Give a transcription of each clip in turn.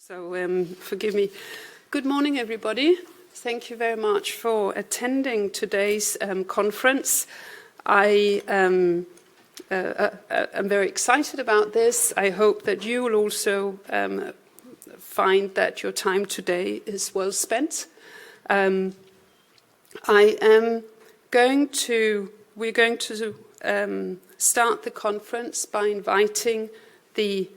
So forgive me. Good morning, everybody. Thank you very much for attending today's conference. I am very excited about this. I hope that you will also find that your time today is well spent. We're going to start the conference by inviting the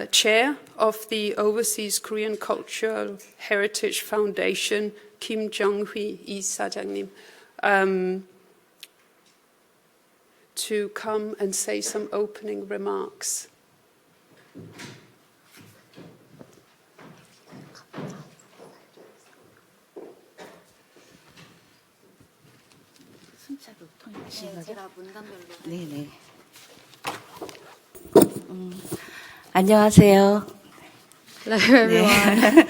chair of the Overseas Korean Cultural Heritage Foundation, Kim Jung-hui 이사장님, to come and say some opening remarks. 네네. 안녕하세요. Hello everyone.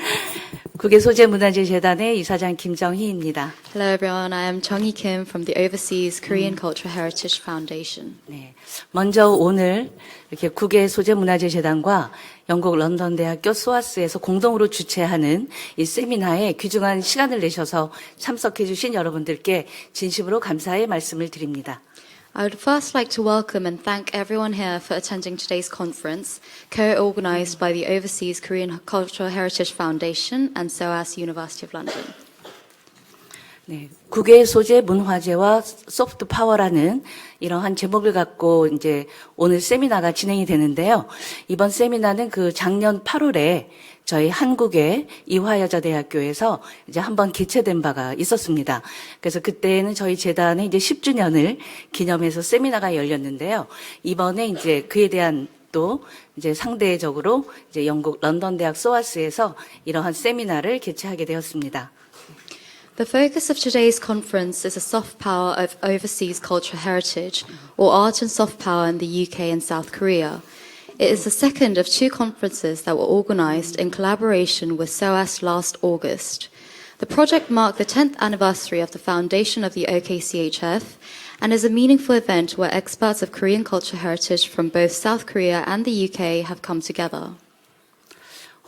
국외소재문화재재단의 이사장 김정희입니다. Hello everyone. I am Jung-hee Kim from the Overseas Korean Cultural Heritage Foundation. 네. 먼저 오늘 이렇게 국외소재문화재재단과 영국 런던 대학교 소아스에서 공동으로 주최하는 이 세미나에 귀중한 시간을 내셔서 참석해 주신 여러분들께 진심으로 감사의 말씀을 드립니다. I would first like to welcome and thank everyone here for attending today's conference, co-organized by the Overseas Korean Cultural Heritage Foundation and SOAS University of London. 네, 국외 소재 문화재와 소프트 파워라는 이러한 제목을 갖고 이제 오늘 세미나가 진행이 되는데요. 이번 세미나는 그 작년 8월에 저희 한국의 이화여자대학교에서 이제 한번 개최된 바가 있었습니다. 그래서 그때는 저희 재단의 이제 10주년을 기념해서 세미나가 열렸는데요. 이번에 이제 그에 대한 또 이제 상대적으로 이제 영국 런던 대학 소아스에서 이러한 세미나를 개최하게 되었습니다. The focus of today's conference is the soft power of overseas cultural heritage, or art and soft power in the UK and South Korea. It is the second of two conferences that were organized in collaboration with SOAS last August. The project marked the 10th anniversary of the foundation of the OKCHF and is a meaningful event where experts of Korean cultural heritage from both South Korea and the UK have come together.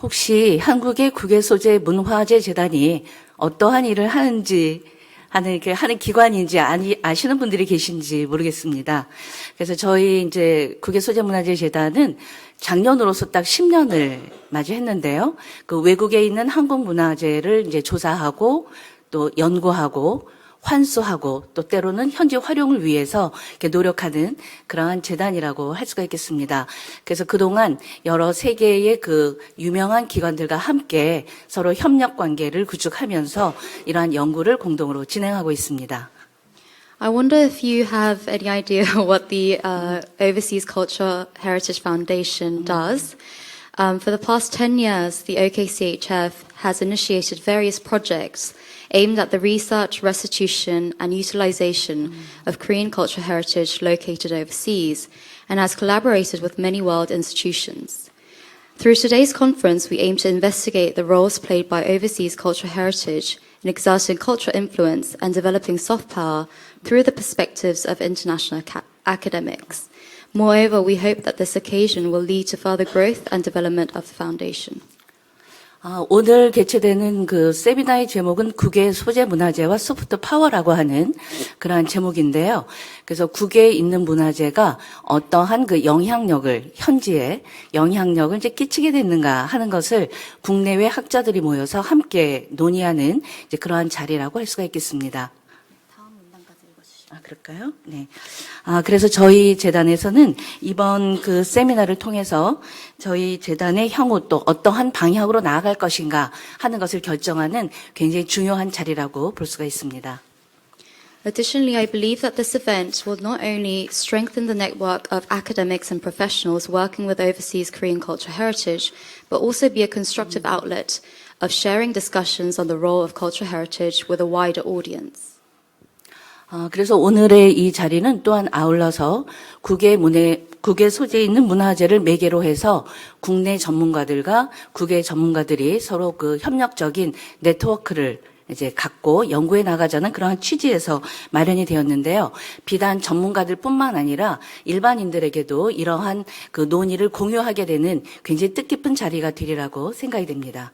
혹시 한국의 국외소재 문화재 재단이 어떠한 일을 하는지 하는 기관인지 아시는 분들이 계신지 모르겠습니다. 그래서 저희 이제 국외소재문화재 재단은 작년으로서 딱 10년을 맞이했는데요. 그 외국에 있는 한국 문화재를 이제 조사하고 또 연구하고 환수하고 또 때로는 현지 활용을 위해서 이렇게 노력하는 그러한 재단이라고 할 수가 있겠습니다. 그래서 그동안 여러 세계의 그 유명한 기관들과 함께 서로 협력 관계를 구축하면서 이러한 연구를 공동으로 진행하고 있습니다. I wonder if you have any idea what the Overseas Cultural Heritage Foundation does. For the past 10 years, the OKCHF has initiated various projects aimed at the research, restitution, and utilization of Korean cultural heritage located overseas, and has collaborated with many world institutions. Through today's conference, we aim to investigate the roles played by overseas cultural heritage in exerting cultural influence and developing soft power through the perspectives of international academics. Moreover, we hope that this occasion will lead to further growth and development of the foundation. 오늘 개최되는 그 세미나의 제목은 국외 소재 문화재와 소프트 파워라고 하는 그러한 제목인데요. 그래서 국외에 있는 문화재가 어떠한 그 영향력을, 현지에 영향력을 이제 끼치게 됐는가 하는 것을 국내외 학자들이 모여서 함께 논의하는 이제 그러한 자리라고 할 수가 있겠습니다. 그럴까요? 네. 그래서 저희 재단에서는 이번 그 세미나를 통해서 저희 재단의 향후 또 어떠한 방향으로 나아갈 것인가 하는 것을 결정하는 굉장히 중요한 자리라고 볼 수가 있습니다. Additionally, I believe that this event will not only strengthen the network of academics and professionals working with overseas Korean cultural heritage, but also be a constructive outlet of sharing discussions on the role of cultural heritage with a wider audience. 그래서 오늘의 이 자리는 또한 아울러서 국외 소재에 있는 문화재를 매개로 해서 국내 전문가들과 국외 전문가들이 서로 그 협력적인 네트워크를 이제 갖고 연구해 나가자는 그러한 취지에서 마련이 되었는데요. 비단 전문가들뿐만 아니라 일반인들에게도 이러한 그 논의를 공유하게 되는 굉장히 뜻깊은 자리가 되리라고 생각이 됩니다.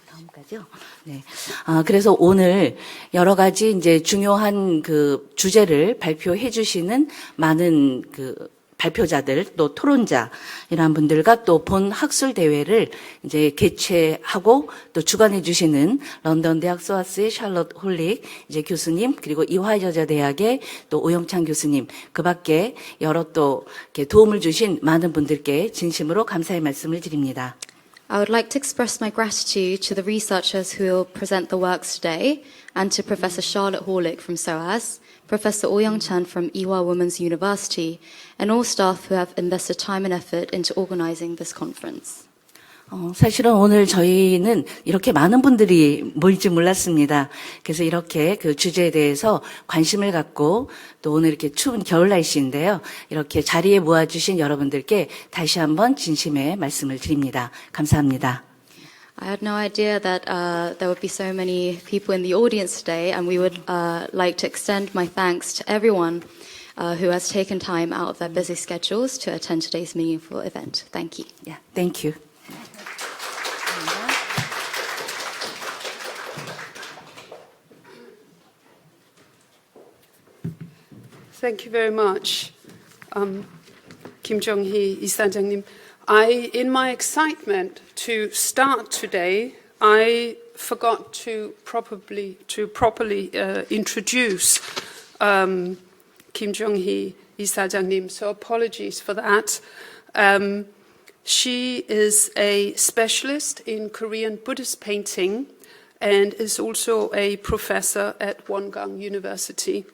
다음까지요. 네. 그래서 오늘 여러 가지 이제 중요한 그 주제를 발표해 주시는 많은 그 발표자들 또 토론자 이런 분들과 또 본 학술 대회를 이제 개최하고 또 주관해 주시는 런던 대학 소아스의 샬롯 홀릭 이제 교수님 그리고 이화여자대학의 또 오영찬 교수님 그밖에 여러 또 이렇게 도움을 주신 많은 분들께 진심으로 감사의 말씀을 드립니다. I would like to express my gratitude to the researchers who will present the works today and to Professor Charlotte Horlick from SOAS, Professor Oh Young-chan from Ewha Women's University, and all staff who have invested time and effort into organizing this conference. 사실은 오늘 저희는 이렇게 많은 분들이 모일지 몰랐습니다. 그래서 이렇게 그 주제에 대해서 관심을 갖고 또 오늘 이렇게 추운 겨울 날씨인데요. 이렇게 자리에 모아주신 여러분들께 다시 한번 진심의 말씀을 드립니다. 감사합니다. I had no idea that there would be so many people in the audience today, and we would like to extend my thanks to everyone who has taken time out of their busy schedules to attend today's meaningful event. Thank you. Yeah, thank you. Thank you very much, Kim Jong-hee 이사장님. In my excitement to start today, I forgot to properly introduce Kim Jong-hee 이사장님, so apologies for that. She is a specialist in Korean Buddhist painting and is also a professor at Wongang University.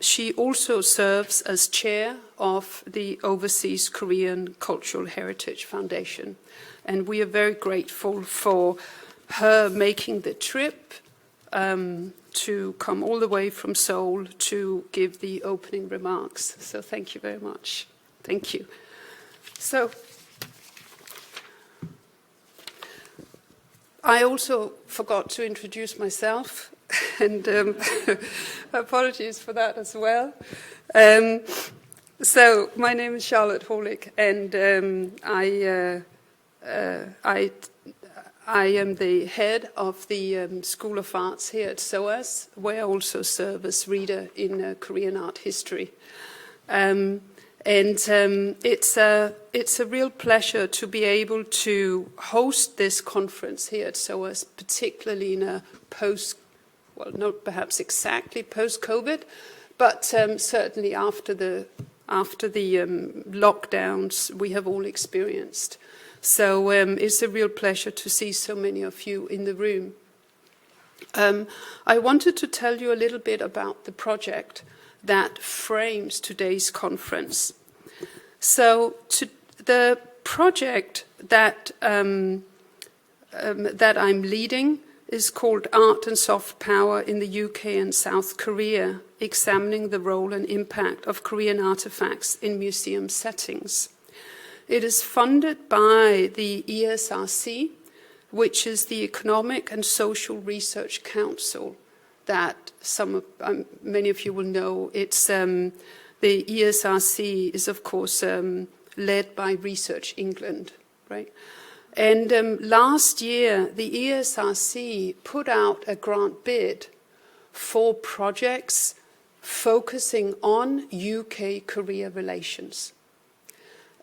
She also serves as chair of the Overseas Korean Cultural Heritage Foundation. And we are very grateful for her making the trip to come all the way from Seoul to give the opening remarks. So thank you very much. Thank you. So I also forgot to introduce myself. And apologies for that as well. So my name is Charlotte Horlick, and I am the head of the School of Arts here at SOAS, where I also serve as reader in Korean art history. It's a real pleasure to be able to host this conference here at SOAS, particularly in a well, not perhaps exactly post-COVID, but certainly after the lockdowns we have all experienced. So it's a real pleasure to see so many of you in the room. I wanted to tell you a little bit about the project that frames today's conference. So the project that I'm leading is called Art and Soft Power in the UK and South Korea, examining the role and impact of Korean artifacts in museum settings. It is funded by the ESRC, which is the Economic and Social Research Council that many of you will know. It's the ESRC is, of course, led by Research England, right? And last year, the ESRC put out a grant bid for projects focusing on UK-Korea relations.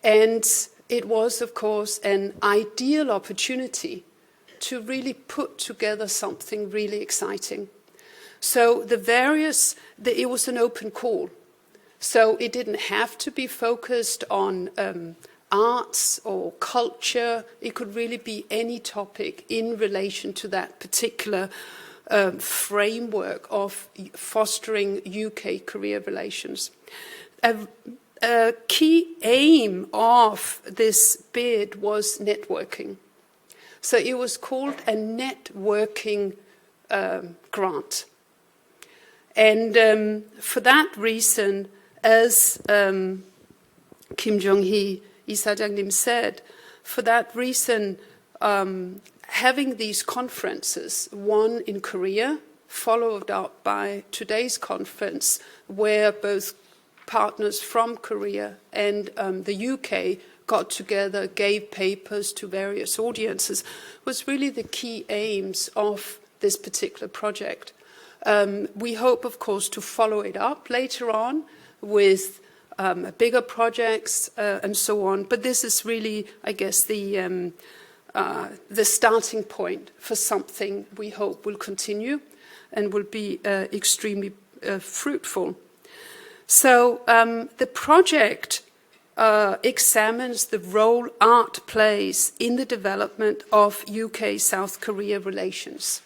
And it was, of course, an ideal opportunity to really put together something really exciting. So it was an open call. So it didn't have to be focused on arts or culture. It could really be any topic in relation to that particular framework of fostering UK-Korea relations. A key aim of this bid was networking. So it was called a networking grant. And for that reason, as Kim Jong-hee 이사장님 said, for that reason, having these conferences, one in Korea, followed up by today's conference, where both partners from Korea and the UK got together, gave papers to various audiences, was really the key aims of this particular project. We hope, of course, to follow it up later on with bigger projects and so on. But this is really, I guess, the starting point for something we hope will continue and will be extremely fruitful. So the project examines the role art plays in the development of UK-South Korea relations.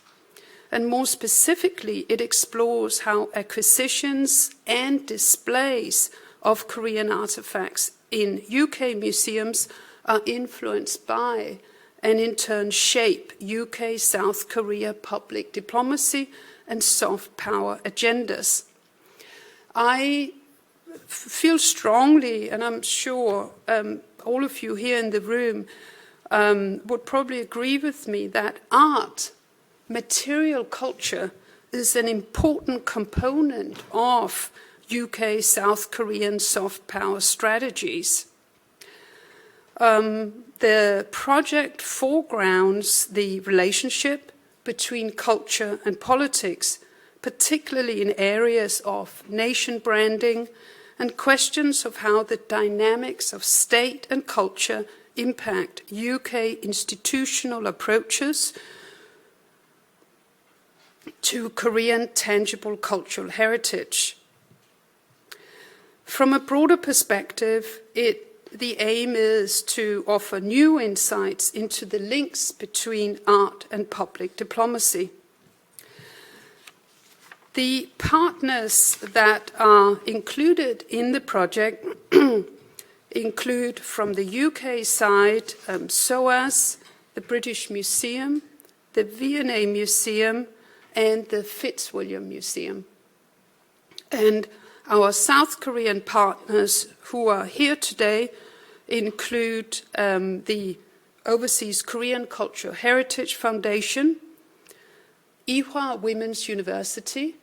And more specifically, it explores how acquisitions and displays of Korean artifacts in UK museums are influenced by and in turn shape UK-South Korea public diplomacy and soft power agendas. I feel strongly, and I'm sure all of you here in the room would probably agree with me, that art, material culture, is an important component of UK-South Korean soft power strategies. The project foregrounds the relationship between culture and politics, particularly in areas of nation branding and questions of how the dynamics of state and culture impact UK institutional approaches to Korean tangible cultural heritage. From a broader perspective, the aim is to offer new insights into the links between art and public diplomacy. The partners that are included in the project include, from the UK side, SOAS, the British Museum, the V&A Museum, and the Fitzwilliam Museum. And our South Korean partners who are here today include the Overseas Korean Cultural Heritage Foundation, Ewha Women's University,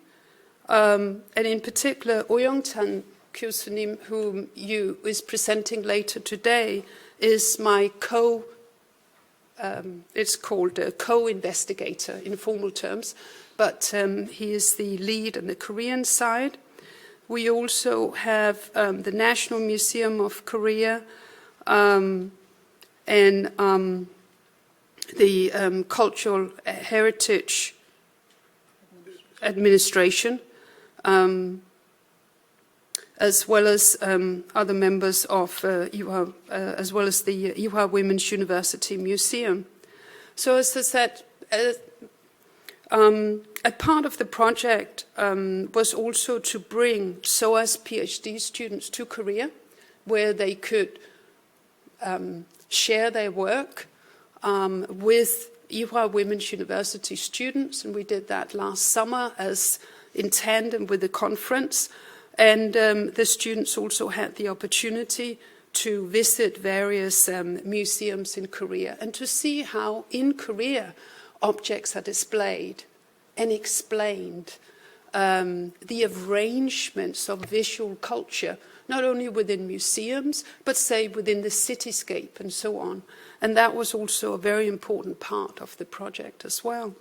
and in particular, Oyongtan Kyosunim, whom is presenting later today, is my it's called a co-investigator in formal terms, but he is the lead on the Korean side. We also have the National Museum of Korea and the Cultural Heritage Administration, as well as other members of Ewha, as well as the Ewha Women's University Museum. So as I said, a part of the project was also to bring SOAS PhD students to Korea, where they could share their work with Ewha Women's University students, and we did that last summer as in tandem with the conference. And the students also had the opportunity to visit various museums in Korea and to see how in Korea objects are displayed and explained, the arrangements of visual culture, not only within museums, but say within the cityscape and so on. And that was also a very important part of the project as well.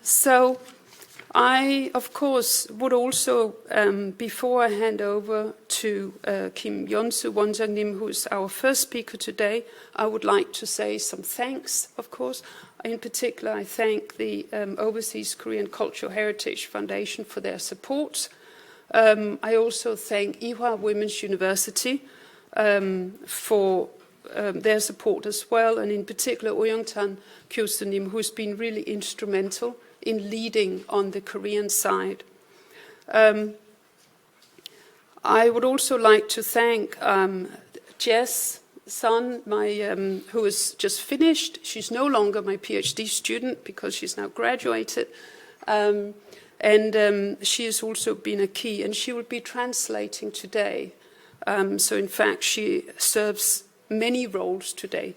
So I, of course, would also, before I hand over to Kim Yonsu Wonjanim, who is our first speaker today, I would like to say some thanks, of course. In particular, I thank the Overseas Korean Cultural Heritage Foundation for their support. I also thank Ewha Women's University for their support as well, and in particular Oyongtan Kyosunim, who's been really instrumental in leading on the Korean side. I would also like to thank Jess Sun, who has just finished. She's no longer my PhD student because she's now graduated. And she has also been a key, and she will be translating today. So in fact, she serves many roles today.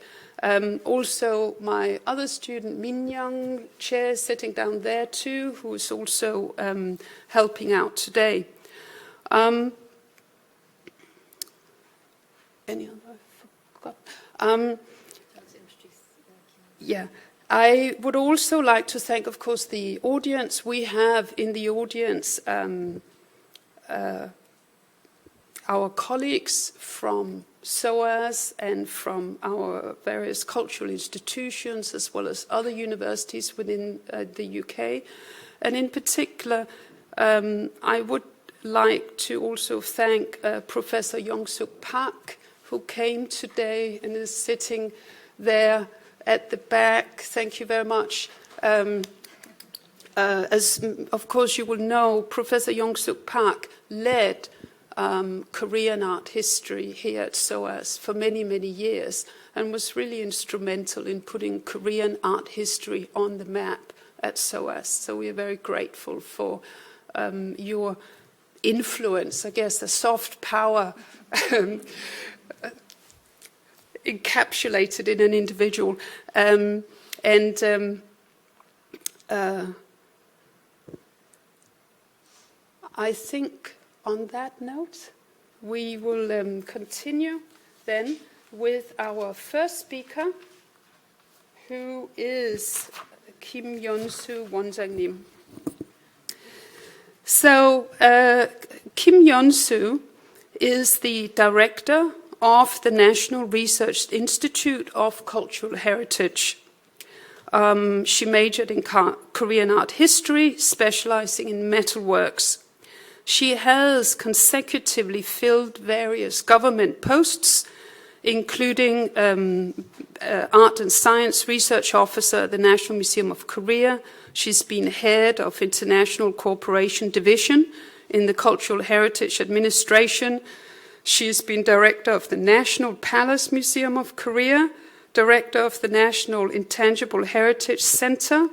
Also, my other student, Min Young, Chair, sitting down there too, who is also helping out today. Any other I forgot? Yeah. I would also like to thank, of course, the audience. We have in the audience our colleagues from SOAS and from our various cultural institutions, as well as other universities within the UK. And in particular, I would like to also thank Professor Young-Suk Park, who came today and is sitting there at the back. Thank you very much. As of course you will know, Professor Young-Suk Park led Korean art history here at SOAS for many, many years and was really instrumental in putting Korean art history on the map at SOAS. So we are very grateful for your influence, I guess, the soft power encapsulated in an individual. I think on that note, we will continue then with our first speaker, who is Kim Yeon-soo 원장님. So, Kim Yeon-soo is the director of the National Research Institute of Cultural Heritage. She majored in Korean art history, specializing in metalworks. She has consecutively filled various government posts, including Art and Science Research Officer at the National Museum of Korea. She's been head of International Cooperation Division in the Cultural Heritage Administration. She's been director of the National Palace Museum of Korea, director of the National Intangible Heritage Center,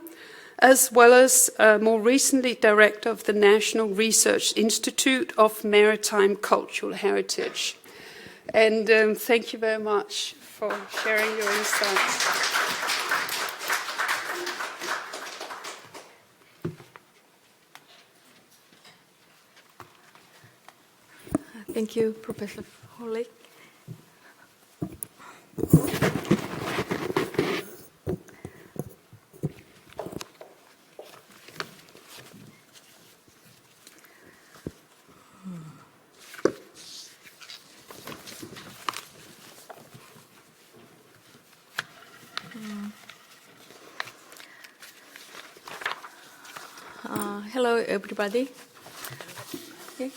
as well as more recently director of the National Research Institute of Maritime Cultural Heritage. And thank you very much for sharing your insights. Thank you, Professor Hollick. Hello, everybody. Okay.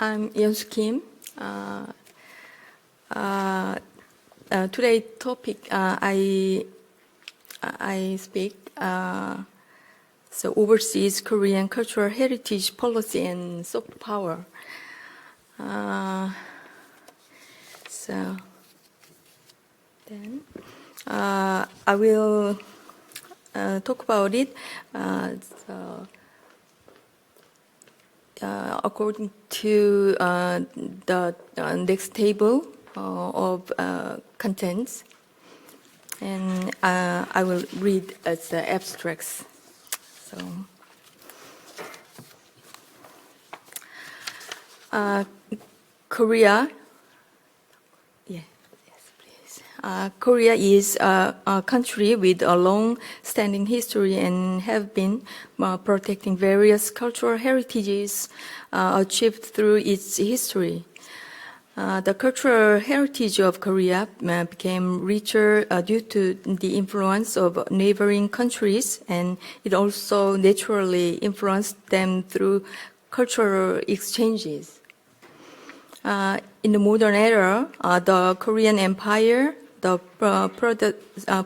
I'm Yeon-soo Kim. Today's topic I speak so overseas Korean cultural heritage policy and soft power. So then I will talk about it. According to the next table of contents, and I will read as the abstracts. So, Korea. Korea is a country with a long-standing history and have been protecting various cultural heritages achieved through its history. The cultural heritage of Korea became richer due to the influence of neighboring countries, and it also naturally influenced them through cultural exchanges. In the modern era, the Korean Empire, the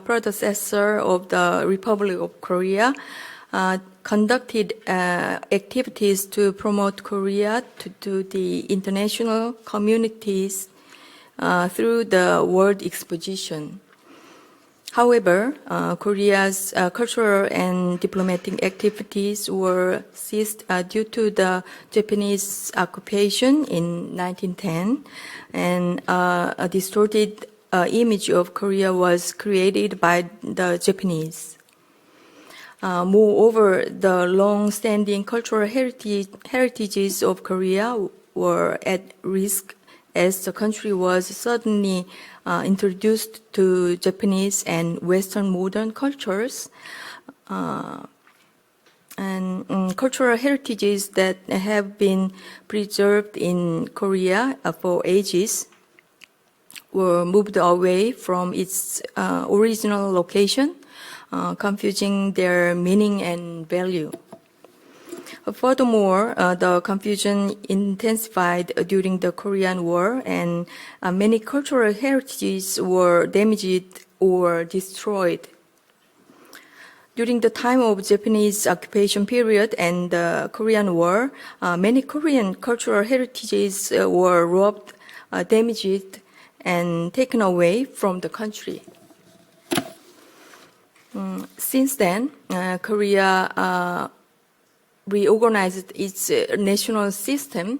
predecessor of the Republic of Korea, conducted activities to promote Korea to the international communities through the World Exposition. However, Korea's cultural and diplomatic activities were ceased due to the Japanese occupation in 1910, and a distorted image of Korea was created by the Japanese. Moreover, the long-standing cultural heritages of Korea were at risk as the country was suddenly introduced to Japanese and Western modern cultures. And cultural heritages that have been preserved in Korea for ages were moved away from its original location, confusing their meaning and value. Furthermore, the confusion intensified during the Korean War, and many cultural heritages were damaged or destroyed. During the time of Japanese occupation period and the Korean War, many Korean cultural heritages were robbed, damaged, and taken away from the country. Since then, Korea reorganized its national system,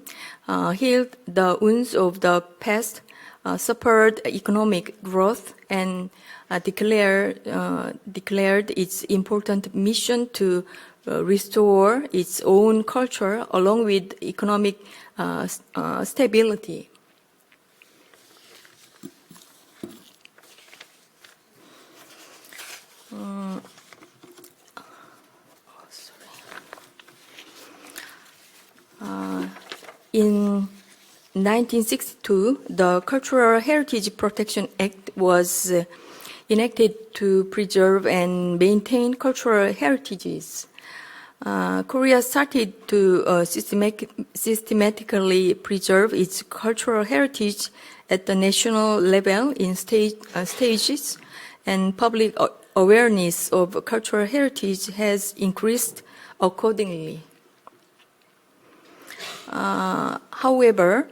healed the wounds of the past, suffered economic growth, and declared its important mission to restore its own culture along with economic stability. In 1962, the Cultural Heritage Protection Act was enacted to preserve and maintain cultural heritages. Korea started to systematically preserve its cultural heritage at the national level in stages, and public awareness of cultural heritage has increased accordingly. However,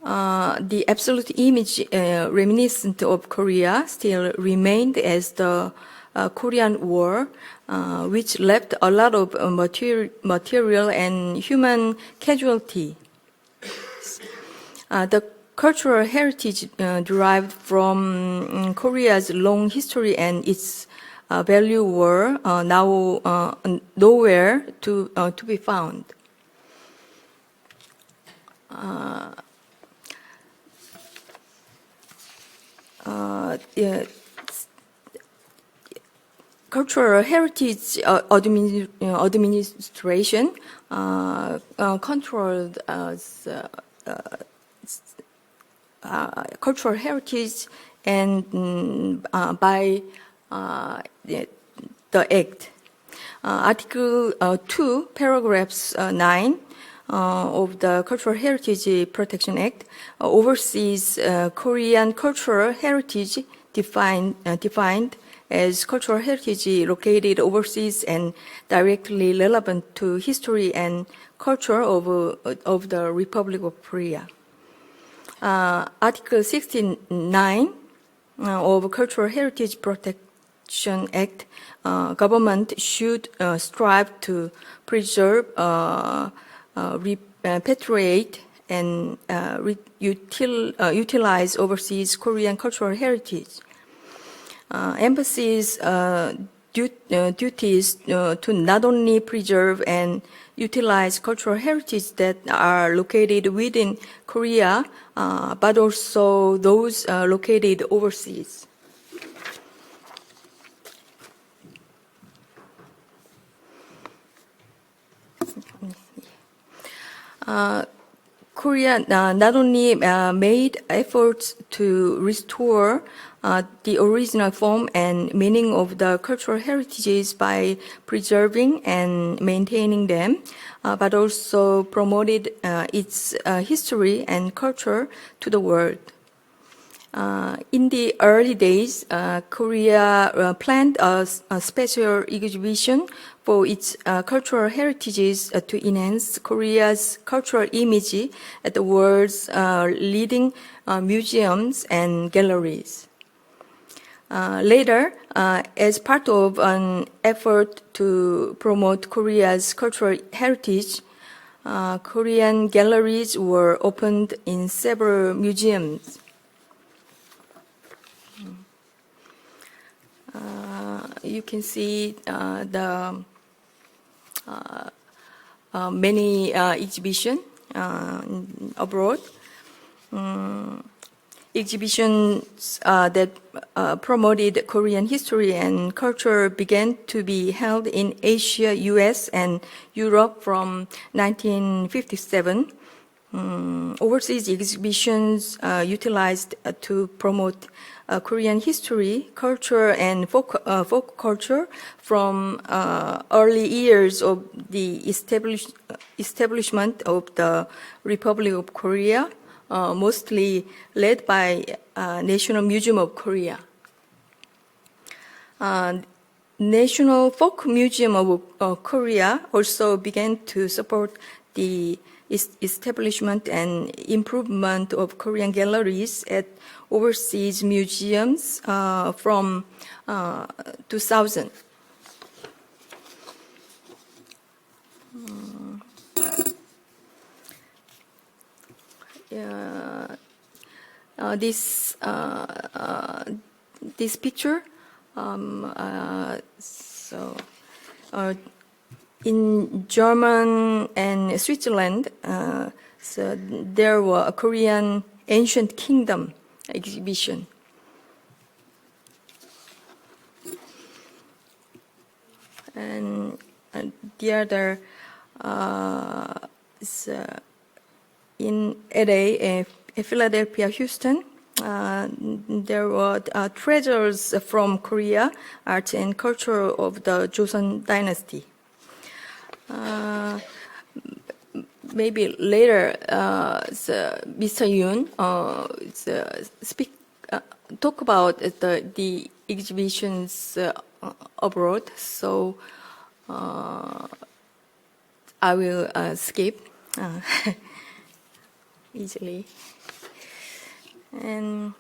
the absolute image reminiscent of Korea still remained as the Korean War, which left a lot of material and human casualty. The cultural heritage derived from Korea's long history and its value were now nowhere to be found. Cultural heritage administration controlled cultural heritage and by the Act. Article 2, paragraphs 9 of the Cultural Heritage Protection Act oversees Korean cultural heritage defined as cultural heritage located overseas and directly relevant to history and culture of the Republic of Korea. Article 69 of Cultural Heritage Protection Act, government should strive to preserve, repatriate, and utilize overseas Korean cultural heritage. Embassies' duties to not only preserve and utilize cultural heritage that are located within Korea, but also those located overseas. Korea not only made efforts to restore the original form and meaning of the cultural heritages by preserving and maintaining them, but also promoted its history and culture to the world. In the early days, Korea planned a special exhibition for its cultural heritages to enhance Korea's cultural image at the world's leading museums and galleries. Later, as part of an effort to promote Korea's cultural heritage, Korean galleries were opened in several museums. You can see the many exhibitions abroad. Exhibitions that promoted Korean history and culture began to be held in Asia, US, and Europe from 1957. Overseas exhibitions utilized to promote Korean history, culture, and folk culture from early years of the establishment of the Republic of Korea, mostly led by National Museum of Korea. National Folk Museum of Korea also began to support the establishment and improvement of Korean galleries at overseas museums from 2000. This picture, in German and Switzerland, so there were a Korean ancient kingdom exhibition. And the other is in LA, Philadelphia, Houston. There were treasures from Korea, art and culture of the Joseon dynasty. Maybe later, Mr. Yoon talk about the exhibitions abroad. So I will skip easily. And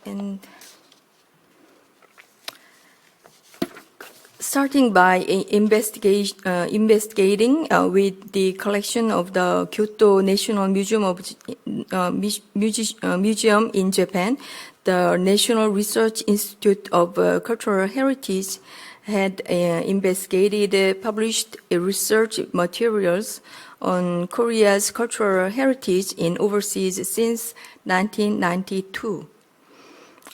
and starting by investigating with the collection of the Kyoto National Museum in Japan, the National Research Institute of Cultural Heritage had investigated, published research materials on Korea's cultural heritage in overseas since 1992.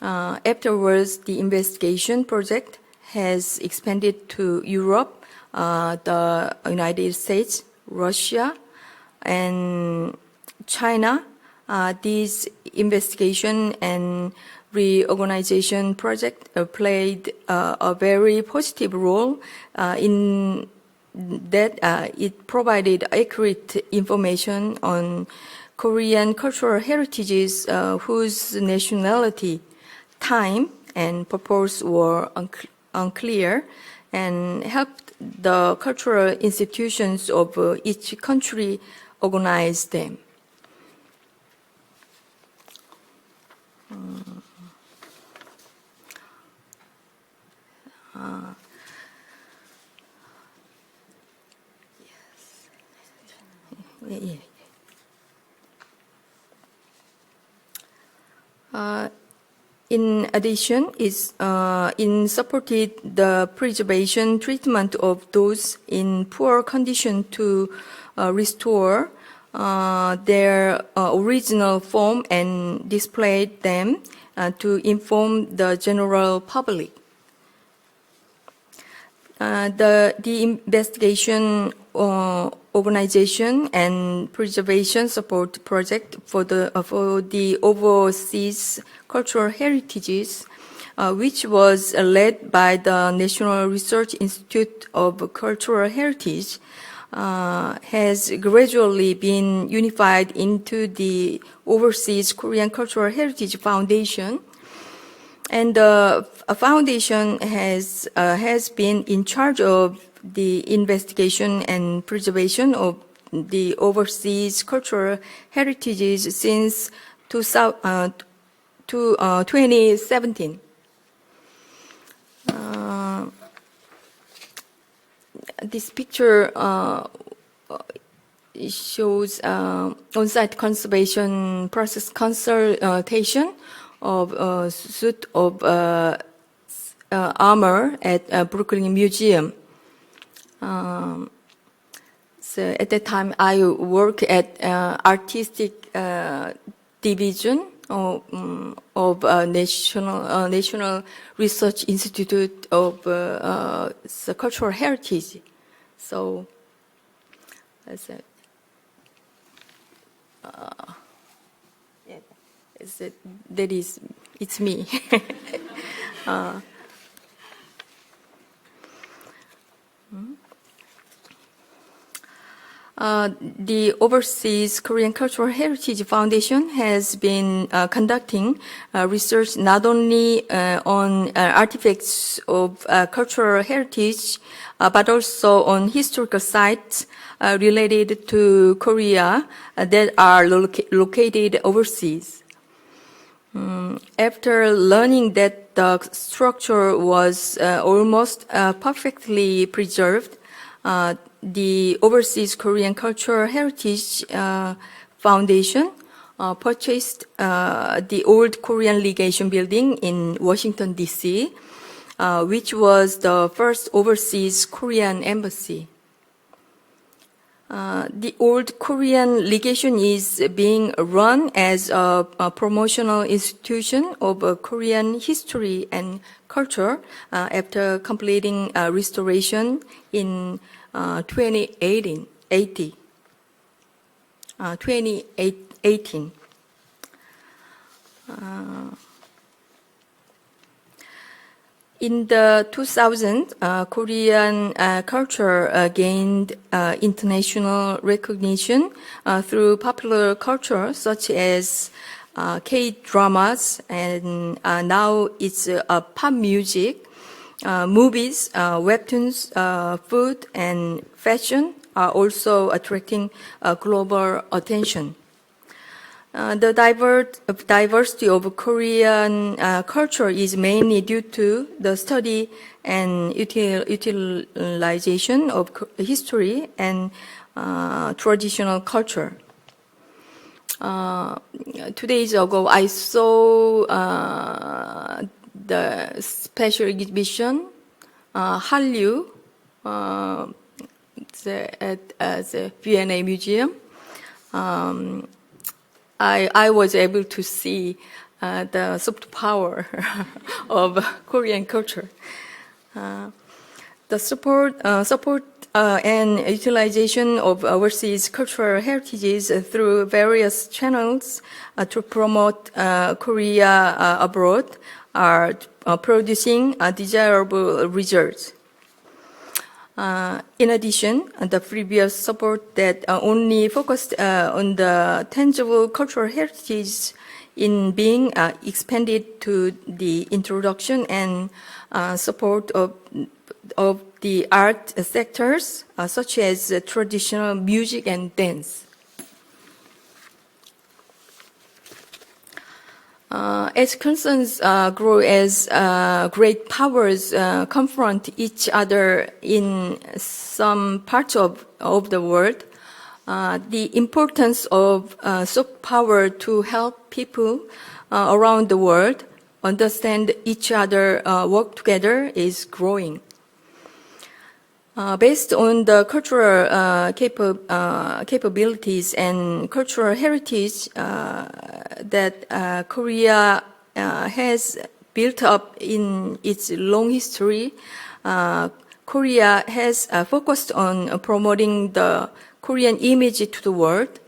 Afterwards, the investigation project has expanded to Europe, the United States, Russia, and China. These investigation and reorganization project played a very positive role in that it provided accurate information on Korean cultural heritages whose nationality, time, and purpose were unclear, and helped the cultural institutions of each country organize them. In addition, in supported the preservation treatment of those in poor condition to restore their original form and displayed them to inform the general public. The investigation organization and preservation support project for the overseas cultural heritages, which was led by the National Research Institute of Cultural Heritage, has gradually been unified into the Overseas Korean Cultural Heritage Foundation. And the foundation has been in charge of the investigation and preservation of the overseas cultural heritages since 2017. This picture shows on-site conservation process consultation of a suit of armor at Brooklyn Museum. So at that time, I work at artistic division of National Research Institute of Cultural Heritage. So that's it. It's me. The Overseas Korean Cultural Heritage Foundation has been conducting research not only on artifacts of cultural heritage, but also on historical sites related to Korea that are located overseas. After learning that the structure was almost perfectly preserved, the Overseas Korean Cultural Heritage Foundation purchased the old Korean Legation Building in Washington, D.C., which was the first overseas Korean embassy. The old Korean legation is being run as a promotional institution of Korean history and culture after completing restoration in 2018. In the 2000s, Korean culture gained international recognition through popular culture such as K-dramas, and now it's pop music, movies, webtoons, food, and fashion are also attracting global attention. The diversity of Korean culture is mainly due to the study and utilization of history and traditional culture. 2 days ago, I saw the special exhibition, Hallyu, at the V&A Museum. I was able to see the soft power of Korean culture. The support and utilization of overseas cultural heritages through various channels to promote Korea abroad are producing desirable results. In addition, the previous support that only focused on the tangible cultural heritage in being expanded to the introduction and support of the art sectors, such as traditional music and dance. As concerns grow as great powers confront each other in some parts of the world, the importance of soft power to help people around the world understand each other, work together is growing. Based on the cultural capabilities and cultural heritage that Korea has built up in its long history, Korea has focused on promoting the Korean image to the world,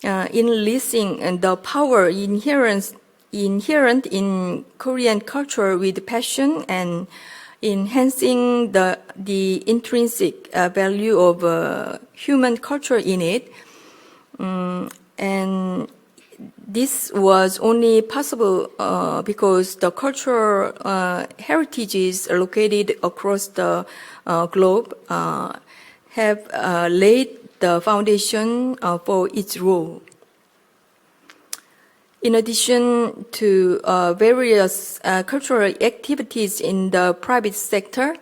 enlisting the power inherent in Korean culture with passion and enhancing the intrinsic value of human culture in it. And this was only possible because the cultural heritages located across the globe have laid the foundation for its role. In addition to various cultural activities in the private sector,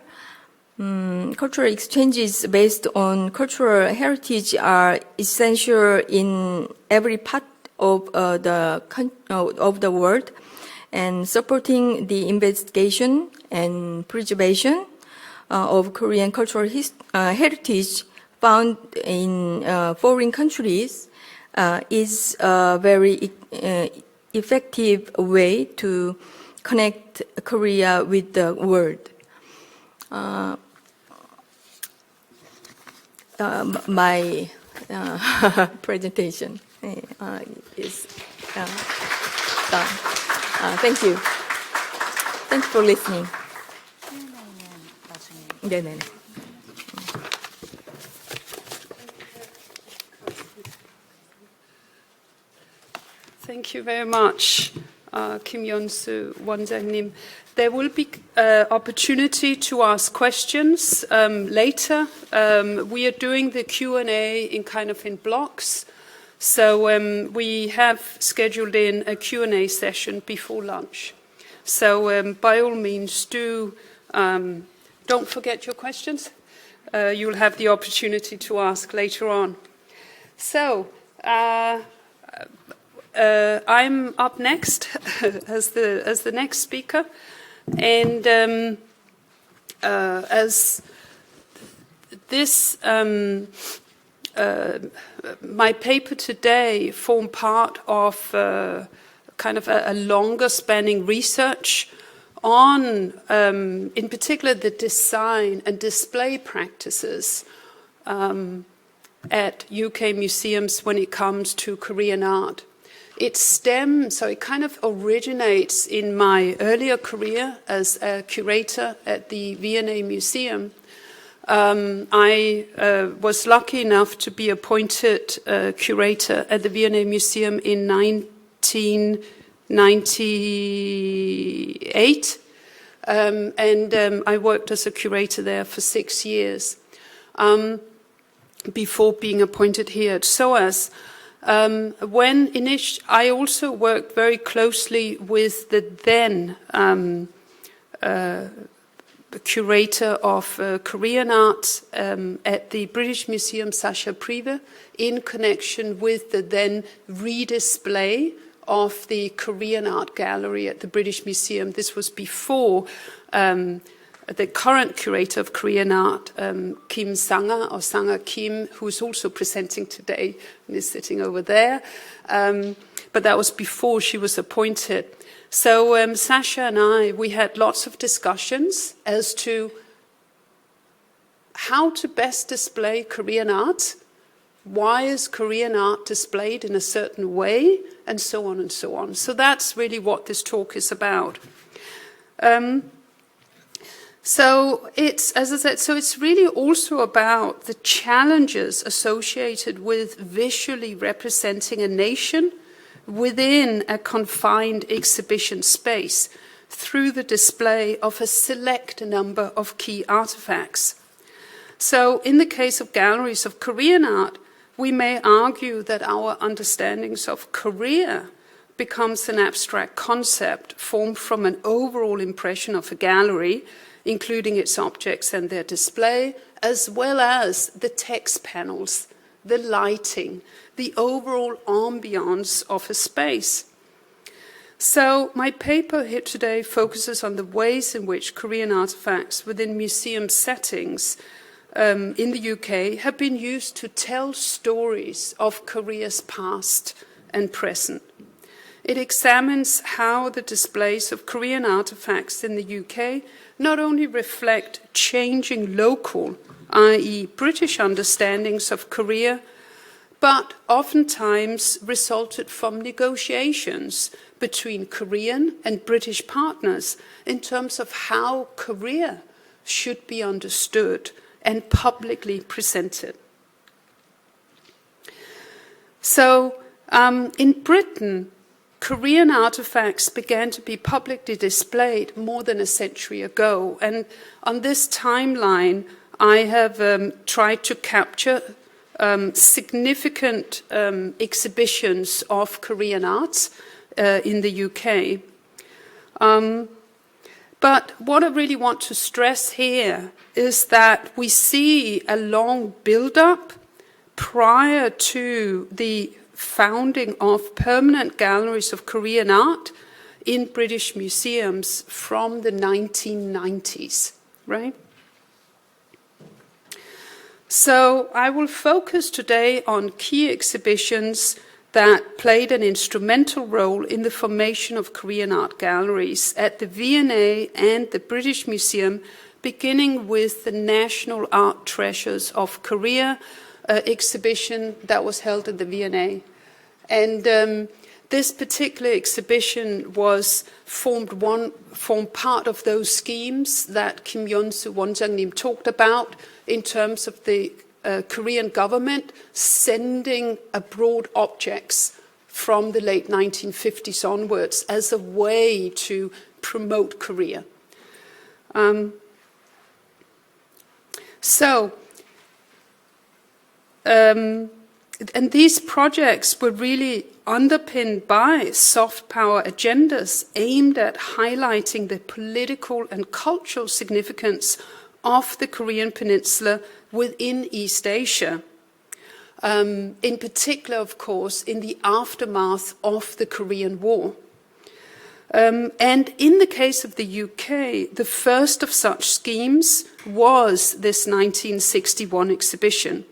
cultural exchanges based on cultural heritage are essential in every part of the world, and supporting the investigation and preservation of Korean cultural heritage found in foreign countries is a very effective way to connect Korea with the world. My presentation is done. Thank you. Thanks for listening. 네네. Thank you very much, Kim Yeon-soo 원장님. There will be opportunity to ask questions later. We are doing the Q&A in blocks. So we have scheduled in a Q&A session before lunch. So by all means, don't forget your questions. You'll have the opportunity to ask later on. So I'm up next as the next speaker, and as this my paper today formed part of a longer spanning research on, in particular, the design and display practices at UK museums when it comes to Korean art. It originates in my earlier career as a curator at the V&A Museum. I was lucky enough to be appointed curator at the V&A Museum in 1998, and I worked as a curator there for 6 years before being appointed here at SOAS. I also worked very closely with the then curator of Korean art at the British Museum, Sasha Prive, in connection with the then redisplay of the Korean art gallery at the British Museum. This was before the current curator of Korean art, Kim Sanga, or Sanga Kim, who's also presenting today and is sitting over there. But that was before she was appointed. So Sasha and we had lots of discussions as to how to best display Korean art. Why is Korean art displayed in a certain way? And so on and so on. So that's really what this talk is about. So it's, as I said, it's really also about the challenges associated with visually representing a nation within a confined exhibition space through the display of a select number of key artifacts. So in the case of galleries of Korean art, we may argue that our understandings of Korea becomes an abstract concept formed from an overall impression of a gallery, including its objects and their display, as well as the text panels, the lighting, the overall ambiance of a space. So my paper here today focuses on the ways in which Korean artifacts within museum settings in the UK have been used to tell stories of Korea's past and present. It examines how the displays of Korean artifacts in the UK not only reflect changing local, i.e. British understandings of Korea, but oftentimes resulted from negotiations between Korean and British partners in terms of how Korea should be understood and publicly presented. So in Britain, Korean artifacts began to be publicly displayed more than a century ago. And on this timeline, I have tried to capture significant exhibitions of Korean arts in the UK. But what I really want to stress here is that we see a long build-up prior to the founding of permanent galleries of Korean art in British museums from the 1990s, right? So I will focus today on key exhibitions that played an instrumental role in the formation of Korean art galleries at the V&A and the British Museum, beginning with the National Art Treasures of Korea exhibition that was held at the V&A. And this particular exhibition formed part of those schemes that Kim Yonsu Wonjangnim talked about in terms of the Korean government sending abroad objects from the late 1950s onwards as a way to promote Korea. And these projects were really underpinned by soft power agendas aimed at highlighting the political and cultural significance of the Korean Peninsula within East Asia. In particular, of course, in the aftermath of the Korean War. And in the case of the UK, the first of such schemes was this 1961 exhibition.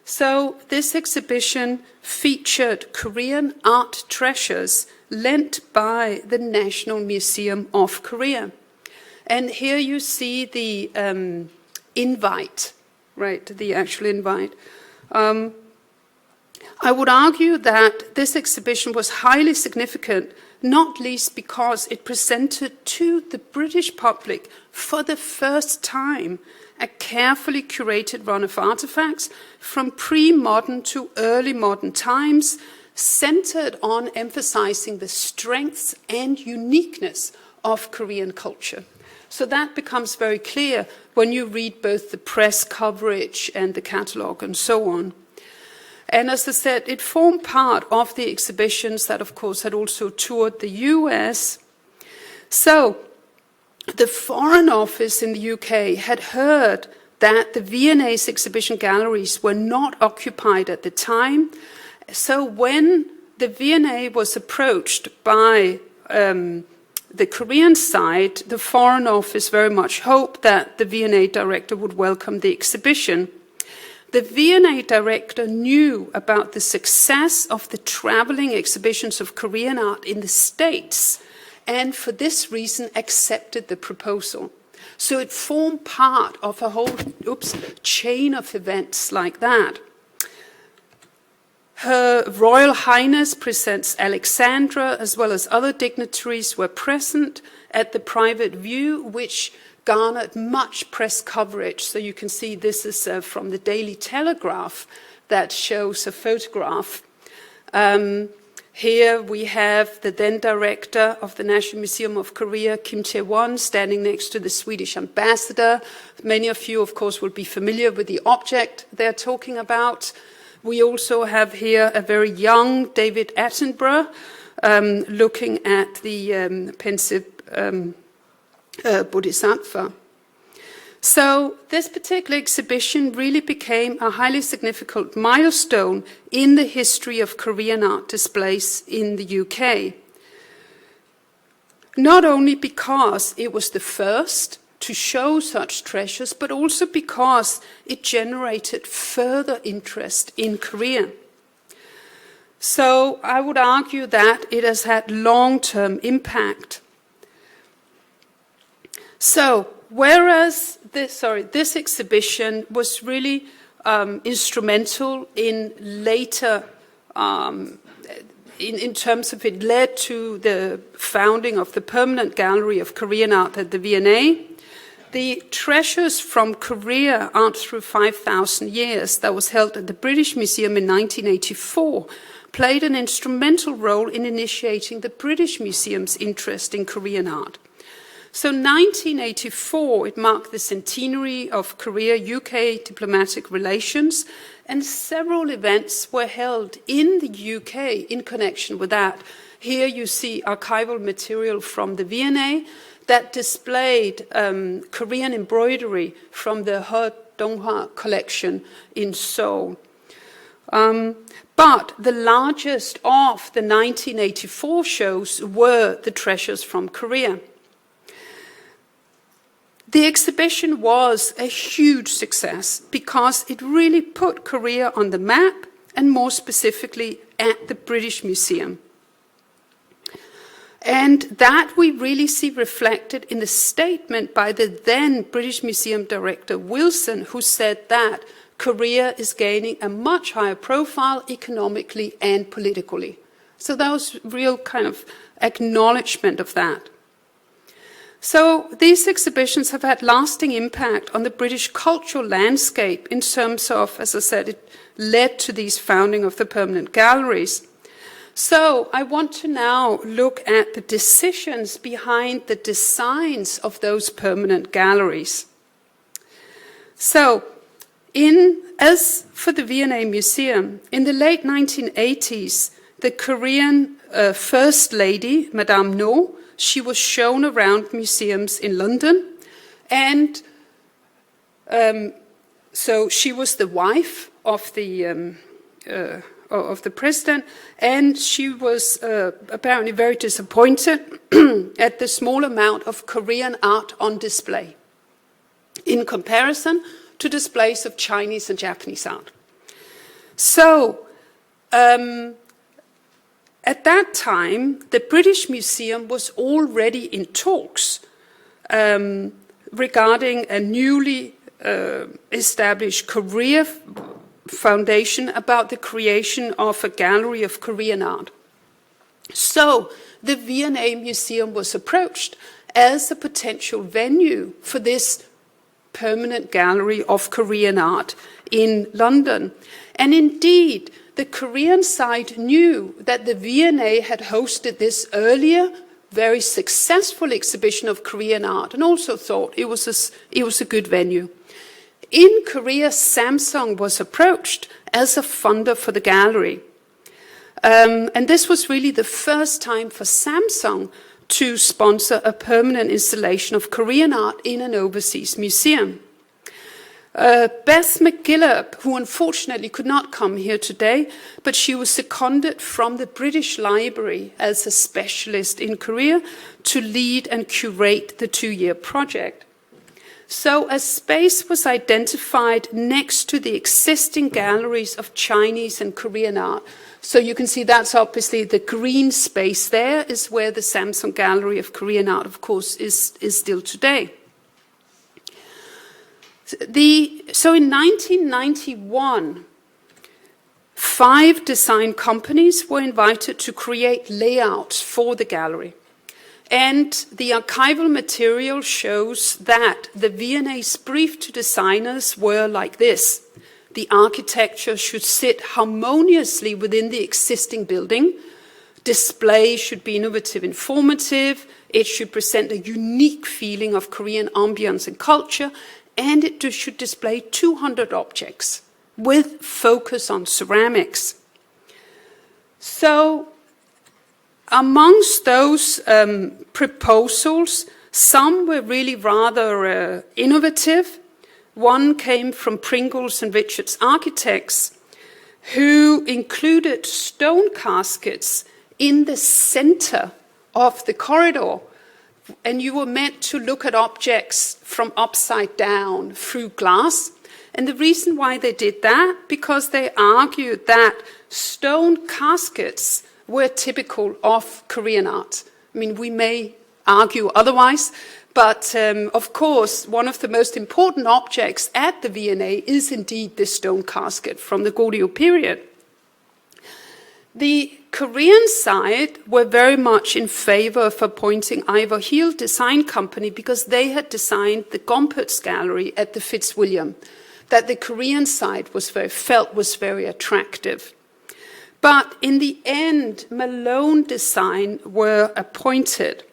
So this exhibition featured Korean art treasures lent by the National Museum of Korea. And here you see the invite, right, the actual invite. I would argue that this exhibition was highly significant, not least because it presented to the British public for the first time a carefully curated run of artifacts from pre-modern to early modern times, centered on emphasizing the strengths and uniqueness of Korean culture. So that becomes very clear when you read both the press coverage and the catalogue and so on. And as I said, it formed part of the exhibitions that, of course, had also toured the US. So the Foreign Office in the UK had heard that the V&A's exhibition galleries were not occupied at the time. So when the V&A was approached by the Korean side, the Foreign Office very much hoped that the V&A director would welcome the exhibition. The V&A director knew about the success of the traveling exhibitions of Korean art in the States, and for this reason accepted the proposal. So it formed part of a whole chain of events like that. Her Royal Highness Princess Alexandra, as well as other dignitaries, were present at the private view, which garnered much press coverage. So you can see this is from the Daily Telegraph that shows a photograph. Here we have the then director of the National Museum of Korea, Kim Chae-won, standing next to the Swedish ambassador. Many of you, of course, will be familiar with the object they're talking about. We also have here a very young David Attenborough looking at the pensive Bodhisattva. So this particular exhibition really became a highly significant milestone in the history of Korean art displays in the UK. Not only because it was the first to show such treasures, but also because it generated further interest in Korea. So I would argue that it has had long-term impact. So, whereas this exhibition was really instrumental in later, in terms of it led to the founding of the Permanent Gallery of Korean Art at the V&A, the Treasures from Korea Art Through 5,000 Years that was held at the British Museum in 1984 played an instrumental role in initiating the British Museum's interest in Korean art. So 1984, it marked the centenary of Korea-UK diplomatic relations, and several events were held in the UK in connection with that. Here you see archival material from the V&A that displayed Korean embroidery from the He Donghwa collection in Seoul. But the largest of the 1984 shows were the treasures from Korea. The exhibition was a huge success because it really put Korea on the map, and more specifically at the British Museum. And that we really see reflected in the statement by the then British Museum Director Wilson, who said that Korea is gaining a much higher profile economically and politically. So that was real kind of acknowledgement of that. So these exhibitions have had lasting impact on the British cultural landscape in terms of, as I said, it led to these founding of the permanent galleries. So I want to now look at the decisions behind the designs of those permanent galleries. So as for the V&A Museum, in the late 1980s, the Korean First Lady, Madame No, she was shown around museums in London, and so she was the wife of the president, and she was apparently very disappointed at the small amount of Korean art on display in comparison to displays of Chinese and Japanese art. So at that time, the British Museum was already in talks regarding a newly established Korea Foundation about the creation of a gallery of Korean art. So the V&A Museum was approached as a potential venue for this permanent gallery of Korean art in London. And indeed, the Korean side knew that the V&A had hosted this earlier, very successful exhibition of Korean art, and also thought it was a good venue. In Korea, Samsung was approached as a funder for the gallery. And this was really the first time for Samsung to sponsor a permanent installation of Korean art in an overseas museum. Beth McGillop, who unfortunately could not come here today, but she was seconded from the British Library as a specialist in Korea to lead and curate the 2-year project. So a space was identified next to the existing galleries of Chinese and Korean art. So you can see that's obviously the green space there is where the Samsung Gallery of Korean art, of course, is still today. So in 1991, 5 design companies were invited to create layouts for the gallery. And the archival material shows that the V&A's brief to designers were like this. The architecture should sit harmoniously within the existing building. Display should be innovative, informative. It should present a unique feeling of Korean ambience and culture. And it should display 200 objects with focus on ceramics. So amongst those proposals, some were really rather innovative. One came from Pringles and Richards Architects, who included stone caskets in the center of the corridor. And you were meant to look at objects from upside down through glass. And the reason why they did that, because they argued that stone caskets were typical of Korean art. I mean, we may argue otherwise, but of course, one of the most important objects at the V&A is indeed this stone casket from the Goryeo period. The Korean side were very much in favor of appointing Ivor Hill Design Company because they had designed the Gompertz Gallery at the Fitzwilliam, that the Korean side felt was very attractive. But in the end, Malone Design were appointed.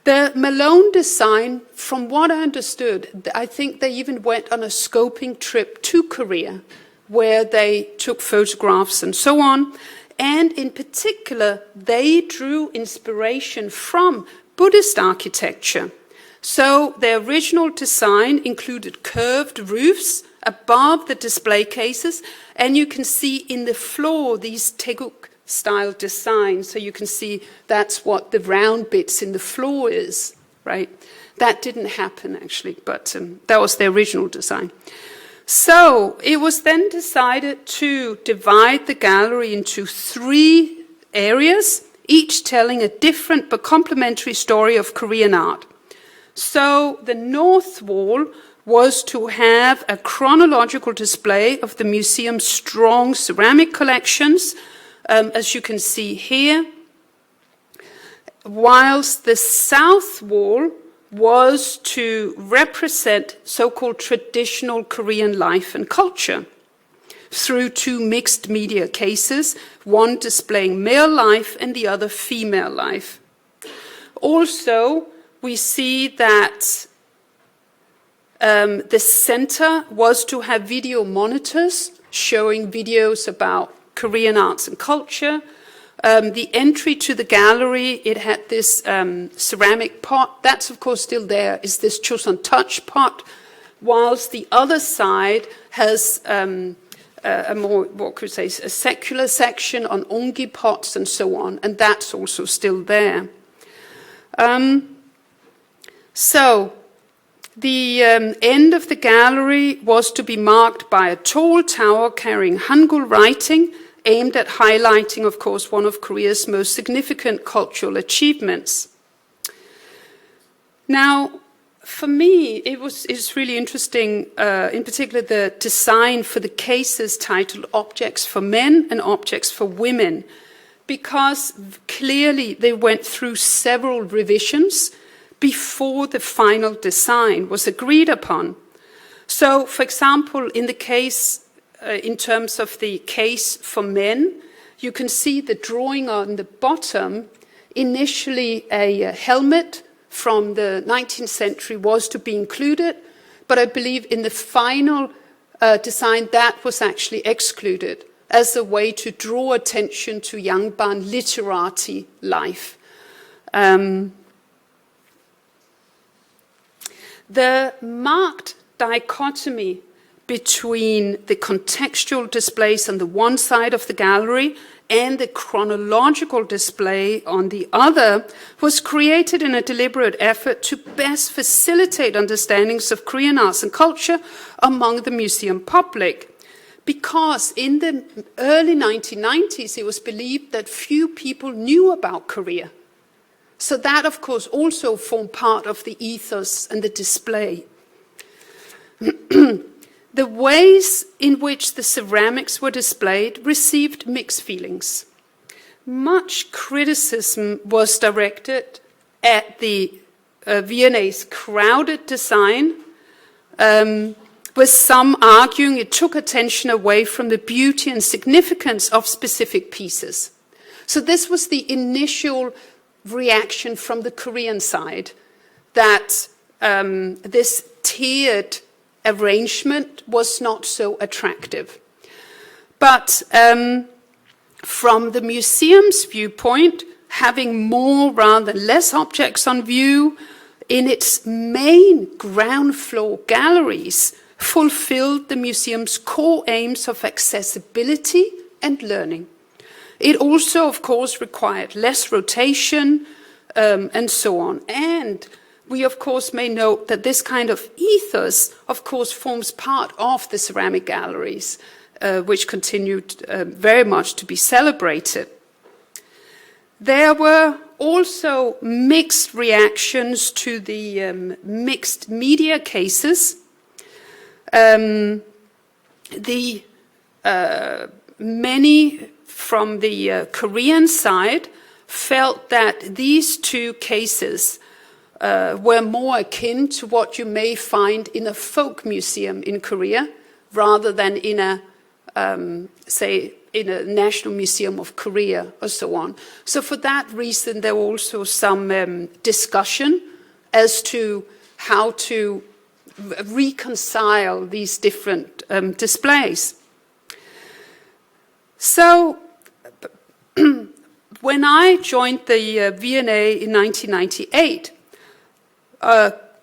The Malone Design, from what I understood, I think they even went on a scoping trip to Korea, where they took photographs and so on. And in particular, they drew inspiration from Buddhist architecture. So their original design included curved roofs above the display cases, and you can see in the floor these Taeguk-style designs. So you can see that's what the round bits in the floor is, right? That didn't happen, actually, but that was the original design. So it was then decided to divide the gallery into 3 areas, each telling a different but complementary story of Korean art. So the north wall was to have a chronological display of the museum's strong ceramic collections, as you can see here, whilst the south wall was to represent so-called traditional Korean life and culture through 2 mixed media cases, one displaying male life and the other female life. Also, we see that the center was to have video monitors showing videos about Korean arts and culture. The entry to the gallery, it had this ceramic pot. That's, of course, still there, is this Chosun Touch pot, whilst the other side has a more, what could I say, a secular section on ongi pots and so on, and that's also still there. So the end of the gallery was to be marked by a tall tower carrying Hangul writing, aimed at highlighting, of course, one of Korea's most significant cultural achievements. Now, for me, it's really interesting, in particular, the design for the cases titled Objects for Men and Objects for Women, because clearly they went through several revisions before the final design was agreed upon. So, for example, in the case, in terms of the case for men, you can see the drawing on the bottom. Initially, a helmet from the 19th century was to be included, but I believe in the final design that was actually excluded as a way to draw attention to Yangban literati life. The marked dichotomy between the contextual displays on the one side of the gallery and the chronological display on the other was created in a deliberate effort to best facilitate understandings of Korean arts and culture among the museum public. Because in the early 1990s, it was believed that few people knew about Korea. So that, of course, also formed part of the ethos and the display. The ways in which the ceramics were displayed received mixed feelings. Much criticism was directed at the V&A's crowded design, with some arguing it took attention away from the beauty and significance of specific pieces. So this was the initial reaction from the Korean side, that this tiered arrangement was not so attractive. But from the museum's viewpoint, having more rather than less objects on view in its main ground floor galleries fulfilled the museum's core aims of accessibility and learning. It also, of course, required less rotation and so on. And we, of course, may note that this kind of ethos, of course, forms part of the ceramic galleries, which continued very much to be celebrated. There were also mixed reactions to the mixed media cases. Many from the Korean side felt that these 2 cases were more akin to what you may find in a folk museum in Korea, rather than in a, say, in a National Museum of Korea or so on. So for that reason, there were also some discussion as to how to reconcile these different displays. So when I joined the V&A in 1998,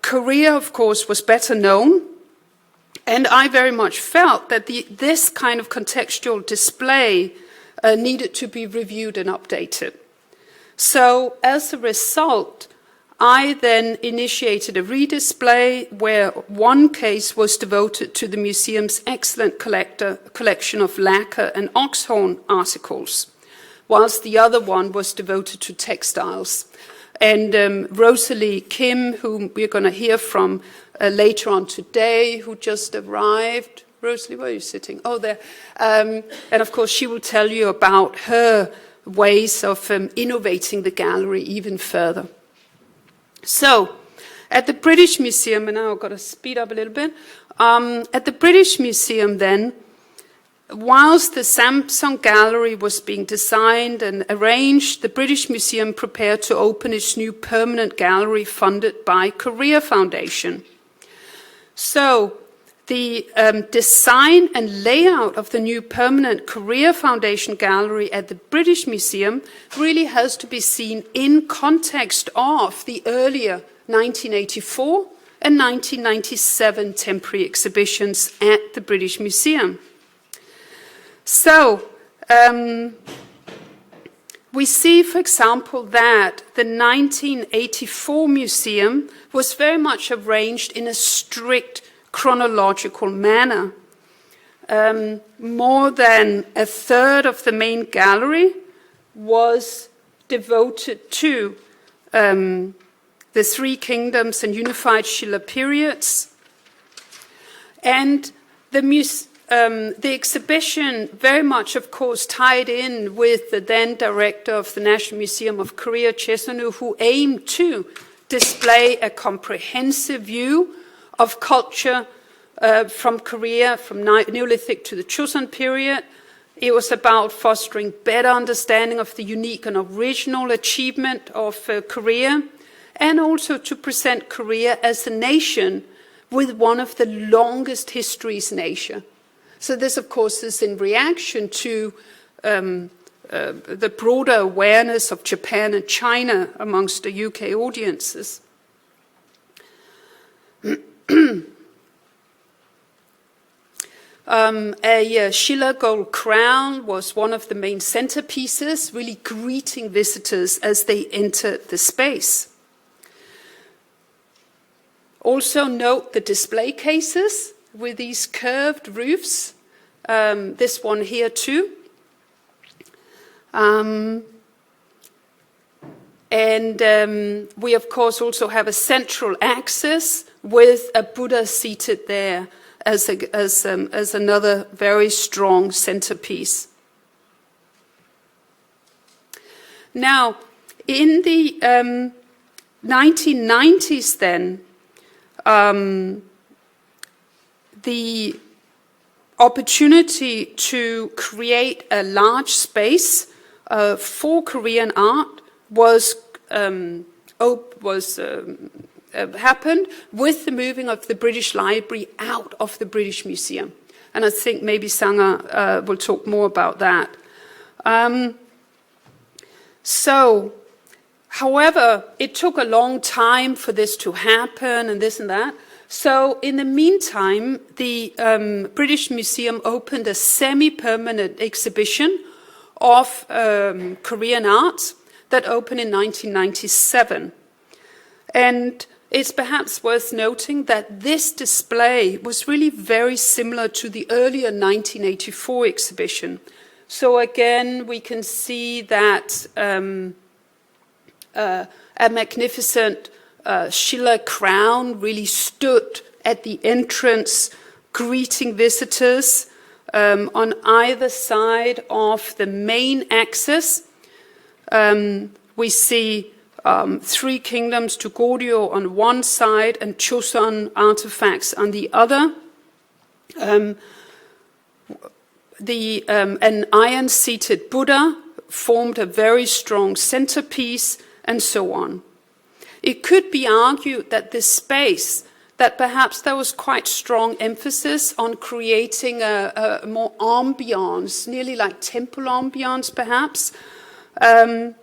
Korea, of course, was better known, and I very much felt that this kind of contextual display needed to be reviewed and updated. So as a result, I then initiated a redisplay where one case was devoted to the museum's excellent collection of lacquer and oxhorn articles, whilst the other one was devoted to textiles. And Rosalie Kim, whom we're going to hear from later on today, who just arrived. Rosalie, where are you sitting? Oh, there. And of course, she will tell you about her ways of innovating the gallery even further. So, at the British Museum, and now I've got to speed up a little bit. At the British Museum then, whilst the Samsung Gallery was being designed and arranged, the British Museum prepared to open its new permanent gallery funded by Korea Foundation. So, the design and layout of the new permanent Korea Foundation Gallery at the British Museum really has to be seen in context of the earlier 1984 and 1997 temporary exhibitions at the British Museum. So, we see, for example, that the 1984 museum was very much arranged in a strict chronological manner. More than a third of the main gallery was devoted to the Three Kingdoms and Unified Shilla periods. And the exhibition very much, of course, tied in with the then director of the National Museum of Korea, Chesonu, who aimed to display a comprehensive view of culture from Korea, from Neolithic to the Joseon period. It was about fostering better understanding of the unique and original achievement of Korea, and also to present Korea as a nation with one of the longest histories in Asia. So this, of course, is in reaction to the broader awareness of Japan and China amongst the UK audiences. A Shilla gold crown was one of the main centerpieces, really greeting visitors as they entered the space. Also note the display cases with these curved roofs, this one here too. And we, of course, also have a central axis with a Buddha seated there as another very strong centerpiece. Now, in the 1990s then, the opportunity to create a large space for Korean art was happened with the moving of the British Library out of the British Museum. And I think maybe Sanga will talk more about that. However, it took a long time for this to happen and this and that. So in the meantime, the British Museum opened a semi-permanent exhibition of Korean art that opened in 1997. And it's perhaps worth noting that this display was really very similar to the earlier 1984 exhibition. So again, we can see that a magnificent Shilla crown really stood at the entrance, greeting visitors on either side of the main axis. We see Three Kingdoms to Goryeo on one side and Joseon artifacts on the other. an iron-seated Buddha formed a very strong centerpiece, and so on. It could be argued that this space, that perhaps there was quite strong emphasis on creating a more ambiance, nearly like temple ambiance perhaps. And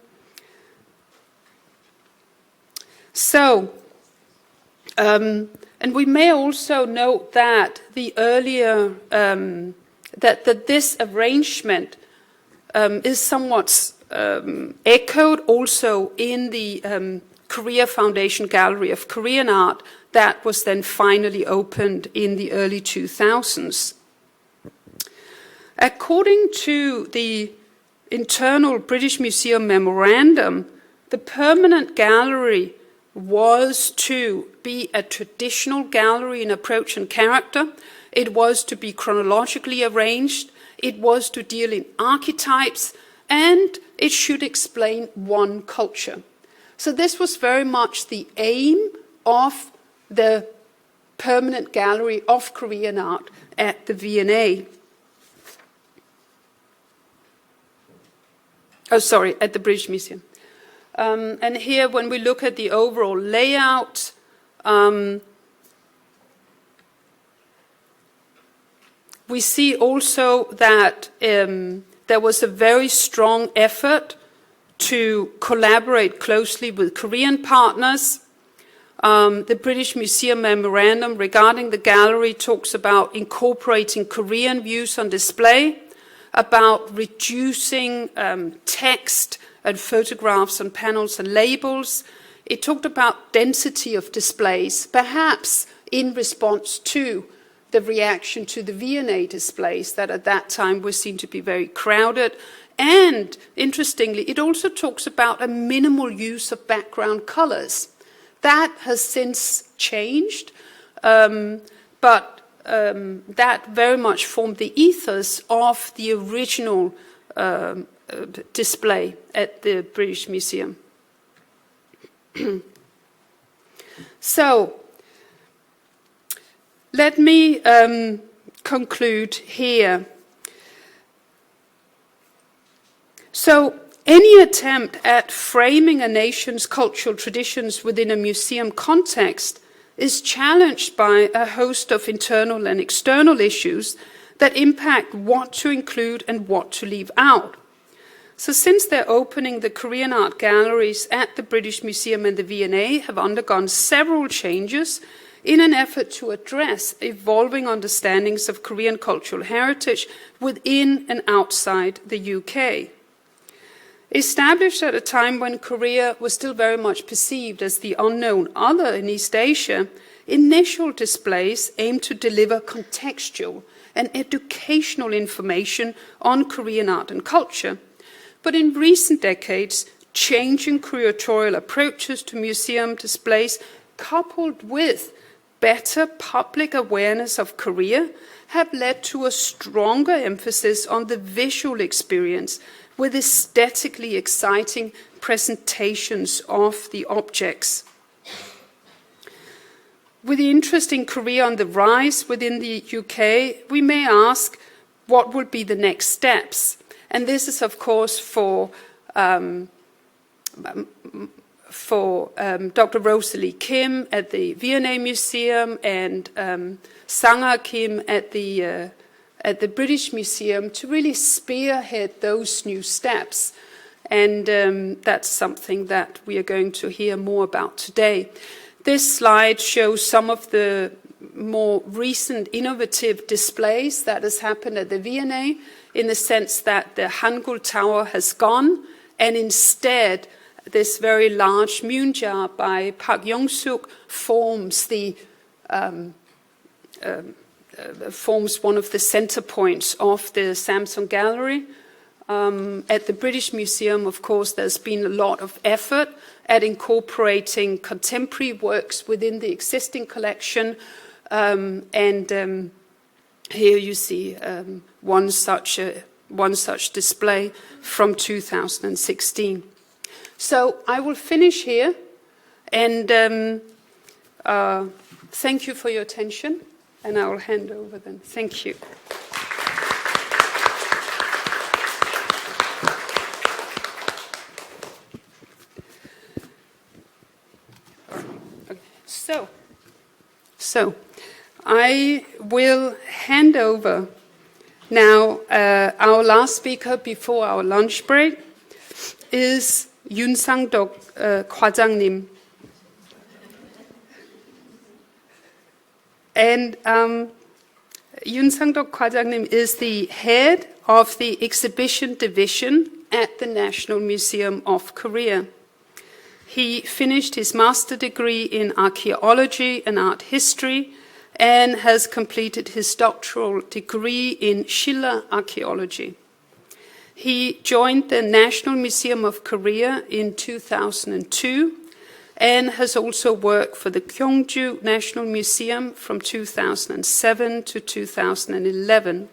we may also note that the earlier, that this arrangement is somewhat echoed also in the Korea Foundation Gallery of Korean Art that was then finally opened in the early 2000s. According to the internal British Museum memorandum, the permanent gallery was to be a traditional gallery in approach and character. It was to be chronologically arranged. It was to deal in archetypes, and it should explain one culture. So this was very much the aim of the permanent gallery of Korean art at the V&A. At the British Museum. And here, when we look at the overall layout, we see also that there was a very strong effort to collaborate closely with Korean partners. The British Museum memorandum regarding the gallery talks about incorporating Korean views on display, about reducing text and photographs on panels and labels. It talked about density of displays, perhaps in response to the reaction to the V&A displays that at that time were seen to be very crowded. And interestingly, it also talks about a minimal use of background colors. That has since changed, but that very much formed the ethos of the original display at the British Museum. So, let me conclude here. So, any attempt at framing a nation's cultural traditions within a museum context is challenged by a host of internal and external issues that impact what to include and what to leave out. So since their opening, the Korean art galleries at the British Museum and the V&A have undergone several changes in an effort to address evolving understandings of Korean cultural heritage within and outside the UK. Established at a time when Korea was still very much perceived as the unknown other in East Asia, initial displays aimed to deliver contextual and educational information on Korean art and culture. But in recent decades, changing curatorial approaches to museum displays, coupled with better public awareness of Korea, have led to a stronger emphasis on the visual experience with aesthetically exciting presentations of the objects. With the interest in Korea on the rise within the UK, we may ask what would be the next steps. And this is, of course, for Dr. Rosalie Kim at the V&A Museum and Sangha Kim at the British Museum to really spearhead those new steps. And that's something that we are going to hear more about today. This slide shows some of the more recent innovative displays that has happened at the V&A, in the sense that the Hangul Tower has gone, and instead this very large Moon jar by Park Young-suk forms forms one of the center points of the Samsung Gallery. At the British Museum, of course, there's been a lot of effort at incorporating contemporary works within the existing collection, and here you see one such display from 2016. So I will finish here, and thank you for your attention, and I will hand over then. Thank you. So I will hand over now. Our last speaker before our lunch break is Yoon Sang-dok 과장님. And Yoon Sang-dok 과장님 is the head of the exhibition division at the National Museum of Korea. He finished his master degree in archaeology and art history and has completed his doctoral degree in Schiller archaeology. He joined the National Museum of Korea in 2002 and has also worked for the Gyeongju National Museum from 2007 to 2011.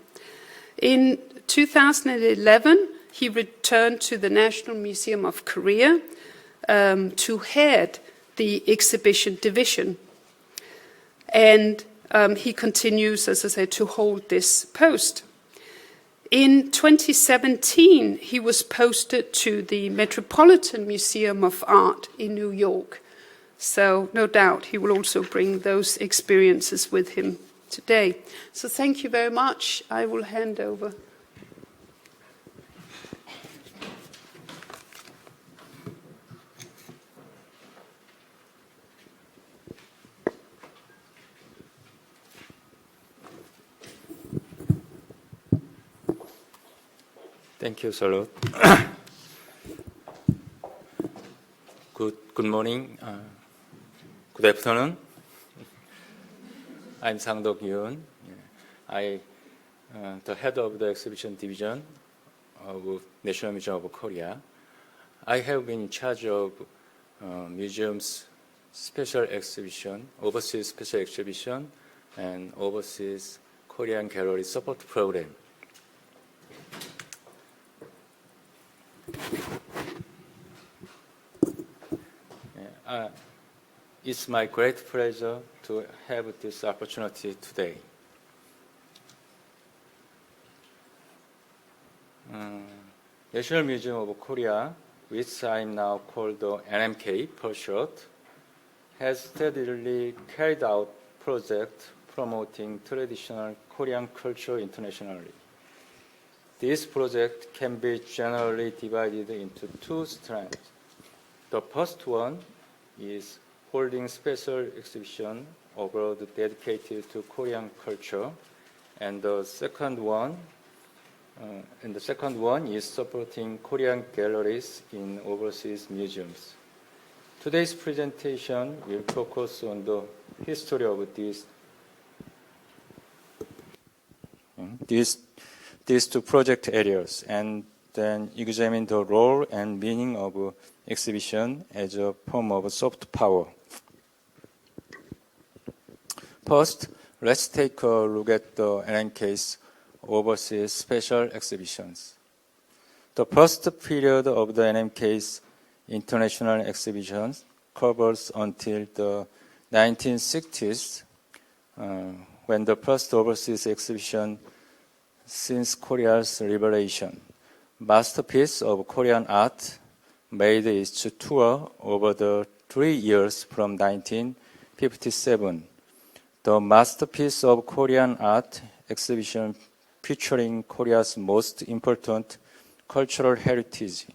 In 2011, he returned to the National Museum of Korea to head the exhibition division. And he continues, as I said, to hold this post. In 2017, he was posted to the Metropolitan Museum of Art in New York. So no doubt he will also bring those experiences with him today. So thank you very much. I will hand over. Thank you, Charlotte. Good morning. Good afternoon. I'm Sang-dok Yoon. I the head of the exhibition division of National Museum of Korea. I have been in charge of museum's special exhibition, overseas special exhibition, and overseas Korean gallery support program. It's my great pleasure to have this opportunity today. National Museum of Korea, which I'm now called the NMK for short, has steadily carried out projects promoting traditional Korean culture internationally. This project can be generally divided into two strands. The first one is holding special exhibition abroad dedicated to Korean culture, and the second one is supporting Korean galleries in overseas museums. Today's presentation will focus on the history of these two project areas, and then examine the role and meaning of exhibition as a form of soft power. First, let's take a look at the NMK's overseas special exhibitions. The first period of the NMK's international exhibitions covers until the 1960s, when the first overseas exhibition since Korea's liberation, Masterpiece of Korean Art, made its tour over the 3 years from 1957. The Masterpiece of Korean Art exhibition featuring Korea's most important cultural heritage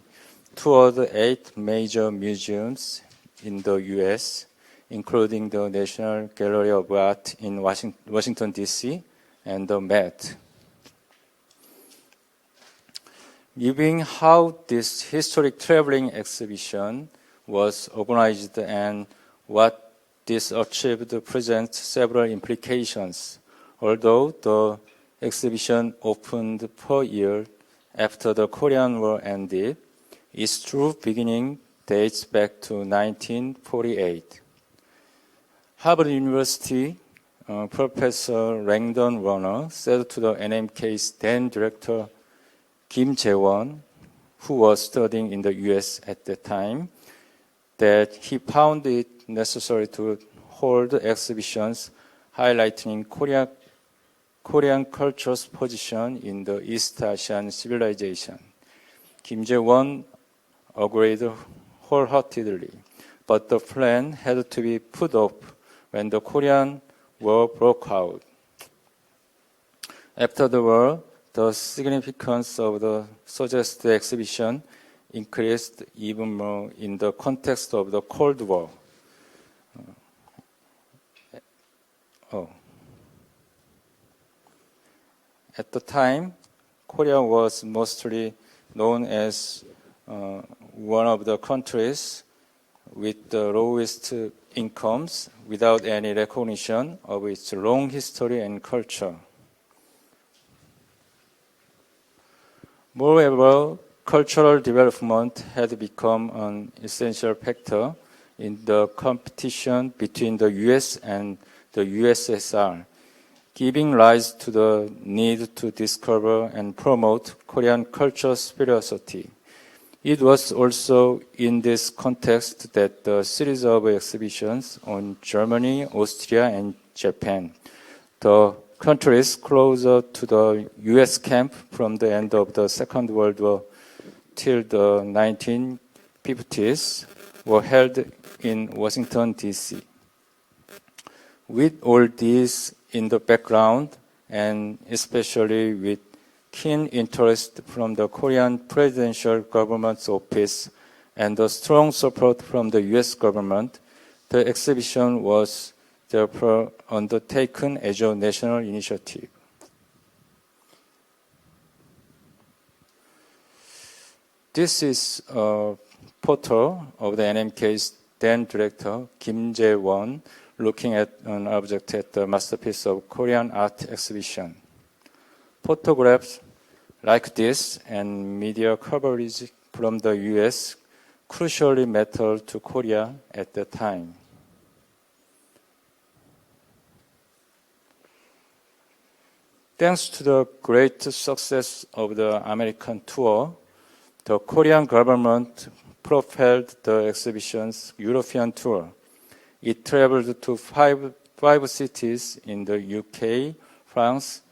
toured 8 major museums in the U.S., including the National Gallery of Art in Washington, D.C., and the Met. Given how this historic traveling exhibition was organized and what this achieved presents several implications. Although the exhibition opened per year after the Korean War ended, its true beginning dates back to 1948. Harvard University Professor Langdon Warner said to the NMK's then director Kim Jae-won, who was studying in the US at the time, that he found it necessary to hold exhibitions highlighting Korean culture's position in the East Asian civilization. Kim Jae-won agreed wholeheartedly, but the plan had to be put off when the Korean War broke out. After the war, the significance of the SOAS exhibition increased even more in the context of the Cold War. At the time, Korea was mostly known as one of the countries with the lowest incomes without any recognition of its long history and culture. Moreover, cultural development had become an essential factor in the competition between the US and the USSR, giving rise to the need to discover and promote Korean cultural superiority. It was also in this context that the series of exhibitions on Germany, Austria, and Japan, the countries closer to the US camp from the end of the Second World War till the 1950s, were held in Washington, D.C. With all these in the background, and especially with keen interest from the Korean Presidential Government's office and the strong support from the US government, the exhibition was therefore undertaken as a national initiative. This is a photo of the NMK's then director, Kim Jae-won, looking at an object at the masterpiece of Korean art exhibition. Photographs like this and media coverage from the US crucially mattered to Korea at that time. Thanks to the great success of the American tour, the Korean government propelled the exhibition's European tour. It traveled to five cities in the UK, France,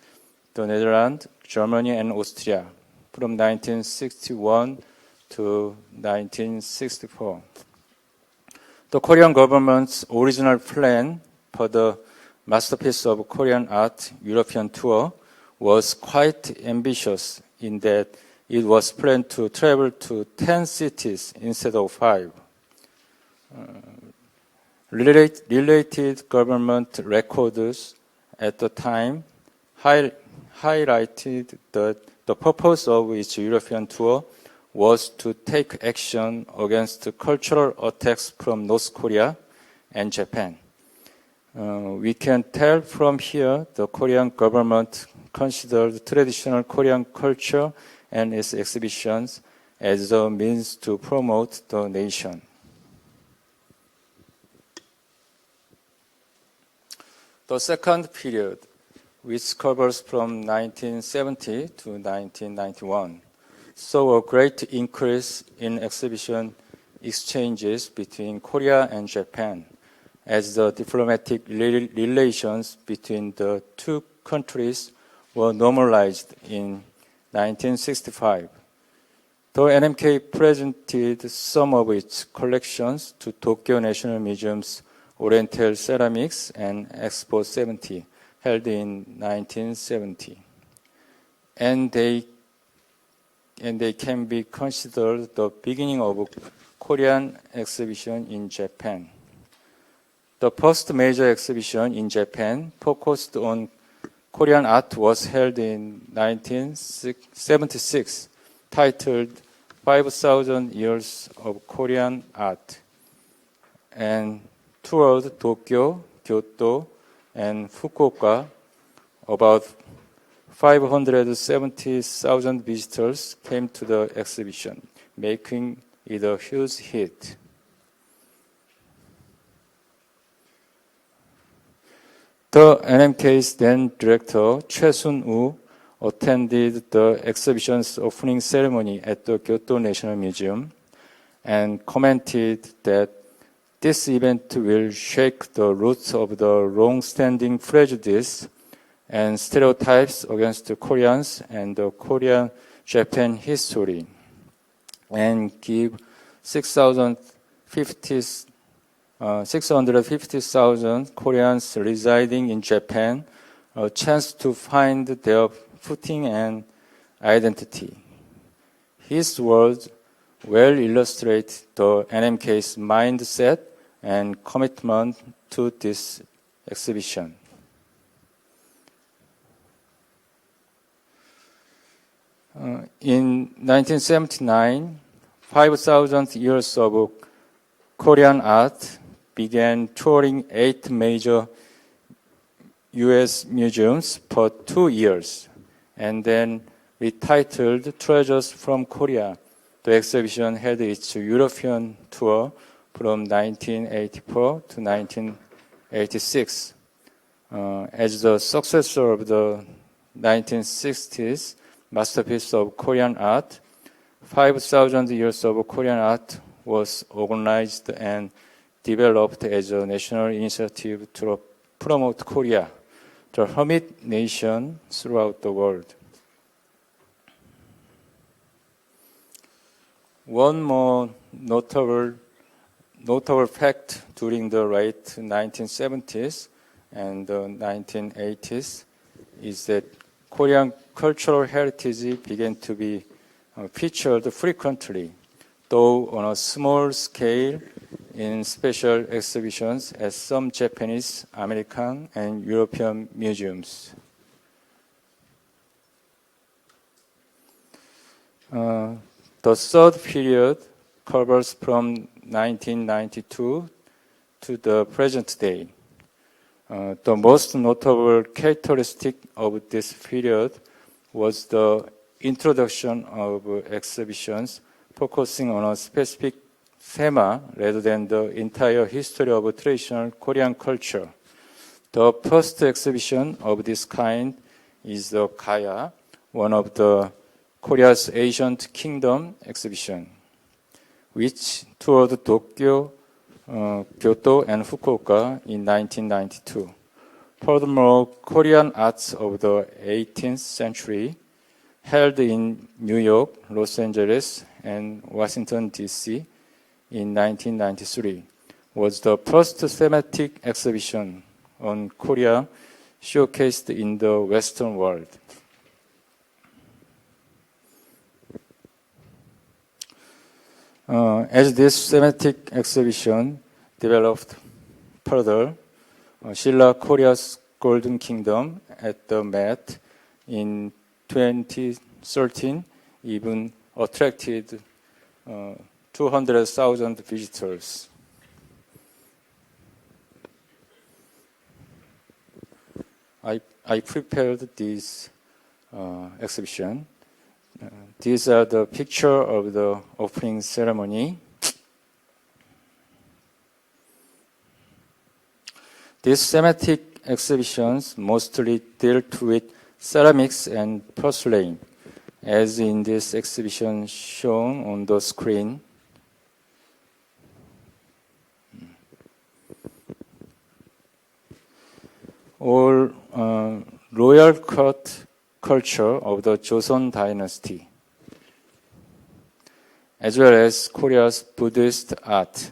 the Netherlands, Germany, and Austria from 1961 to 1964. The Korean government's original plan for the Masterpiece of Korean Art European Tour was quite ambitious in that it was planned to travel to 10 cities instead of 5. Related government records at the time highlighted that the purpose of its European tour was to take action against cultural attacks from North Korea and Japan. We can tell from here the Korean government considered traditional Korean culture and its exhibitions as a means to promote the nation. The second period, which covers from 1970 to 1991, saw a great increase in exhibition exchanges between Korea and Japan, as the diplomatic relations between the two countries were normalized in 1965. The NMK presented some of its collections to Tokyo National Museum's Oriental Ceramics and Expo 70, held in 1970. And they can be considered the beginning of a Korean exhibition in Japan. The first major exhibition in Japan focused on Korean art was held in 1976, titled 5,000 Years of Korean Art, and toured Tokyo, Kyoto, and Fukuoka. About 570,000 visitors came to the exhibition, making it a huge hit. The NMK's then director, Choi Sun-woo, attended the exhibition's opening ceremony at the Kyoto National Museum and commented that this event will shake the roots of the long-standing prejudice and stereotypes against the Koreans and the Korean-Japan history, and give 6,050 650,000 Koreans residing in Japan a chance to find their footing and identity. His words well illustrate the NMK's mindset and commitment to this exhibition. In 1979, 5,000 years of Korean art began touring 8 major U.S. museums for 2 years, and then retitled Treasures from Korea. The exhibition had its European tour from 1984 to 1986. As the successor of the 1960s masterpiece of Korean art, 5,000 years of Korean art was organized and developed as a national initiative to promote Korea, the hermit nation throughout the world. One more notable fact during the late 1970s and the 1980s is that Korean cultural heritage began to be featured frequently, though on a small scale in special exhibitions at some Japanese, American, and European museums. The third period covers from 1992 to the present day. The most notable characteristic of this period was the introduction of exhibitions focusing on a specific theme rather than the entire history of traditional Korean culture. The first exhibition of this kind is the Gaya, one of the Korea's ancient kingdom exhibition, which toured Tokyo, Kyoto, and Fukuoka in 1992. Furthermore, Korean arts of the 18th century, held in New York, Los Angeles, and Washington, D.C. in 1993, was the first thematic exhibition on Korea showcased in the Western world. As this thematic exhibition developed further, Silla Korea's Golden Kingdom at the Met in 2013 even attracted 200,000 visitors. I prepared this exhibition. These are the picture of the opening ceremony. These thematic exhibitions mostly dealt with ceramics and porcelain, as in this exhibition shown on the screen. All royal court culture of the Joseon dynasty, as well as Korea's Buddhist art.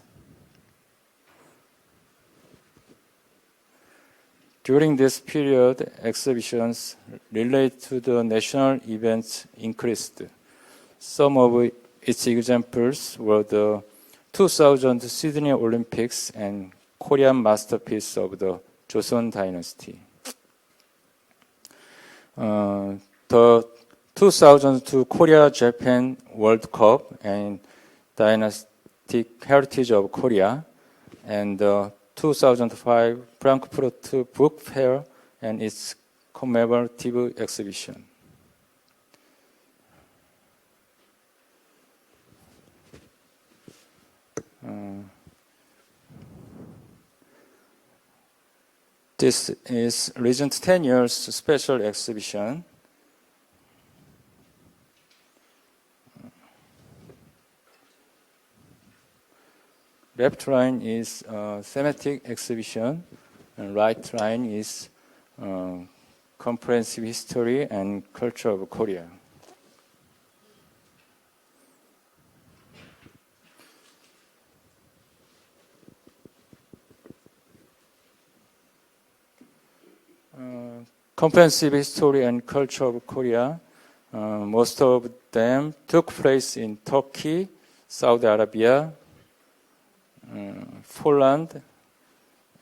During this period, exhibitions related to the national events increased. Some of its examples were the 2000 Sydney Olympics and Korean masterpiece of the Joseon dynasty. The 2002 Korea-Japan World Cup and Dynastic Heritage of Korea, and the 2005 Frankfurt Book Fair and its commemorative exhibition. This is Regent 10 years special exhibition. Left line is thematic exhibition, and right line is comprehensive history and culture of Korea. comprehensive history and culture of Korea. Most of them took place in Turkey, Saudi Arabia, Poland,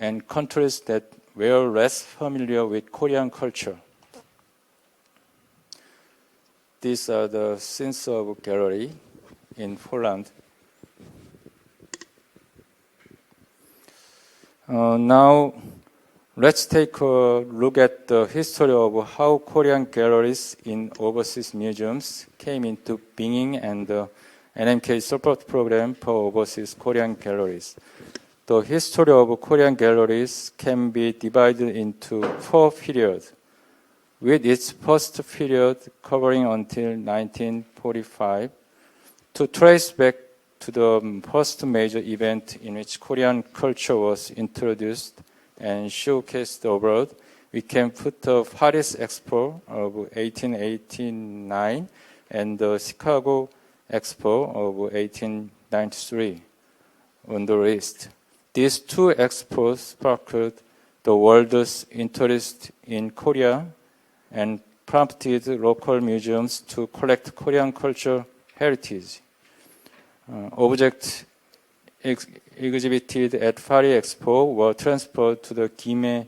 and countries that were less familiar with Korean culture. These are the scenes of gallery in Poland. Now, let's take a look at the history of how Korean galleries in overseas museums came into being and the NMK support program for overseas Korean galleries. The history of Korean galleries can be divided into 4 periods, with its first period covering until 1945, to trace back to the first major event in which Korean culture was introduced and showcased abroad. We can put the Paris Expo of 1889 and the Chicago Expo of 1893 on the list. These 2 expos sparked the world's interest in Korea and prompted local museums to collect Korean culture heritage. Objects exhibited at Paris Expo were transferred to the Gimhae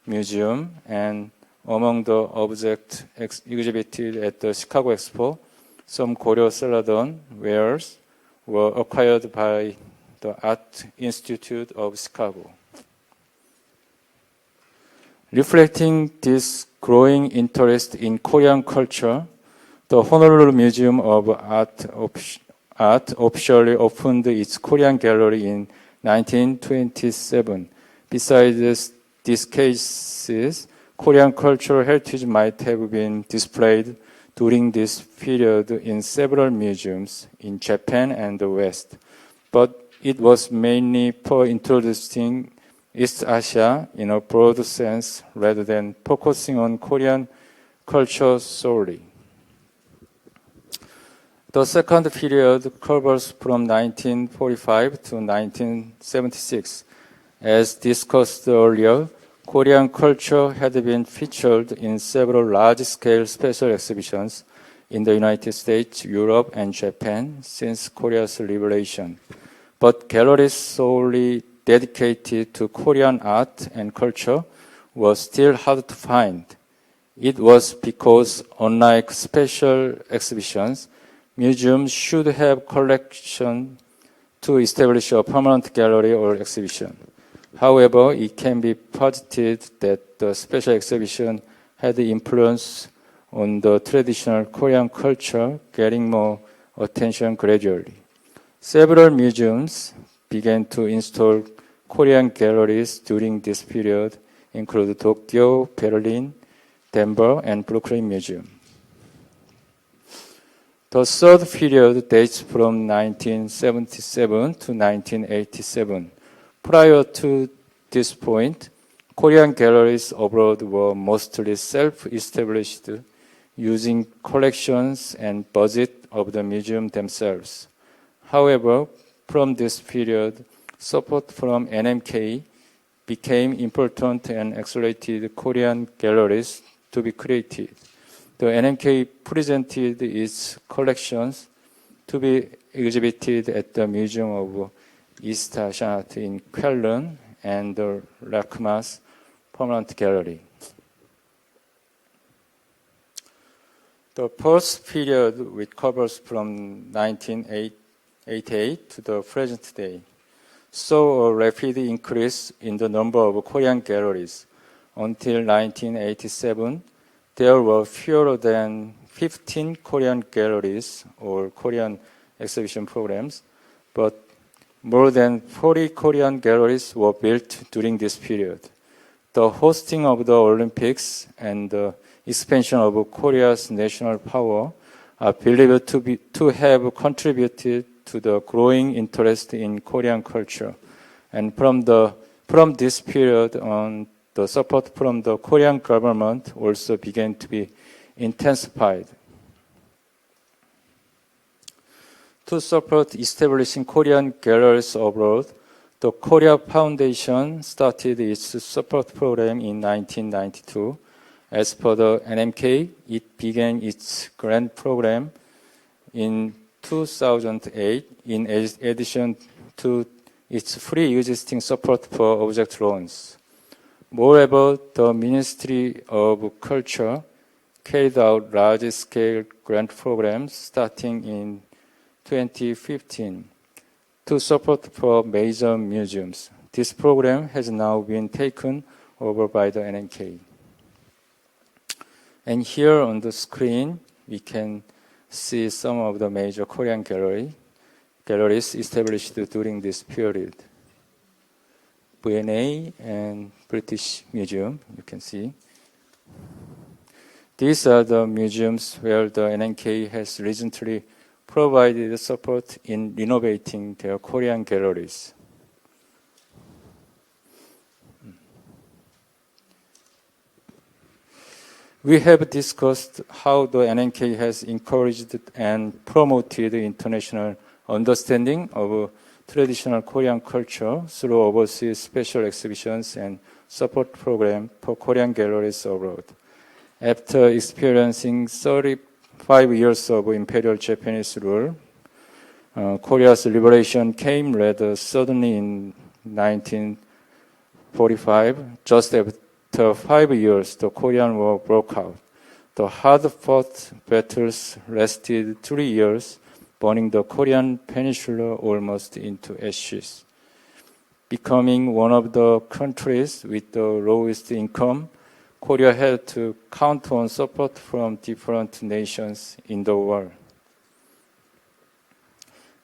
Museum, and among the objects exhibited at the Chicago Expo, some Goryeo Celadon wares were acquired by the Art Institute of Chicago. Reflecting this growing interest in Korean culture, the Honolulu Museum of Art officially opened its Korean gallery in 1927. Besides these cases, Korean cultural heritage might have been displayed during this period in several museums in Japan and the West, but it was mainly for introducing East Asia in a broad sense rather than focusing on Korean culture solely. The second period covers from 1945 to 1976. As discussed earlier, Korean culture had been featured in several large-scale special exhibitions in the United States, Europe, and Japan since Korea's liberation. But galleries solely dedicated to Korean art and culture were still hard to find. It was because, unlike special exhibitions, museums should have collection to establish a permanent gallery or exhibition. However, it can be posited that the special exhibition had influence on the traditional Korean culture, getting more attention gradually. Several museums began to install Korean galleries during this period, including Tokyo, Berlin, Denver, and Brooklyn Museum. The third period dates from 1977 to 1987. Prior to this point, Korean galleries abroad were mostly self-established, using collections and budget of the museum themselves. However, from this period, support from NMK became important and accelerated Korean galleries to be created. The NMK presented its collections to be exhibited at the Museum of East Asian Art in Kowloon and the LACMA's Permanent Gallery. The first period, which covers from 1988 to the present day, saw a rapid increase in the number of Korean galleries. Until 1987, there were fewer than 15 Korean galleries or Korean exhibition programs, but more than 40 Korean galleries were built during this period. The hosting of the Olympics and the expansion of Korea's national power are believed to have contributed to the growing interest in Korean culture. And from this period on, the support from the Korean government also began to be intensified. To support establishing Korean galleries abroad, the Korea Foundation started its support program in 1992, As per the NMK, it began its grant program in 2008 in addition to its free existing support for object loans. Moreover, the Ministry of Culture carried out large-scale grant programs starting in 2015 to support for major museums. This program has now been taken over by the NMK. And here on the screen, we can see some of the major Korean galleries established during this period. V&A and British Museum, you can see. These are the museums where the NNK has recently provided support in renovating their Korean galleries. We have discussed how the NNK has encouraged and promoted international understanding of traditional Korean culture through overseas special exhibitions and support program for Korean galleries abroad. After experiencing 35 years of Imperial Japanese rule, Korea's liberation came rather suddenly in 1945. Just after 5 years, the Korean War broke out. The hard-fought battles lasted 3 years, burning the Korean peninsula almost into ashes. Becoming one of the countries with the lowest income, Korea had to count on support from different nations in the world.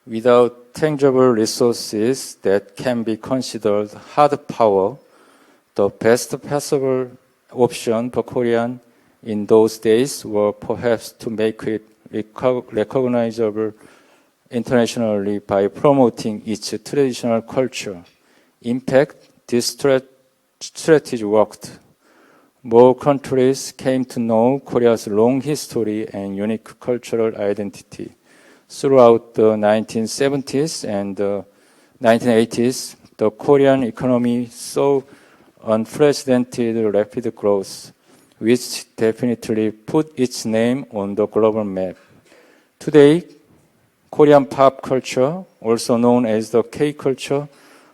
Without tangible resources that can be considered hard power, the best possible option for Korean in those days were perhaps to make it recognizable internationally by promoting its traditional culture. In fact, this strategy worked. More countries came to know Korea's long history and unique cultural identity. Throughout the 1970s and the 1980s, the Korean economy saw unprecedented rapid growth, which definitely put its name on the global map. Today, Korean pop culture, also known as the K-culture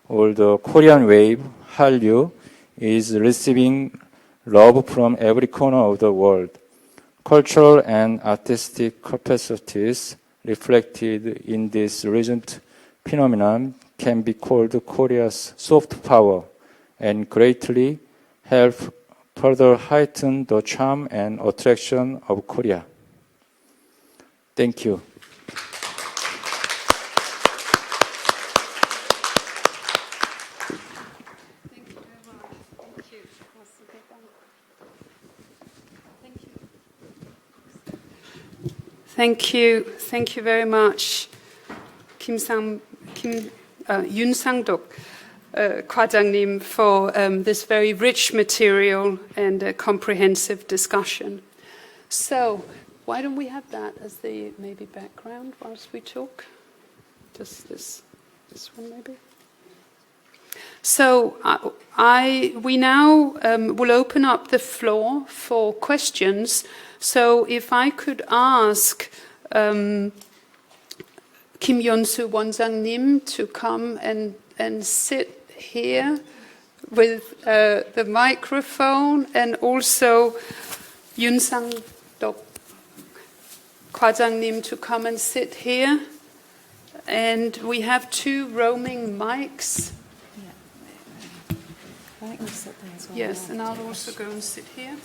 or the Korean wave, Hallyu, is receiving love from every corner of the world. Cultural and artistic capacities reflected in this recent phenomenon can be called Korea's soft power and greatly help further heighten the charm and attraction of Korea. Thank you. Thank you. Thank you very much, Yoon Sang-dok 과장님, for this very rich material and a comprehensive discussion. So, why don't we have that as the maybe background whilst we talk? Just this one maybe. So, we now will open up the floor for questions. So if I could ask Kim Yeon-soo 원장님 to come and sit here with the microphone, and also Yoon Sang-dok 과장님 to come and sit here. And we have 2 roaming mics. Yes, and I'll also go and sit here.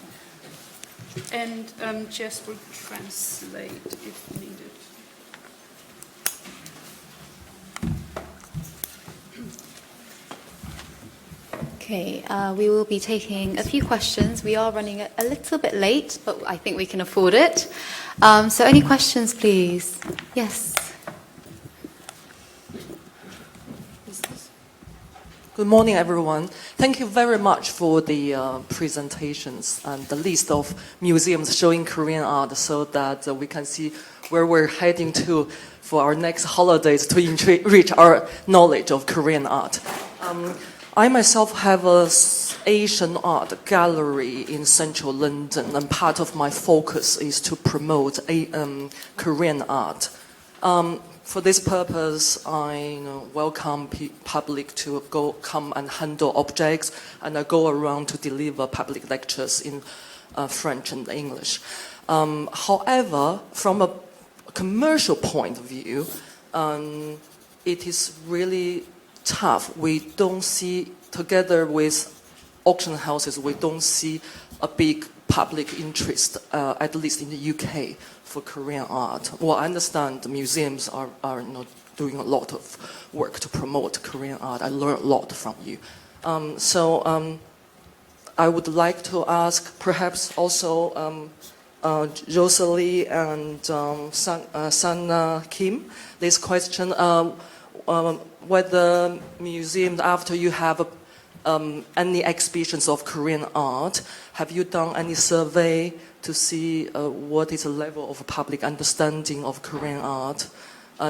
And Jess will translate if needed. Okay, we will be taking a few questions. We are running a little bit late, but I think we can afford it. So any questions, please? Yes. Good morning, everyone. Thank you very much for the presentations and the list of museums showing Korean art so that we can see where we're heading to for our next holidays to enrich our knowledge of Korean art. I myself have Asian art gallery in central London, and part of my focus is to promote Korean art. For this purpose, I welcome public to come and handle objects, and I go around to deliver public lectures in French and English. However, from a commercial point of view, it is really tough. We don't see, together with auction houses, we don't see a big public interest, at least in the UK, for Korean art. Well, I understand the museums are doing a lot of work to promote Korean art. I learned a lot from you. I would like to ask perhaps also Jocelyn and Sana Kim this question, whether museums, after you have any exhibitions of Korean art, have you done any survey to see what is the level of public understanding of Korean art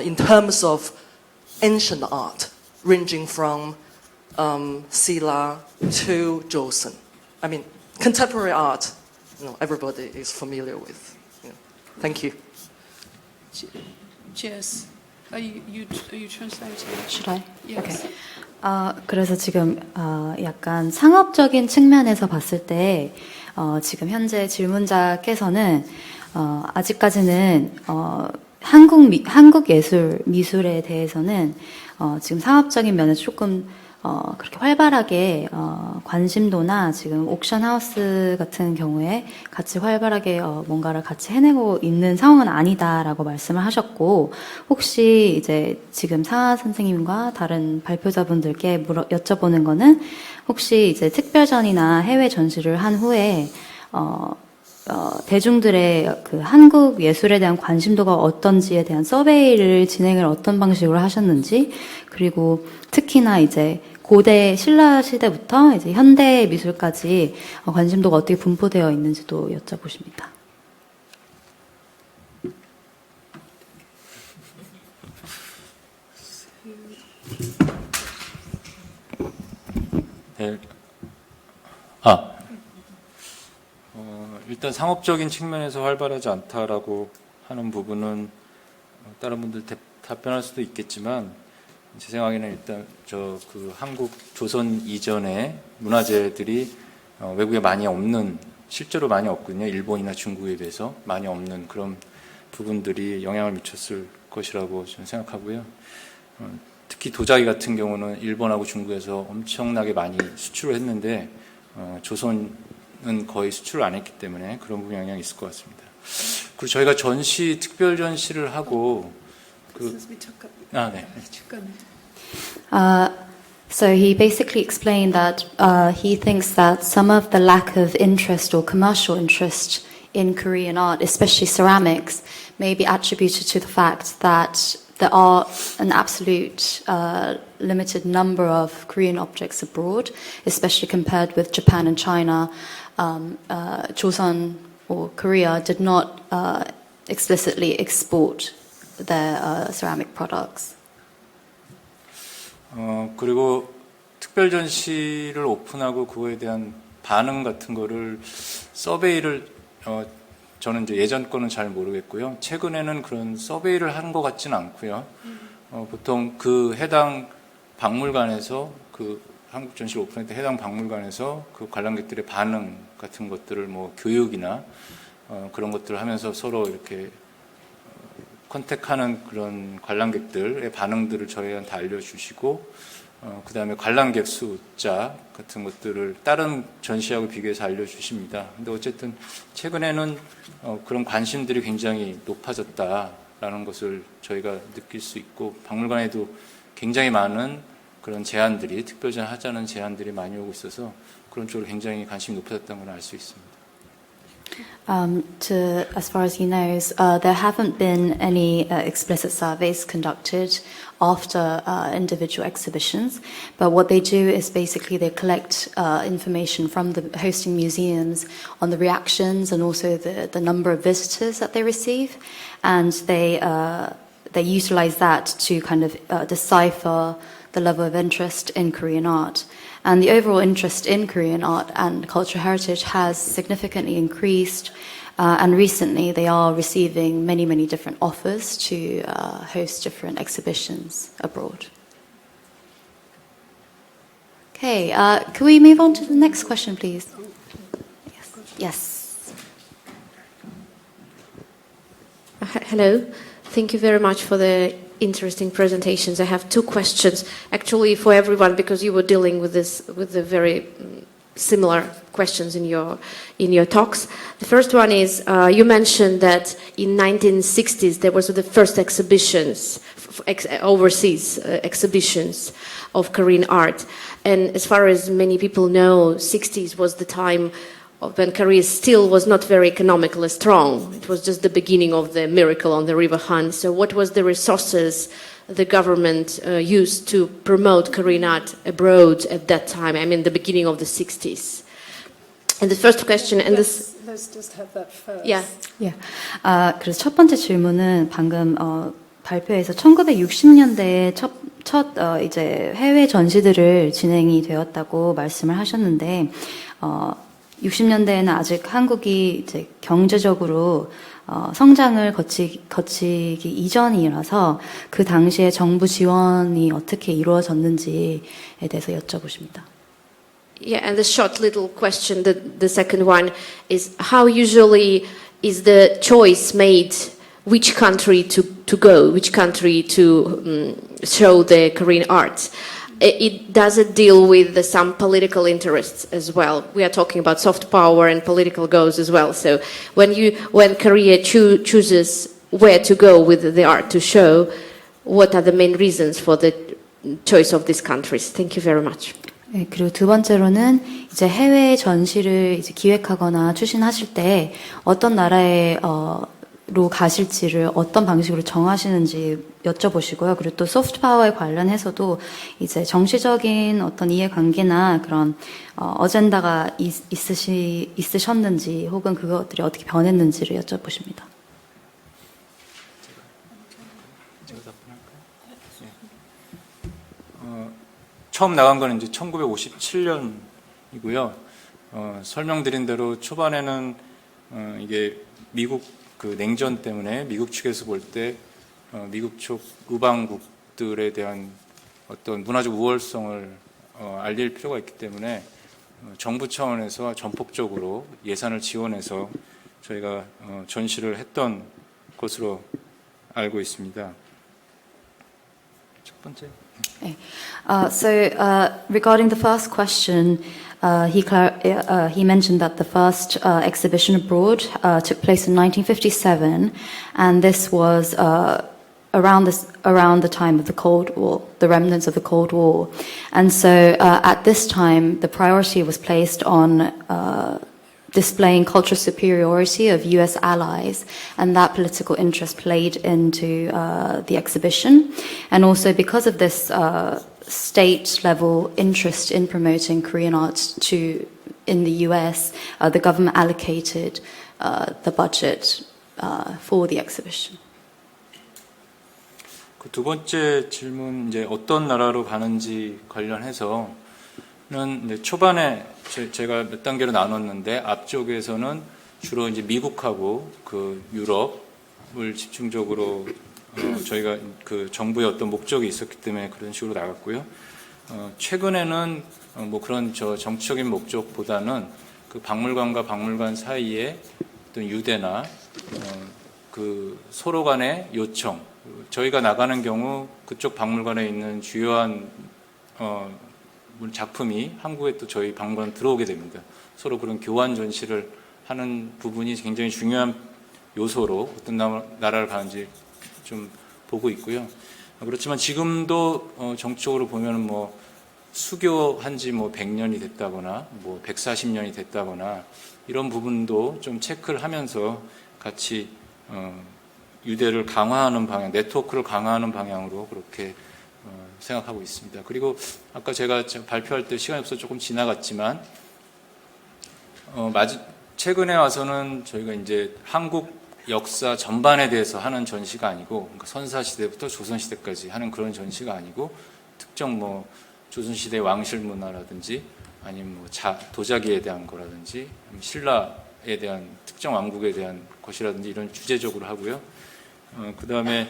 in terms of ancient art, ranging from Silla to Joseon? I mean, contemporary art, everybody is familiar with. Thank you. Jess, are you translating? Should I? Yes. Okay. 그래서 지금 약간 상업적인 측면에서 봤을 때 지금 현재 질문자께서는 아직까지는 한국 미술에 대해서는 지금 상업적인 면에서 조금 그렇게 활발하게 관심도나 지금 옥션 하우스 같은 경우에 같이 활발하게 뭔가를 같이 해내고 있는 상황은 아니다라고 말씀을 하셨고, 혹시 이제 지금 상하 선생님과 다른 발표자분들께 여쭤보는 거는, 혹시 이제 특별전이나 해외 전시를 한 후에 대중들의 그 한국 예술에 대한 관심도가 어떤지에 대한 서베이를 진행을 어떤 방식으로 하셨는지, 그리고 특히나 이제 고대 신라 시대부터 이제 현대 미술까지 관심도가 어떻게 분포되어 있는지도 여쭤보십니다. 네. 일단 상업적인 측면에서 활발하지 않다라고 하는 부분은 다른 분들 답변할 수도 있겠지만, 제 생각에는 일단 그 한국 조선 이전의 문화재들이 외국에 많이 없는, 실제로 많이 없거든요. 일본이나 중국에 비해서 많이 없는 그런 부분들이 영향을 미쳤을 것이라고 저는 생각하고요. 특히 도자기 같은 경우는 일본하고 중국에서 엄청나게 많이 수출을 했는데 조선은 거의 수출을 안 했기 때문에 그런 부분이 영향이 있을 것 같습니다. 그리고 저희가 특별 전시를 하고 네. So he basically explained that he thinks that some of the lack of interest or commercial interest in Korean art, especially ceramics, may be attributed to the fact that there are an absolute limited number of Korean objects abroad, especially compared with Japan and China. Joseon or Korea did not explicitly export their ceramic products. 그리고 특별 전시를 오픈하고 그거에 대한 반응 같은 거를 서베이를 저는 이제 예전 거는 잘 모르겠고요. 최근에는 그런 서베이를 한 것 같지는 않고요. 보통 그 해당 박물관에서 그 한국 전시를 오픈할 때 해당 박물관에서 그 관람객들의 반응 같은 것들을 뭐 교육이나 그런 것들을 하면서 서로 이렇게 컨택하는 그런 관람객들의 반응들을 저희한테 알려주시고, 그 다음에 관람객 숫자 같은 것들을 다른 전시하고 비교해서 알려주십니다. 근데 어쨌든 최근에는 그런 관심들이 굉장히 높아졌다라는 것을 저희가 느낄 수 있고, 박물관에도 굉장히 많은 그런 제안들이, 특별전 하자는 제안들이 많이 오고 있어서 그런 쪽으로 굉장히 관심이 높아졌다는 걸 알 수 있습니다. As far as he knows, there haven't been any explicit surveys conducted after individual exhibitions, but what they do is basically they collect information from the hosting museums on the reactions and also the number of visitors that they receive, and they utilize that to kind of decipher the level of interest in Korean art. And the overall interest in Korean art and cultural heritage has significantly increased. And recently they are receiving many, many different offers to host different exhibitions abroad. Okay, can we move on to the next question, please? Yes. Hello. Thank you very much for the interesting presentations. I have two questions, actually for everyone, because you were dealing with the very similar questions in your talks. The first one is you mentioned that in 1960s there was the first exhibitions, overseas exhibitions of Korean art, and as far as many people know, 60s was the time when Korea still was not very economically strong. It was just the beginning of the miracle on the River Han. So what was the resources the government used to promote Korean art abroad at that time? I mean, the beginning of the 60s. And the first question, and this... Let's just have that first. Yeah. 그래서 첫 번째 질문은 방금 발표에서 1960년대에 첫 이제 해외 전시들을 진행이 되었다고 말씀을 하셨는데 60년대에는 아직 한국이 이제 경제적으로 성장을 거치기 이전이라서 그 당시에 정부 지원이 어떻게 이루어졌는지에 대해서 여쭤보십니다. Yeah, and the short little question, the second one, is how usually is the choice made which country to go, which country to show the Korean art? Does it deal with some political interests as well? We are talking about soft power and political goals as well. So when Korea chooses where to go with the art to show, what are the main reasons for the choice of these countries? Thank you very much. 네, 그리고 두 번째로는 이제 해외 전시를 이제 기획하거나 추진하실 때 어떤 나라에 로 가실지를 어떤 방식으로 정하시는지 여쭤보시고요. 그리고 또 소프트 파워에 관련해서도 이제 정치적인 어떤 이해관계나 그런 어젠다가 있으셨는지 혹은 그것들이 어떻게 변했는지를 여쭤보십니다. 처음 나간 거는 이제 1957년이고요. 설명드린 대로 초반에는 이게 미국 그 냉전 때문에 미국 측에서 볼 때 미국 쪽 우방국들에 대한 어떤 문화적 우월성을 알릴 필요가 있기 때문에 정부 차원에서 전폭적으로 예산을 지원해서 저희가 전시를 했던 것으로 알고 있습니다. 첫 번째. So regarding the first question, he mentioned that the first exhibition abroad took place in 1957, and this was around the time of the Cold War, the remnants of the Cold War. And so at this time, the priority was placed on displaying cultural superiority of US allies, and that political interest played into the exhibition. And also because of this state-level interest in promoting Korean art in the US, the government allocated the budget for the exhibition. 그 두 번째 질문, 이제 어떤 나라로 가는지 관련해서는 이제 초반에 제가 몇 단계로 나눴는데 앞쪽에서는 주로 이제 미국하고 그 유럽을 집중적으로 저희가 그 정부의 어떤 목적이 있었기 때문에 그런 식으로 나갔고요. 최근에는 뭐 그런 정치적인 목적보다는 그 박물관과 박물관 사이에 어떤 유대나 그 서로 간의 요청, 저희가 나가는 경우 그쪽 박물관에 있는 주요한 작품이 한국에 또 저희 박물관 들어오게 됩니다. 서로 그런 교환 전시를 하는 부분이 굉장히 중요한 요소로 어떤 나라를 가는지 좀 보고 있고요. 그렇지만 지금도 정치적으로 보면은 뭐 수교한 지 뭐 100년이 됐다거나 뭐 140년이 됐다거나 이런 부분도 좀 체크를 하면서 같이 유대를 강화하는 방향, 네트워크를 강화하는 방향으로 그렇게 생각하고 있습니다. 그리고 아까 제가 발표할 때 시간이 없어서 조금 지나갔지만 최근에 와서는 저희가 이제 한국 역사 전반에 대해서 하는 전시가 아니고, 그러니까 선사시대부터 조선시대까지 하는 그런 전시가 아니고 특정 뭐 조선시대 왕실 문화라든지 아니면 뭐 도자기에 대한 거라든지 신라에 대한 특정 왕국에 대한 것이라든지 이런 주제적으로 하고요. 그 다음에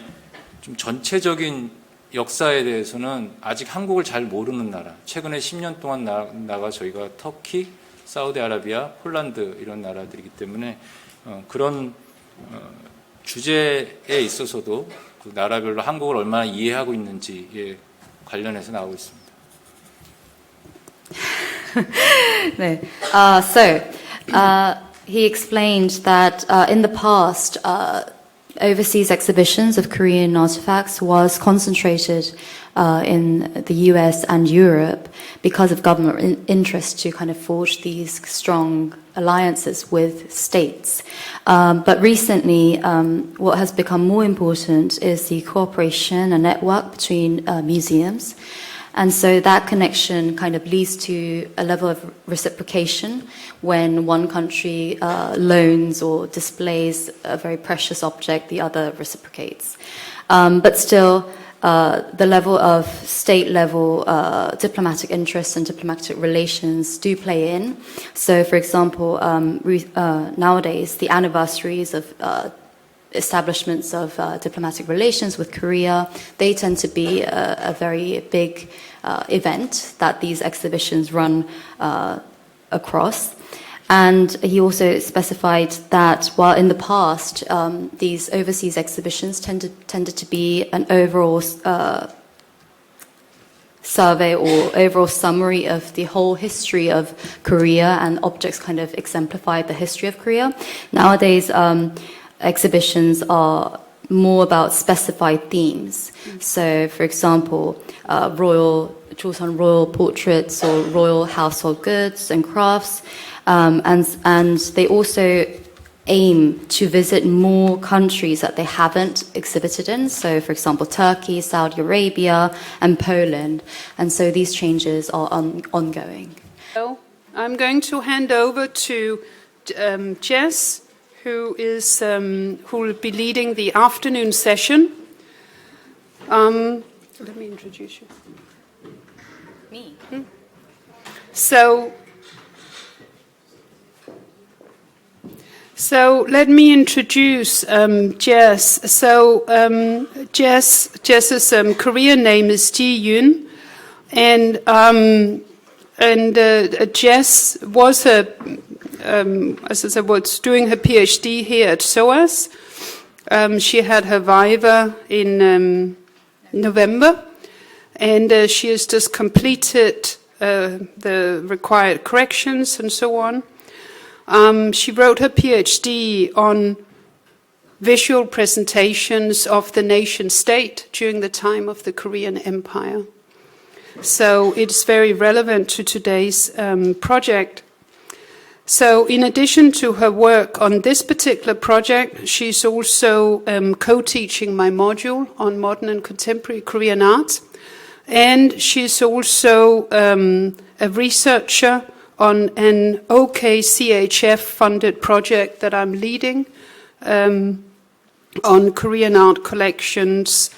좀 전체적인 역사에 대해서는 아직 한국을 잘 모르는 나라, 최근에 10년 동안 나가 저희가 터키, 사우디아라비아, 폴란드 이런 나라들이기 때문에 그런 주제에 있어서도 그 나라별로 한국을 얼마나 이해하고 있는지에 관련해서 나오고 있습니다. No. He explained that in the past, overseas exhibitions of Korean artifacts was concentrated in the US and Europe because of government interest to kind of forge these strong alliances with states. But recently, what has become more important is the cooperation and network between museums. And so that connection kind of leads to a level of reciprocation when one country loans or displays a very precious object, the other reciprocates. But still, the level of state-level diplomatic interests and diplomatic relations do play in. So, for example, nowadays, the anniversaries of establishments of diplomatic relations with Korea, they tend to be a very big event that these exhibitions run across. And he also specified that while in the past these overseas exhibitions tended to be an overall survey or overall summary of the whole history of Korea, and objects kind of exemplified the history of Korea. Nowadays, exhibitions are more about specified themes. So, for example, Joseon royal portraits or royal household goods and crafts, and they also aim to visit more countries that they haven't exhibited in. So, for example, Turkey, Saudi Arabia, and Poland. And so these changes are ongoing. So I'm going to hand over to Jess, who will be leading the afternoon session. Let me introduce you. Me? So let me introduce Jess. So Jess's Korean name is Ji Yoon, and Jess was as I said, was doing her PhD here at SOAS. She had her viva in November, and she has just completed the required corrections and so on. She wrote her PhD on visual presentations of the nation state during the time of the Korean Empire. So it's very relevant to today's project. So in addition to her work on this particular project, she's also co-teaching my module on modern and contemporary Korean art. And she's also a researcher on an OKCHF-funded project that I'm leading on Korean art collections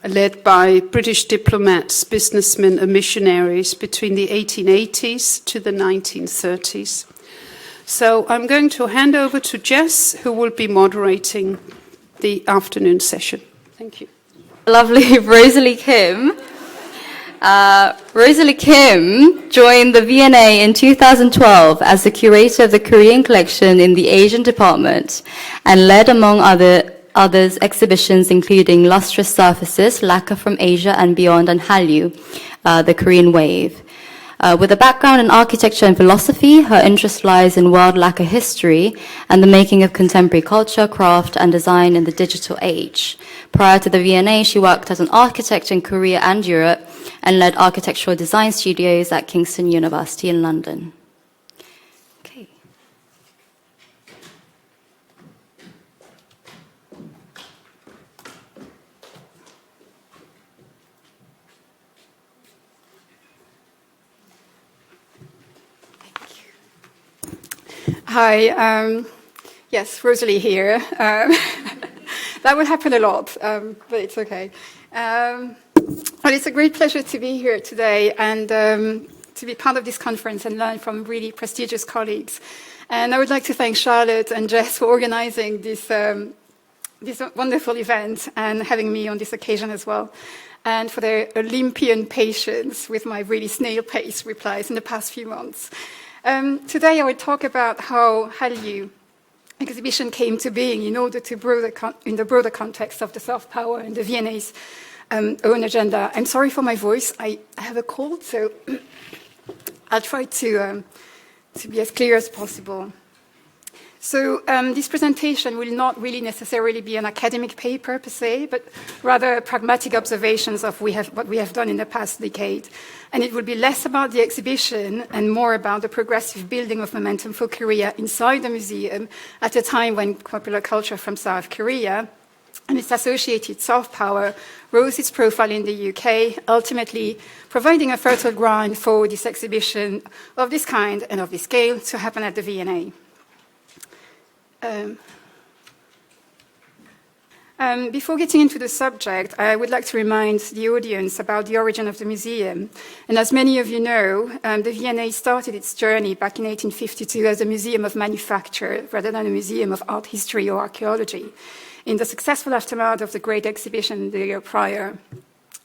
led by British diplomats, businessmen and missionaries between the 1880s to the 1930s. So I'm going to hand over to Jess, who will be moderating the afternoon session. Thank you. Lovely Rosalie Kim. Rosalie Kim joined the V&A in 2012 as the curator of the Korean collection in the Asian department, and led, among others, exhibitions including Lustrous Surfaces, Lacquer from Asia and Beyond, and Hallyu, the Korean Wave. With a background in architecture and philosophy, her interest lies in world lacquer history and the making of contemporary culture, craft, and design in the digital age. Prior to the V&A, she worked as an architect in Korea and Europe and led architectural design studios at Kingston University in London. Okay. Hi, yes, Rosalie here. That would happen a lot, but it's okay. Well, it's a great pleasure to be here today and to be part of this conference and learn from really prestigious colleagues. And I would like to thank Charlotte and Jess for organizing this wonderful event and having me on this occasion as well, and for their Olympian patience with my really snail-paced replies in the past few months. Today I will talk about how Hallyu exhibition came to being in order to in the broader context of the soft power and the V&A's own agenda. I'm sorry for my voice. I have a cold, so I'll try to be as clear as possible. So this presentation will not really necessarily be an academic paper per se, but rather pragmatic observations of what we have done in the past decade. And it will be less about the exhibition and more about the progressive building of momentum for Korea inside the museum at a time when popular culture from South Korea and its associated soft power rose its profile in the UK, ultimately providing a fertile ground for this exhibition of this kind and of this scale to happen at the V&A. Before getting into the subject, I would like to remind the audience about the origin of the museum. And as many of you know, the V&A started its journey back in 1852 as a museum of manufacture rather than a museum of art history or archaeology, in the successful aftermath of the Great Exhibition the year prior.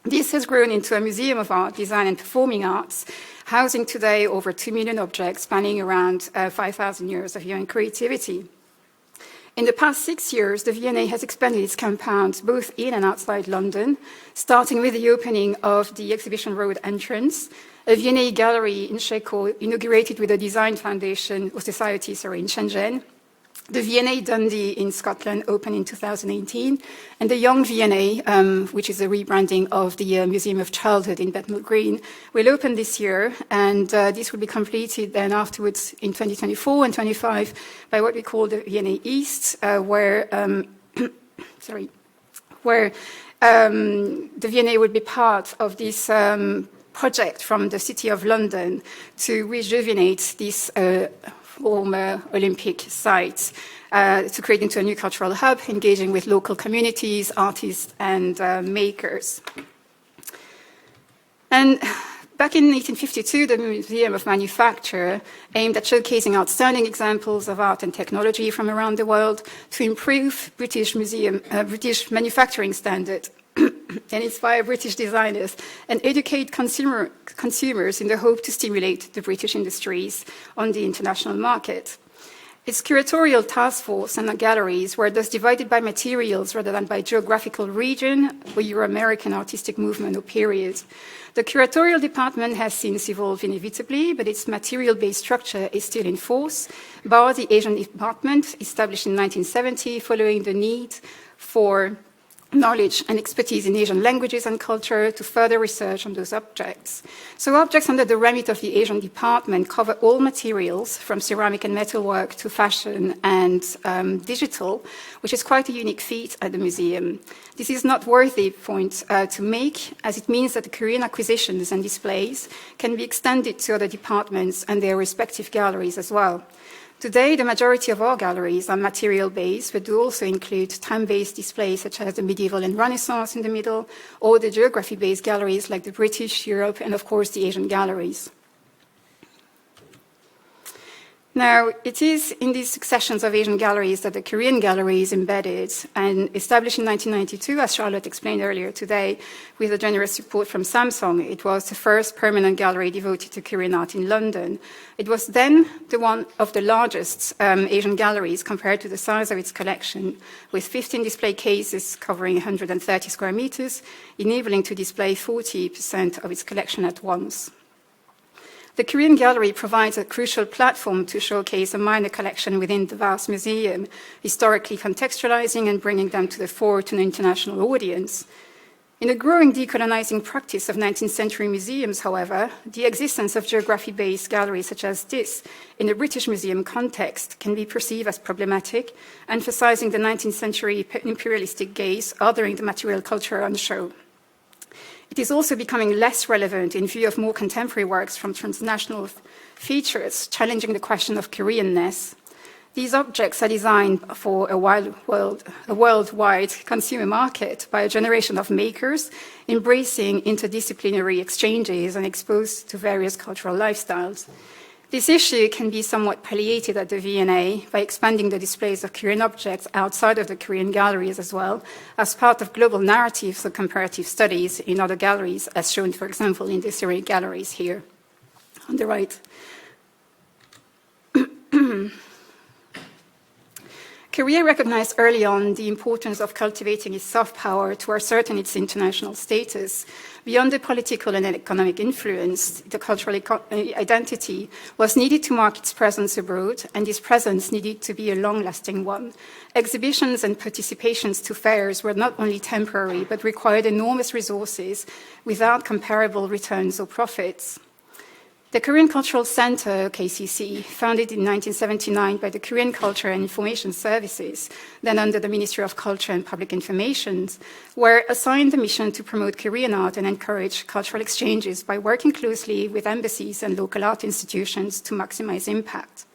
This has grown into a museum of art, design and performing arts, housing today over 2 million objects spanning around 5,000 years of human creativity. In the past 6 years, the V&A has expanded its compounds both in and outside London, starting with the opening of the Exhibition Road entrance, a V&A gallery in Sheko inaugurated with a design foundation or society in Shenzhen, the V&A Dundee in Scotland opened in 2018, and the Young V&A, which is a rebranding of the Museum of Childhood in Bethnal Green, will open this year, and this will be completed then afterwards in 2024 and 25 by what we call the V&A East, where the V&A would be part of this project from the City of London to rejuvenate this former Olympic sites to create into a new cultural hub, engaging with local communities, artists, and makers. And back in 1852, the Museum of Manufacture aimed at showcasing outstanding examples of art and technology from around the world to improve British manufacturing standards and inspire British designers and educate consumers in the hope to stimulate the British industries on the international market. Its curatorial task force and the galleries were thus divided by materials rather than by geographical region or Euro-American artistic movement or period. The curatorial department has since evolved inevitably, but its material-based structure is still in force, bar the Asian department, established in 1970 following the need for knowledge and expertise in Asian languages and culture to further research on those objects. So objects under the remit of the Asian department cover all materials from ceramic and metalwork to fashion and digital, which is quite a unique feat at the museum. This is not worthy point to make, as it means that the Korean acquisitions and displays can be extended to other departments and their respective galleries as well. Today, the majority of our galleries are material-based, but do also include time-based displays such as the medieval and Renaissance in the middle, or the geography-based galleries like the British, Europe, and of course the Asian galleries. Now, it is in these successions of Asian galleries that the Korean gallery is embedded and established in 1992, as Charlotte explained earlier today, with a generous support from Samsung. It was the first permanent gallery devoted to Korean art in London. It was then one of the largest Asian galleries compared to the size of its collection, with 15 display cases covering 130 square meters, enabling to display 40% of its collection at once. The Korean Gallery provides a crucial platform to showcase a minor collection within the vast museum, historically contextualizing and bringing them to the fore to an international audience. In the growing decolonizing practice of 19th century museums, however, the existence of geography-based galleries such as this in a British museum context can be perceived as problematic, emphasizing the 19th century imperialistic gaze, othering the material culture on show. It is also becoming less relevant in view of more contemporary works from transnational features, challenging the question of Koreanness. These objects are designed for a worldwide consumer market by a generation of makers embracing interdisciplinary exchanges and exposed to various cultural lifestyles. This issue can be somewhat palliated at the V&A by expanding the displays of Korean objects outside of the Korean galleries as well, as part of global narratives or comparative studies in other galleries, as shown, for example, in the Syrian galleries here on the right. Korea recognized early on the importance of cultivating its soft power to ascertain its international status. Beyond the political and economic influence, the cultural identity was needed to mark its presence abroad, and this presence needed to be a long-lasting one. Exhibitions and participations to fairs were not only temporary, but required enormous resources without comparable returns or profits. The Korean Cultural Center, KCC, founded in 1979 by the Korean Culture and Information Services, then under the Ministry of Culture and Public Information, were assigned the mission to promote Korean art and encourage cultural exchanges by working closely with embassies and local art institutions to maximize impact.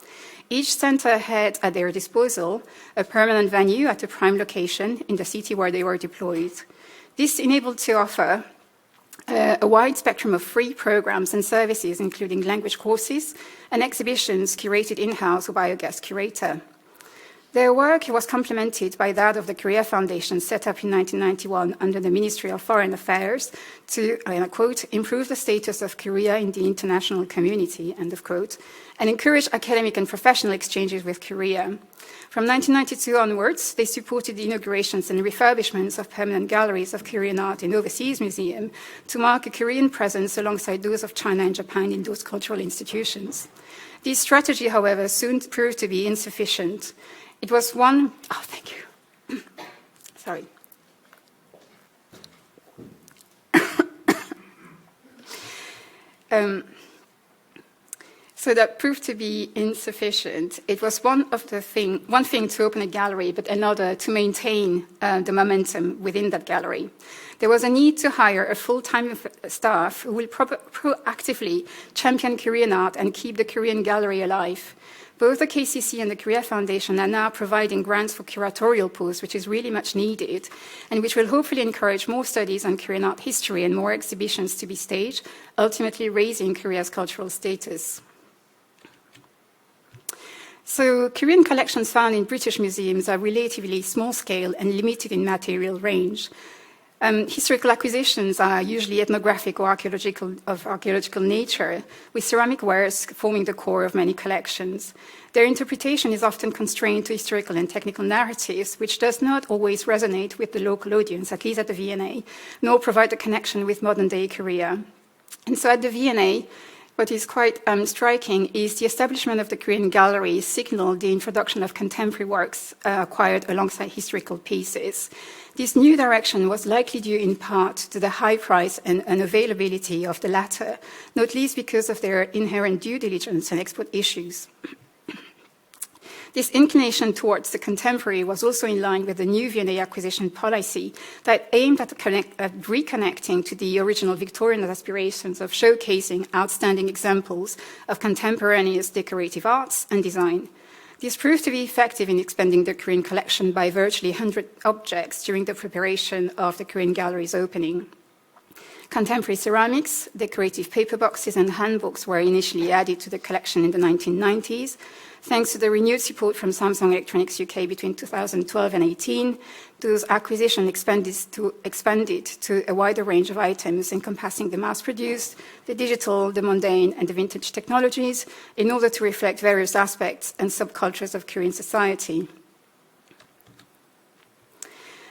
Each center had at their disposal a permanent venue at a prime location in the city where they were deployed. This enabled to offer a wide spectrum of free programs and services, including language courses and exhibitions curated in-house or by a guest curator. Their work was complemented by that of the Korea Foundation, set up in 1991 under the Ministry of Foreign Affairs to, and I quote, improve the status of Korea in the international community, end of quote, and encourage academic and professional exchanges with Korea. From 1992 onwards, they supported the inaugurations and refurbishments of permanent galleries of Korean art in overseas museums to mark a Korean presence alongside those of China and Japan in those cultural institutions. This strategy, however, soon proved to be insufficient. It was one, oh, thank you. Sorry. So that proved to be insufficient. It was one thing to open a gallery, but another to maintain the momentum within that gallery. There was a need to hire a full-time staff who will proactively champion Korean art and keep the Korean gallery alive. Both the KCC and the Korea Foundation are now providing grants for curatorial posts, which is really much needed, and which will hopefully encourage more studies on Korean art history and more exhibitions to be staged, ultimately raising Korea's cultural status. So Korean collections found in British museums are relatively small-scale and limited in material range. Historical acquisitions are usually ethnographic or archaeological nature, with ceramic wares forming the core of many collections. Their interpretation is often constrained to historical and technical narratives, which does not always resonate with the local audience, at least at the V&A, nor provide a connection with modern-day Korea. And so at the V&A, what is quite striking is the establishment of the Korean Gallery signaled the introduction of contemporary works acquired alongside historical pieces. This new direction was likely due in part to the high price and unavailability of the latter, not least because of their inherent due diligence and export issues. This inclination towards the contemporary was also in line with the new V&A acquisition policy that aimed at reconnecting to the original Victorian aspirations of showcasing outstanding examples of contemporaneous decorative arts and design. This proved to be effective in expanding the Korean collection by virtually 100 objects during the preparation of the Korean Gallery's opening. Contemporary ceramics, decorative paper boxes, and handbooks were initially added to the collection in the 1990s. Thanks to the renewed support from Samsung Electronics UK between 2012 and 2018, those acquisitions expanded to a wider range of items encompassing the mass-produced, the digital, the mundane, and the vintage technologies in order to reflect various aspects and subcultures of Korean society.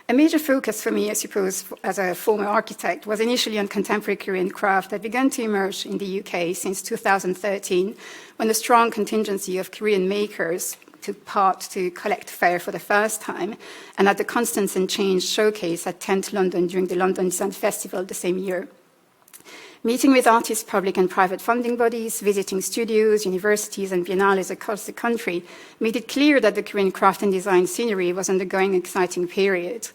A major focus for me, I suppose, as a former architect, was initially on contemporary Korean craft that began to emerge in the UK since 2013, when a strong contingency of Korean makers took part to collect fair for the first time, and at the Constance and Change showcase at 10th London during the London Design Festival the same year. Meeting with artists, public and private funding bodies, visiting studios, universities, and biennales across the country made it clear that the Korean craft and design scenery was undergoing an exciting period.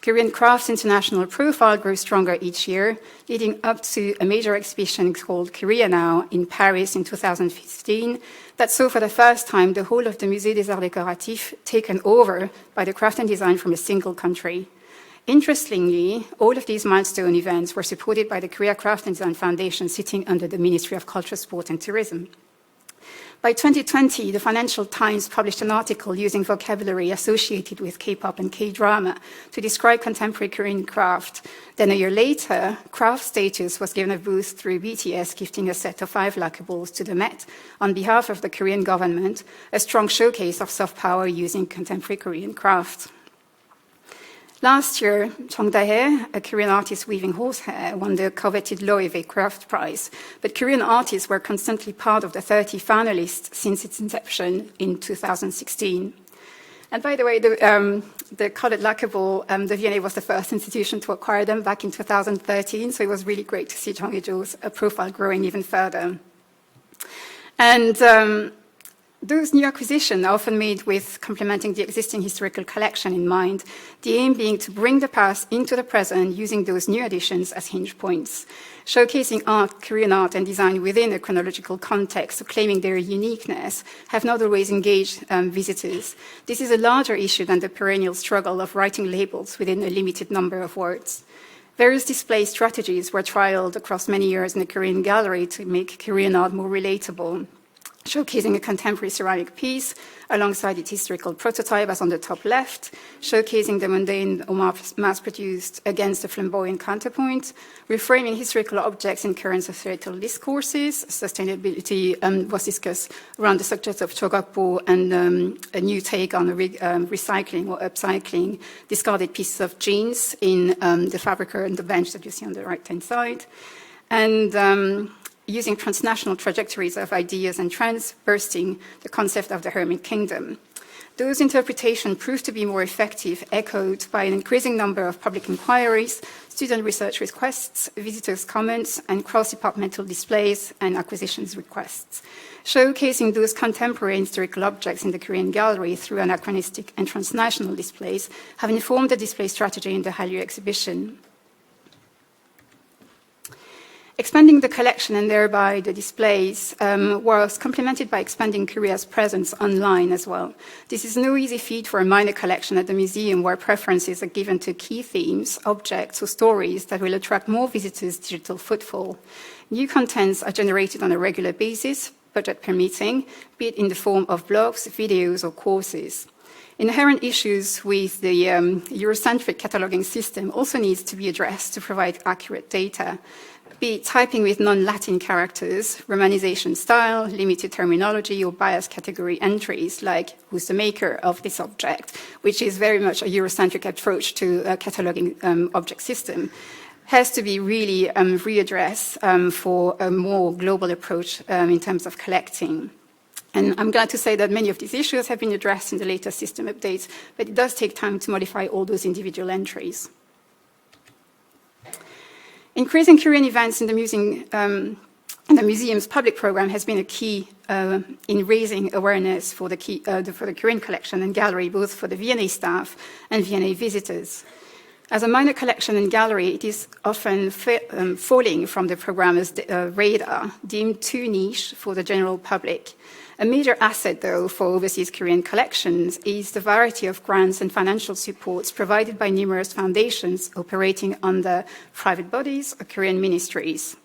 Korean crafts' international profile grew stronger each year, leading up to a major exhibition called Korea Now in Paris in 2015 that saw for the first time the whole of the Musée des Arts Décoratifs taken over by the craft and design from a single country. Interestingly, all of these milestone events were supported by the Korea Craft and Design Foundation sitting under the Ministry of Culture, Sport and Tourism. By 2020, the Financial Times published an article using vocabulary associated with K-pop and K-drama to describe contemporary Korean craft. Then a year later, craft status was given a boost through BTS gifting a set of 5 lacquables to the Met on behalf of the Korean government, a strong showcase of soft power using contemporary Korean craft. Last year, Chung Dae, a Korean artist weaving horsehair, won the coveted Loewe Craft Prize, but Korean artists were constantly part of the 30 finalists since its inception in 2016. And by the way, the colored lacquable, the V&A was the first institution to acquire them back in 2013, so it was really great to see Chung Hee-jo's profile growing even further. And those new acquisitions are often made with complementing the existing historical collection in mind, the aim being to bring the past into the present using those new additions as hinge points, showcasing art, Korean art and design within a chronological context, so claiming their uniqueness, have not always engaged visitors. This is a larger issue than the perennial struggle of writing labels within a limited number of words. Various display strategies were trialed across many years in the Korean gallery to make Korean art more relatable, showcasing a contemporary ceramic piece alongside its historical prototype as on the top left, showcasing the mundane or mass-produced against the flamboyant counterpoint, reframing historical objects in current societal discourses. Sustainability was discussed around the subject of chogakpo and a new take on recycling or upcycling discarded pieces of jeans in the fabrica and the bench that you see on the right-hand side. And using transnational trajectories of ideas and trends, bursting the concept of the hermit kingdom. Those interpretations proved to be more effective, echoed by an increasing number of public inquiries, student research requests, visitors' comments, and cross-departmental displays and acquisitions requests. Showcasing those contemporary historical objects in the Korean gallery through anachronistic and transnational displays have informed the display strategy in the Hallyu exhibition. Expanding the collection and thereby the displays was complemented by expanding Korea's presence online as well. This is no easy feat for a minor collection at the museum where preferences are given to key themes, objects, or stories that will attract more visitors' digital footfall. New contents are generated on a regular basis, budget permitting, be it in the form of blogs, videos, or courses. Inherent issues with the Eurocentric cataloging system also needs to be addressed to provide accurate data. Be it typing with non-Latin characters, romanization style, limited terminology, or biased category entries like who's the maker of this object, which is very much a Eurocentric approach to a cataloging object system, has to be really readdressed for a more global approach in terms of collecting. And I'm glad to say that many of these issues have been addressed in the latest system updates, but it does take time to modify all those individual entries. Increasing Korean events in the museum's public program has been a key in raising awareness for the Korean collection and gallery, both for the V&A staff and V&A visitors. As a minor collection and gallery, it is often falling from the programmer's radar, deemed too niche for the general public. A major asset, though, for overseas Korean collections is the variety of grants and financial supports provided by numerous foundations operating under private bodies or Korean ministries.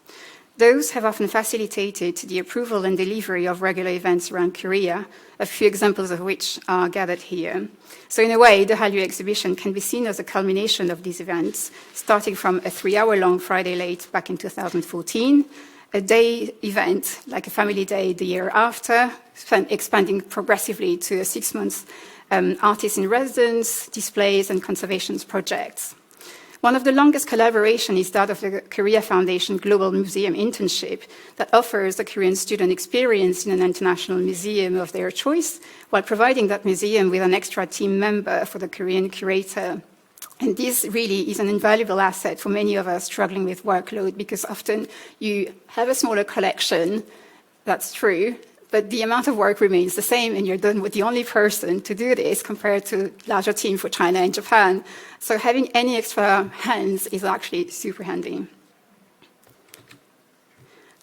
Those have often facilitated the approval and delivery of regular events around Korea, a few examples of which are gathered here. So in a way, the Hallyu exhibition can be seen as a culmination of these events, starting from a 3-hour-long Friday late back in 2014, a day event, like a family day the year after, expanding progressively to a 6-month artist in residence, displays, and conservation projects. One of the longest collaborations is that of the Korea Foundation Global Museum Internship that offers a Korean student experience in an international museum of their choice, while providing that museum with an extra team member for the Korean curator. And this really is an invaluable asset for many of us struggling with workload, because often you have a smaller collection, that's true, but the amount of work remains the same, and you're done with the only person to do this compared to larger team for China and Japan. So having any extra hands is actually super handy.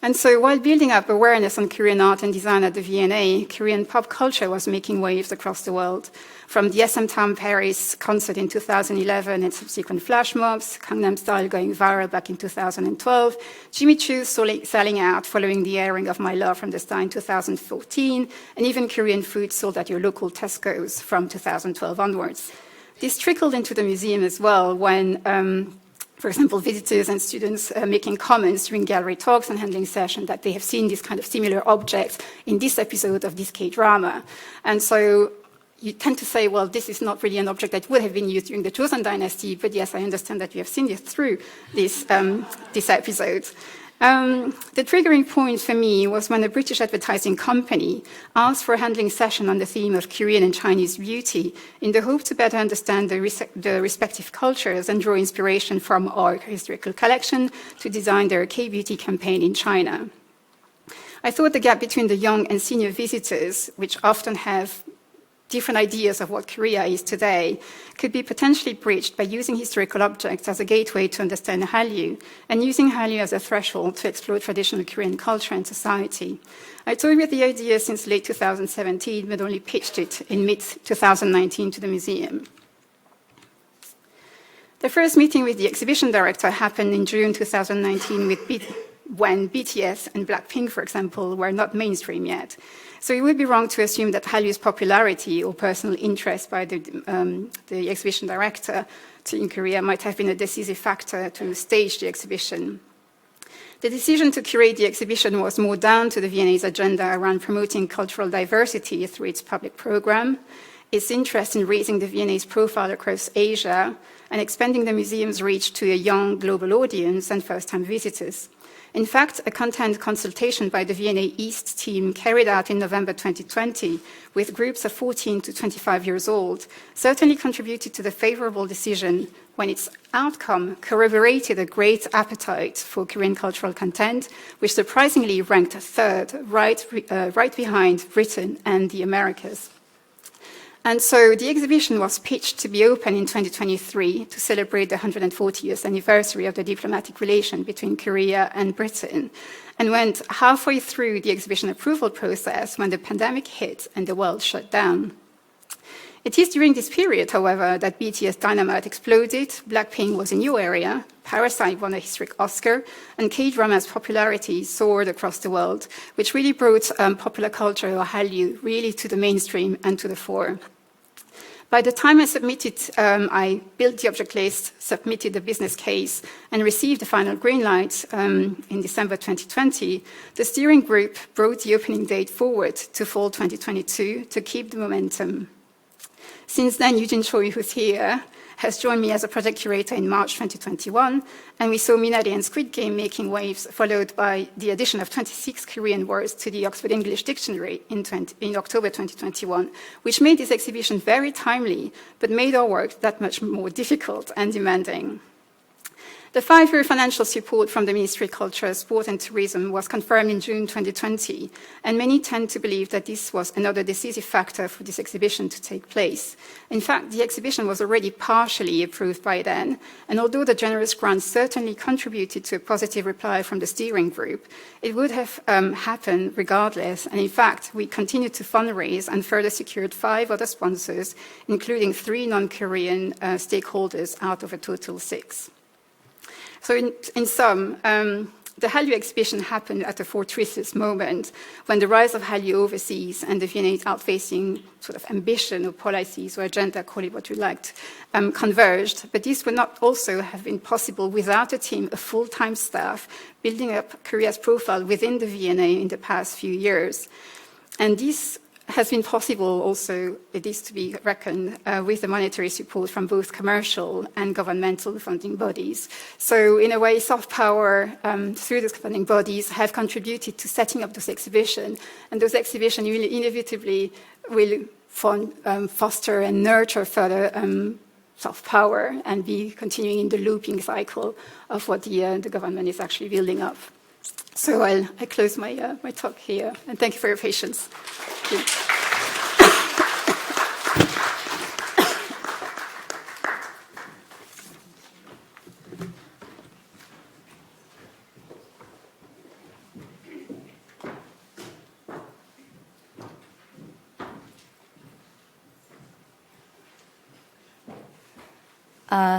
And so while building up awareness on Korean art and design at the V&A, Korean pop culture was making waves across the world. From the SM Town Paris concert in 2011 and subsequent flash mobs, Gangnam Style going viral back in 2012, Jimmy Choo selling out following the airing of My Love from the Star in 2014, and even Korean food sold at your local Tesco's from 2012 onwards. This trickled into the museum as well when for example, visitors and students making comments during gallery talks and handling sessions that they have seen this kind of similar objects in this episode of this K-drama. And so you tend to say, well, this is not really an object that would have been used during the Joseon dynasty, but yes, I understand that you have seen this through this episode. The triggering point for me was when a British advertising company asked for a handling session on the theme of Korean and Chinese beauty in the hope to better understand the respective cultures and draw inspiration from our historical collection to design their K-beauty campaign in China. I thought the gap between the young and senior visitors, which often have different ideas of what Korea is today, could be potentially bridged by using historical objects as a gateway to understand Hallyu, and using Hallyu as a threshold to explore traditional Korean culture and society. I toyed with the idea since late 2017, but only pitched it in mid-2019 to the museum. The first meeting with the exhibition director happened in June 2019 when BTS and Blackpink, for example, were not mainstream yet. So it would be wrong to assume that Hallyu's popularity or personal interest by the exhibition director in Korea might have been a decisive factor to stage the exhibition. The decision to curate the exhibition was more down to the V&A's agenda around promoting cultural diversity through its public program, its interest in raising the V&A's profile across Asia, and expanding the museum's reach to a young global audience and first-time visitors. In fact, a content consultation by the V&A East team carried out in November 2020 with groups of 14 to 25 years old certainly contributed to the favorable decision when its outcome corroborated a great appetite for Korean cultural content, which surprisingly ranked third, right behind Britain and the Americas. And so the exhibition was pitched to be open in 2023 to celebrate the 140th anniversary of the diplomatic relation between Korea and Britain, and went halfway through the exhibition approval process when the pandemic hit and the world shut down. It is during this period, however, that BTS Dynamite exploded, Blackpink was a new area, Parasite won a historic Oscar, and K-drama's popularity soared across the world, which really brought popular culture or Hallyu really to the mainstream and to the fore. By the time I built the object list, submitted the business case, and received the final green light in December 2020, the steering group brought the opening date forward to fall 2022 to keep the momentum. Since then, Eugene Choi, who's here, has joined me as a project curator in March 2021, and we saw Minari and Squid Game making waves, followed by the addition of 26 Korean words to the Oxford English Dictionary in October 2021, which made this exhibition very timely, but made our work that much more difficult and demanding. The 5-year financial support from the Ministry of Culture, Sport and Tourism was confirmed in June 2020, and many tend to believe that this was another decisive factor for this exhibition to take place. In fact, the exhibition was already partially approved by then, and although the generous grant certainly contributed to a positive reply from the steering group, it would have happened regardless, and in fact, we continued to fundraise and further secured 5 other sponsors, including 3 non-Korean stakeholders out of a total 6. So in sum, the Hallyu exhibition happened at a fortuitous moment when the rise of Hallyu overseas and the V&A's outfacing sort of ambition or policies or agenda, call it what you liked, converged. But this would not also have been possible without a team of full-time staff building up Korea's profile within the V&A in the past few years. And this has been possible also, it is to be reckoned, with the monetary support from both commercial and governmental funding bodies. So in a way, soft power through those funding bodies have contributed to setting up this exhibition, and those exhibitions inevitably will foster and nurture further soft power and be continuing in the looping cycle of what the government is actually building up. So I close my, my talk here, and thank you for your patience. Thank you.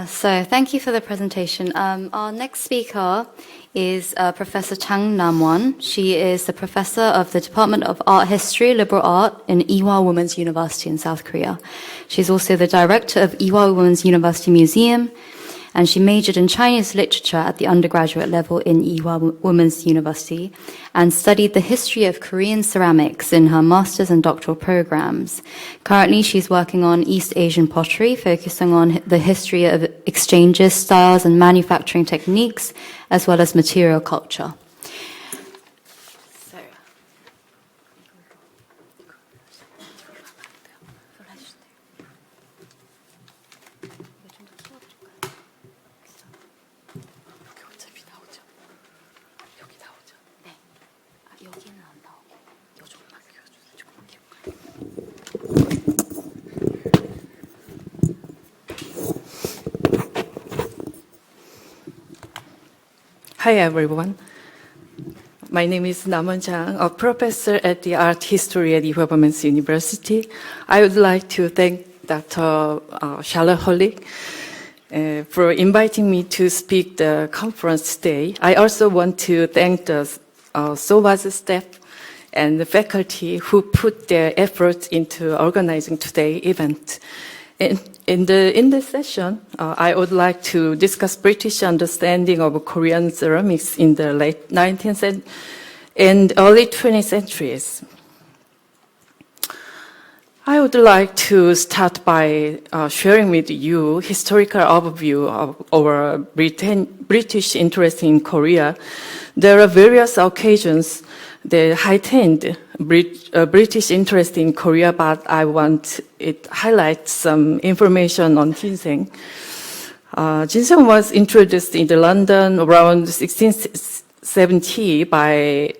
So thank you for the presentation. Our next speaker is Professor Chang Nam-won. She is the professor of the Department of Art History, Liberal Art in Ewha Women's University in South Korea. She's also the director of Ewha Women's University Museum, and she majored in Chinese literature at the undergraduate level in Ewha Women's University and studied the history of Korean ceramics in her master's and doctoral programs. Currently, she's working on East Asian pottery, focusing on the history of exchanges, styles, and manufacturing techniques, as well as material culture. Hi everyone. My name is Nam-won Chang, a professor at the Art History at Ewha Women's University. I would like to thank Dr. Charlotte Hollick for inviting me to speak the conference today. I also want to thank the SOAS staff and the faculty who put their efforts into organizing today's event. In this session, I would like to discuss British understanding of Korean ceramics in the late 19th and early 20th centuries. I would like to start by sharing with you historical overview of our British interest in Korea. There are various occasions that heightened British interest in Korea, but I want to highlight some information on ginseng. Ginseng was introduced in London around 1617 by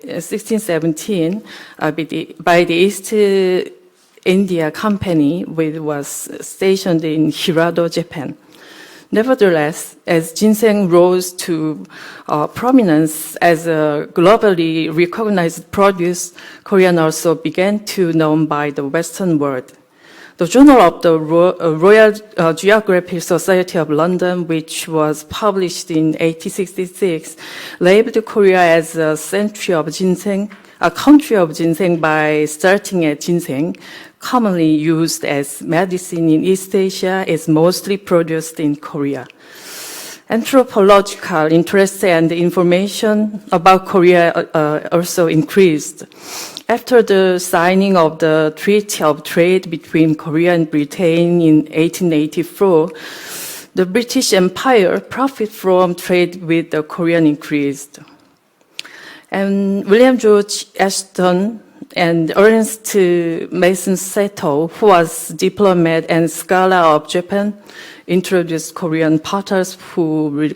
the East India Company, which was stationed in Hirado, Japan. Nevertheless, as ginseng rose to prominence as a globally recognized produce, Korean also began to be known by the Western world. The Journal of the Royal Geographical Society of London, which was published in 1866, labeled Korea as a country of ginseng by starting at ginseng, commonly used as medicine in East Asia, is mostly produced in Korea. Anthropological interest and information about Korea also increased. After the signing of the Treaty of Trade between Korea and Britain in 1884, the British Empire profit from trade with the Korean increased. And William George Ashton and Ernest Mason Seto, who was diplomat and scholar of Japan, introduced Korean potters who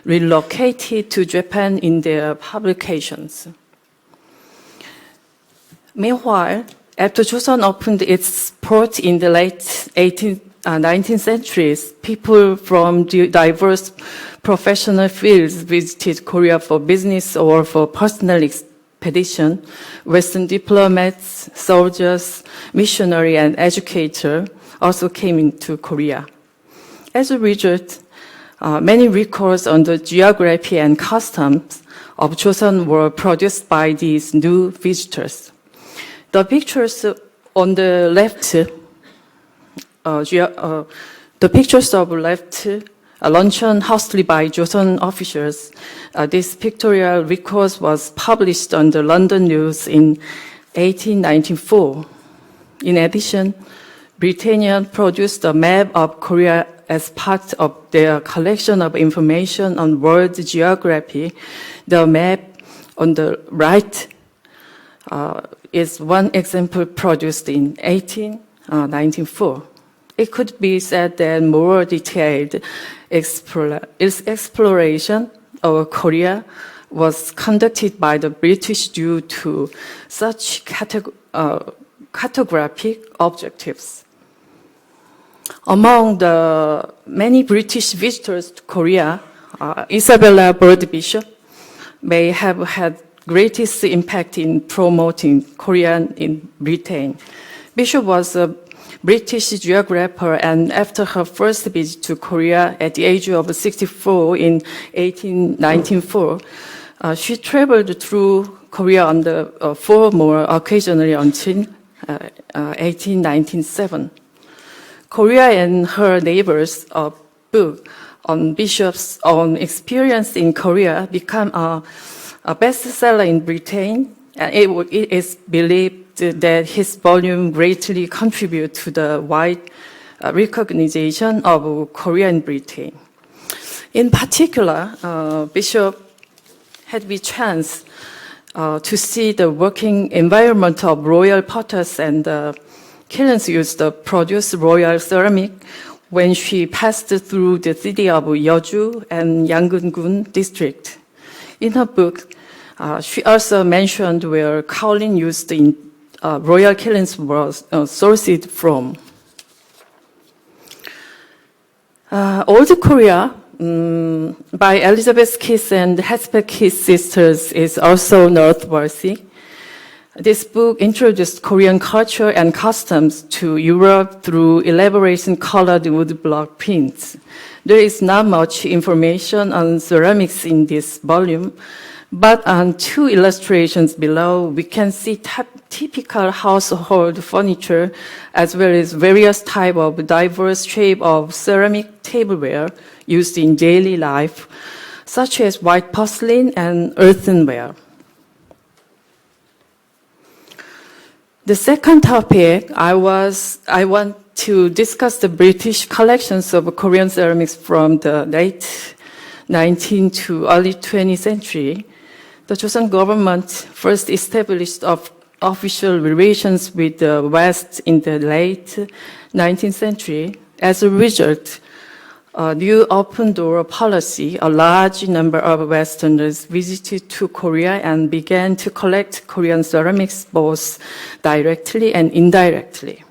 relocated to Japan in their publications. Meanwhile, after Joseon opened its port in the late 19th centuries, people from diverse professional fields visited Korea for business or for personal expedition. Western diplomats, soldiers, missionaries, and educators also came into Korea. As a result, many records on the geography and customs of Joseon were produced by these new visitors. The pictures on the left, luncheon hosted by Joseon officials. This pictorial record was published on the London News in 1894. In addition, Britannia produced a map of Korea as part of their collection of information on world geography. The map on the right is one example produced in 1894. It could be said that more detailed exploration of Korea was conducted by the British due to such cartographic objectives. Among the many British visitors to Korea, Isabella Bird Bishop may have had greatest impact in promoting Korean in Britain. Bishop was a British geographer, and after her first visit to Korea at the age of 64 in 1894, she traveled through Korea on the 4 more occasionally until 1897. Korea and Her Neighbors, a book on Bishop's own experience in Korea, became a bestseller in Britain, and it is believed that his volume greatly contributed to the wide recognition of Korea in Britain. In particular, Bishop had the chance to see the working environment of royal potters and kilns used to produce royal ceramic when she passed through the city of Yeoju and Yangon-gun district. In her book, she also mentioned where kaolin used in royal kilns was sourced from. Old Korea by Elizabeth Kiss and Hesper Kiss sisters is also noteworthy. This book introduced Korean culture and customs to Europe through elaborate colored woodblock prints. There is not much information on ceramics in this volume, but on 2 illustrations below, we can see typical household furniture as well as various types of diverse shape of ceramic tableware used in daily life, such as white porcelain and earthenware. The second topic, I want to discuss the British collections of Korean ceramics from the late 19th to early 20th century. The Joseon government first established official relations with the West in the late 19th century. As a result, a new open-door policy, a large number of Westerners visited to Korea and began to collect Korean ceramics both directly and indirectly.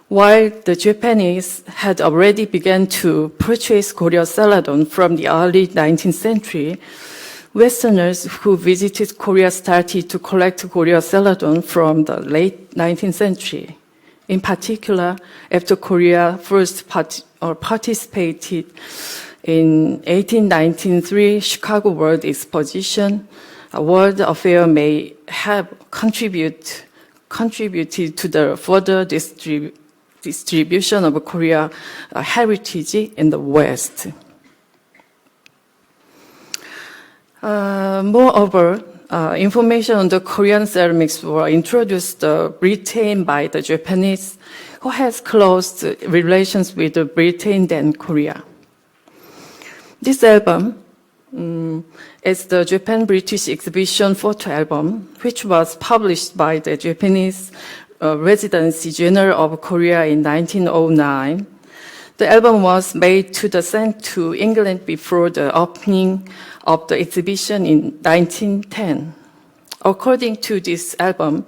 While the Japanese had already begun to purchase Goryeo celadon from the early 19th century, Westerners who visited Korea started to collect Goryeo celadon from the late 19th century. In particular, after Korea first participated in 1893 Chicago World Exposition, a world affair may have contributed to the further distribution of Korea heritage in the West. Moreover, information on the Korean ceramics were introduced to Britain by the Japanese, who has close relations with Britain and Korea. This album is the Japan-British exhibition photo album, which was published by the Japanese Residency General of Korea in 1909. The album was made sent to England before the opening of the exhibition in 1910. According to this album,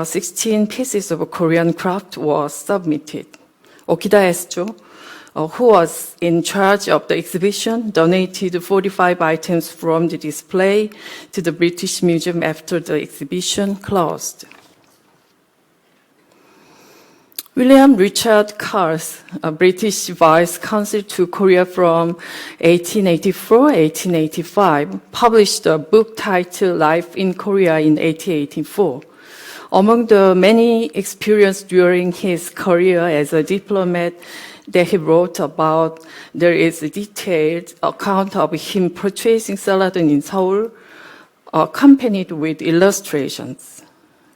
16 pieces of Korean craft were submitted. Okida Esjo, who was in charge of the exhibition, donated 45 items from the display to the British Museum after the exhibition closed. William Richard Carse, a British vice consul to Korea from 1884-1885, published a book titled Life in Korea in 1884. Among the many experiences during his career as a diplomat that he wrote about, there is a detailed account of him purchasing celadon in Seoul, accompanied with illustrations.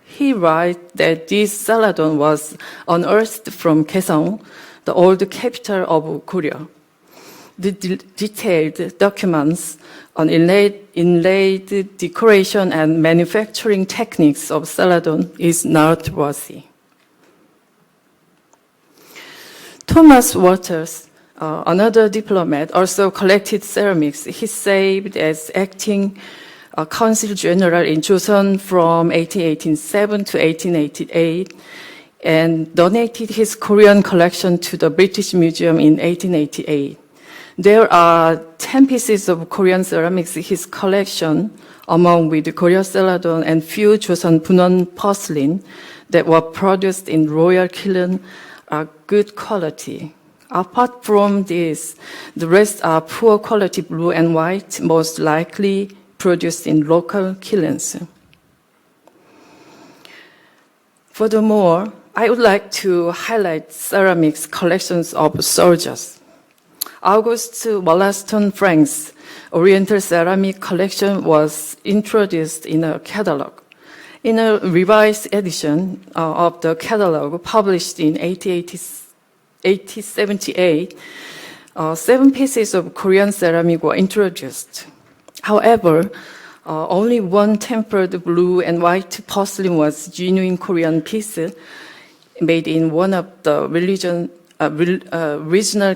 He writes that this celadon was unearthed from Kaesong, the old capital of Korea. The detailed documents on inlaid decoration and manufacturing techniques of celadon is noteworthy. Thomas Waters, another diplomat, also collected ceramics. He served as acting Consul General in Joseon from 1887 to 1888 and donated his Korean collection to the British Museum in 1888. There are 10 pieces of Korean ceramics in his collection, among with Korea celadon and few Joseon Bunwon porcelain that were produced in royal kiln are good quality. Apart from this, the rest are poor quality blue and white, most likely produced in local kilns. Furthermore, I would like to highlight ceramics collections of soldiers. August Wollaston Frank's Oriental ceramic collection was introduced in a catalog. In a revised edition of the catalog published in 1878, 7 pieces of Korean ceramic were introduced. However, only one tempered blue and white porcelain was genuine Korean piece made in one of the regional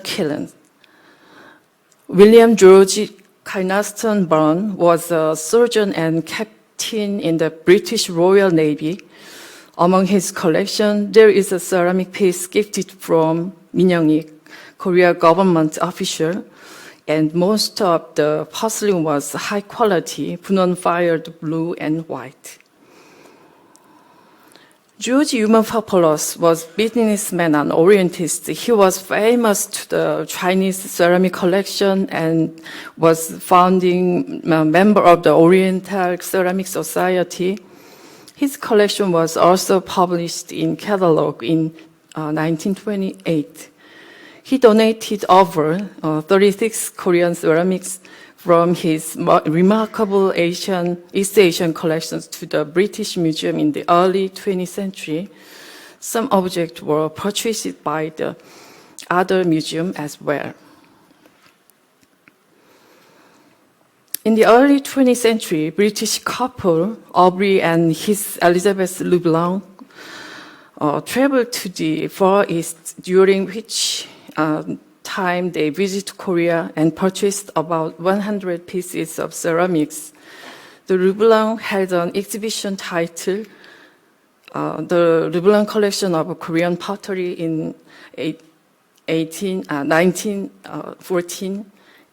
kilns. William George Kynaston Brown was a surgeon and captain in the British Royal Navy. Among his collection, there is a ceramic piece gifted from Min Young-ik, Korea government official, and most of the porcelain was high quality, Bunwon-fired blue and white. George Eumenopoulos was businessman and Orientalist. He was famous to the Chinese ceramic collection and was founding member of the Oriental Ceramic Society. His collection was also published in catalog in 1928. He donated over 36 Korean ceramics from his remarkable East Asian collections to the British Museum in the early 20th century. Some objects were purchased by the other museums as well. In the early 20th century, British couple Aubrey and his Elizabeth Leblanc traveled to the Far East, during which time they visited Korea and purchased about 100 pieces of ceramics. The Leblanc had an exhibition titled The Leblanc Collection of Korean Pottery in 1914,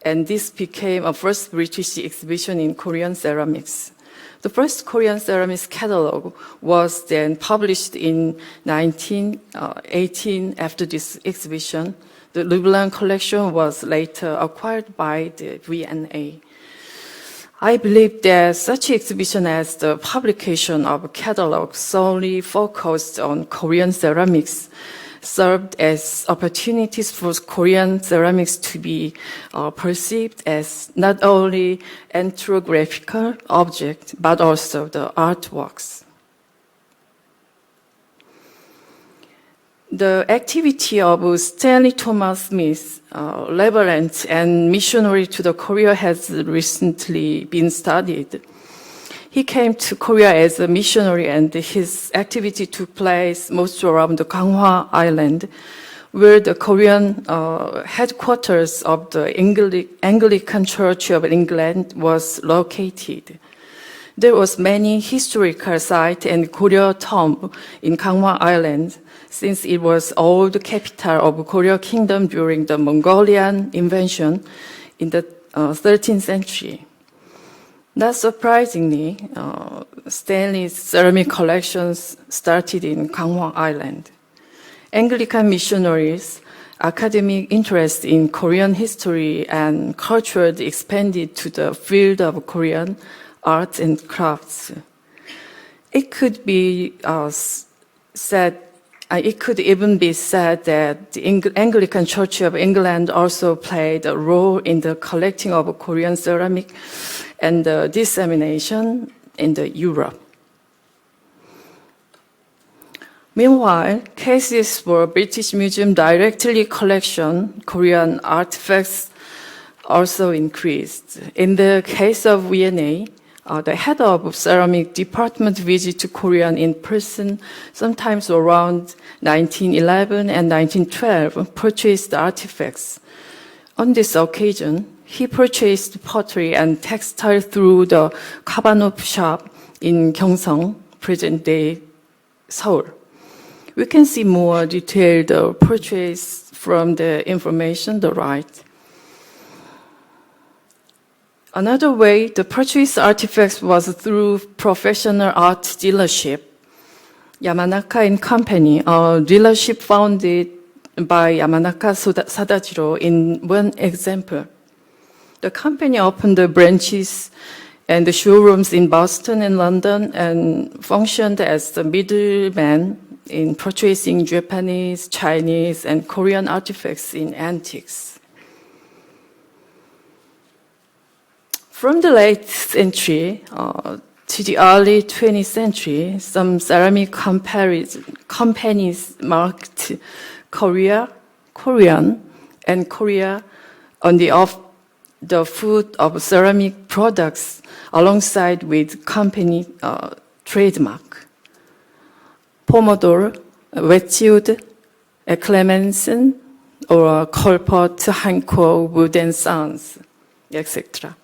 and this became a first British exhibition in Korean ceramics. The first Korean ceramics catalog was then published in 1918 after this exhibition. The Leblanc collection was later acquired by the V&A. I believe that such exhibition as the publication of a catalog solely focused on Korean ceramics served as opportunities for Korean ceramics to be perceived as not only ethnographical objects, but also the artworks. The activity of Stanley Thomas Smith, laborant and missionary to the Korea, has recently been studied. He came to Korea as a missionary, and his activity took place most around the Ganghwa Island, where the Korean headquarters of the Anglican Church of England was located. There was many historical sites and Korea tomb in Ganghwa Island, since it was old capital of Korea Kingdom during the Mongolian invasion in the 13th century. Not surprisingly, Stanley's ceramic collections started in Ganghwa Island. Anglican missionaries' academic interest in Korean history and culture expanded to the field of Korean arts and crafts. It could even be said that the Anglican Church of England also played a role in the collecting of Korean ceramic and the dissemination in Europe. Meanwhile, cases for British Museum directly collection Korean artifacts also increased. In the case of V&A, the head of ceramic department visited Korea in person, sometimes around 1911 and 1912, purchased artifacts. On this occasion, he purchased pottery and textile through the Kabanov shop in Gyeongsang, present-day Seoul. We can see more detailed purchase from the information, the right. Another way the purchase artifacts was through professional art dealership. Yamanaka & Company, a dealership founded by Yamanaka Sadajiro in one example. The company opened the branches and the showrooms in Boston and London and functioned as the middleman in purchasing Japanese, Chinese, and Korean artifacts in antiques. From the late century to the early 20th century, some ceramic companies marked Korea, Korean, and Korea on the foot of ceramic products alongside with company trademark. Pomodoro, Wetwood, Clemenson, or Colport, Hanko, Wood and Sons, etc.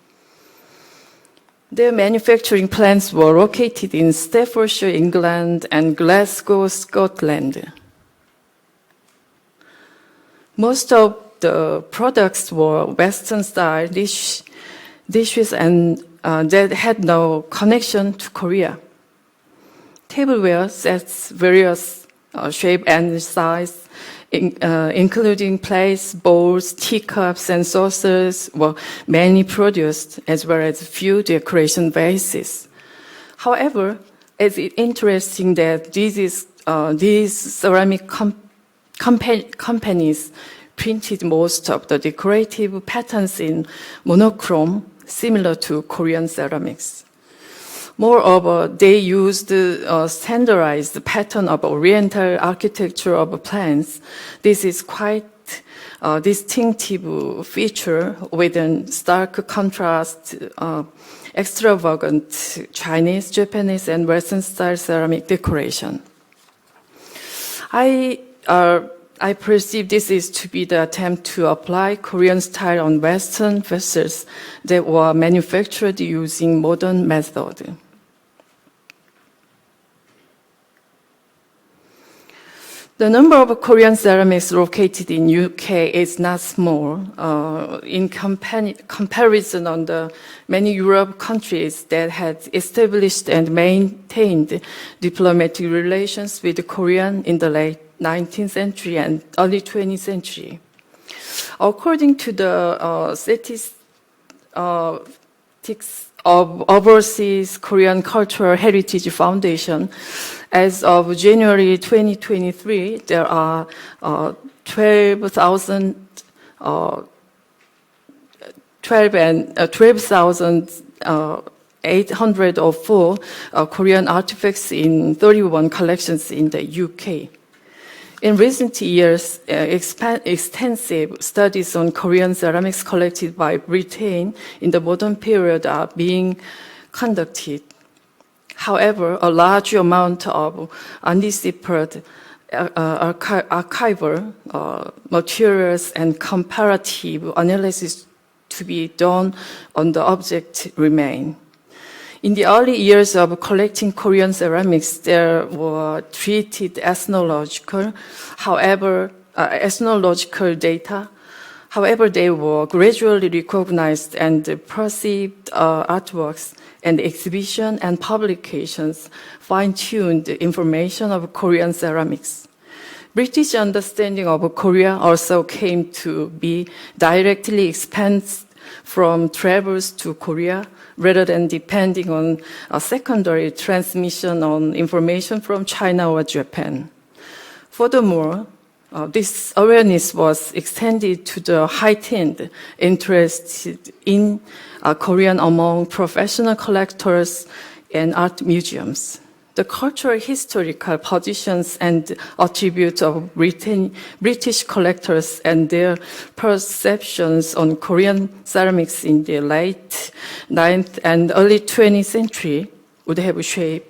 Their manufacturing plants were located in Staffordshire, England, and Glasgow, Scotland. Most of the products were Western-style dishes and that had no connection to Korea. Tableware sets, various shape and size, including plates, bowls, teacups, and saucers, were mainly produced, as well as few decoration vases. However, it's interesting that these ceramic companies printed most of the decorative patterns in monochrome, similar to Korean ceramics. Moreover, they used the standardized pattern of Oriental architecture of plants. This is quite a distinctive feature with a stark contrast, extravagant Chinese, Japanese, and Western-style ceramic decoration. I perceive this is to be the attempt to apply Korean style on Western vessels that were manufactured using modern methods. The number of Korean ceramics located in UK is not small. In comparison on the many Europe countries that had established and maintained diplomatic relations with Korea in the late 19th century and early 20th century. According to the statistics of Overseas Korean Cultural Heritage Foundation, as of January 2023, there are 12,804 Korean artifacts in 31 collections in the UK. In recent years, extensive studies on Korean ceramics collected by Britain in the modern period are being conducted. However, a large amount of undeciphered archival materials and comparative analysis to be done on the object remain. In the early years of collecting Korean ceramics, there were treated ethnological data. However, they were gradually recognized and perceived artworks and exhibition and publications fine-tuned information of Korean ceramics. British understanding of Korea also came to be directly expanded from travels to Korea rather than depending on a secondary transmission on information from China or Japan. Furthermore, this awareness was extended to the heightened interest in Korean among professional collectors and art museums. the cultural historical positions and attributes of British collectors and their perceptions on Korean ceramics in the late 9th and early 20th century would have shaped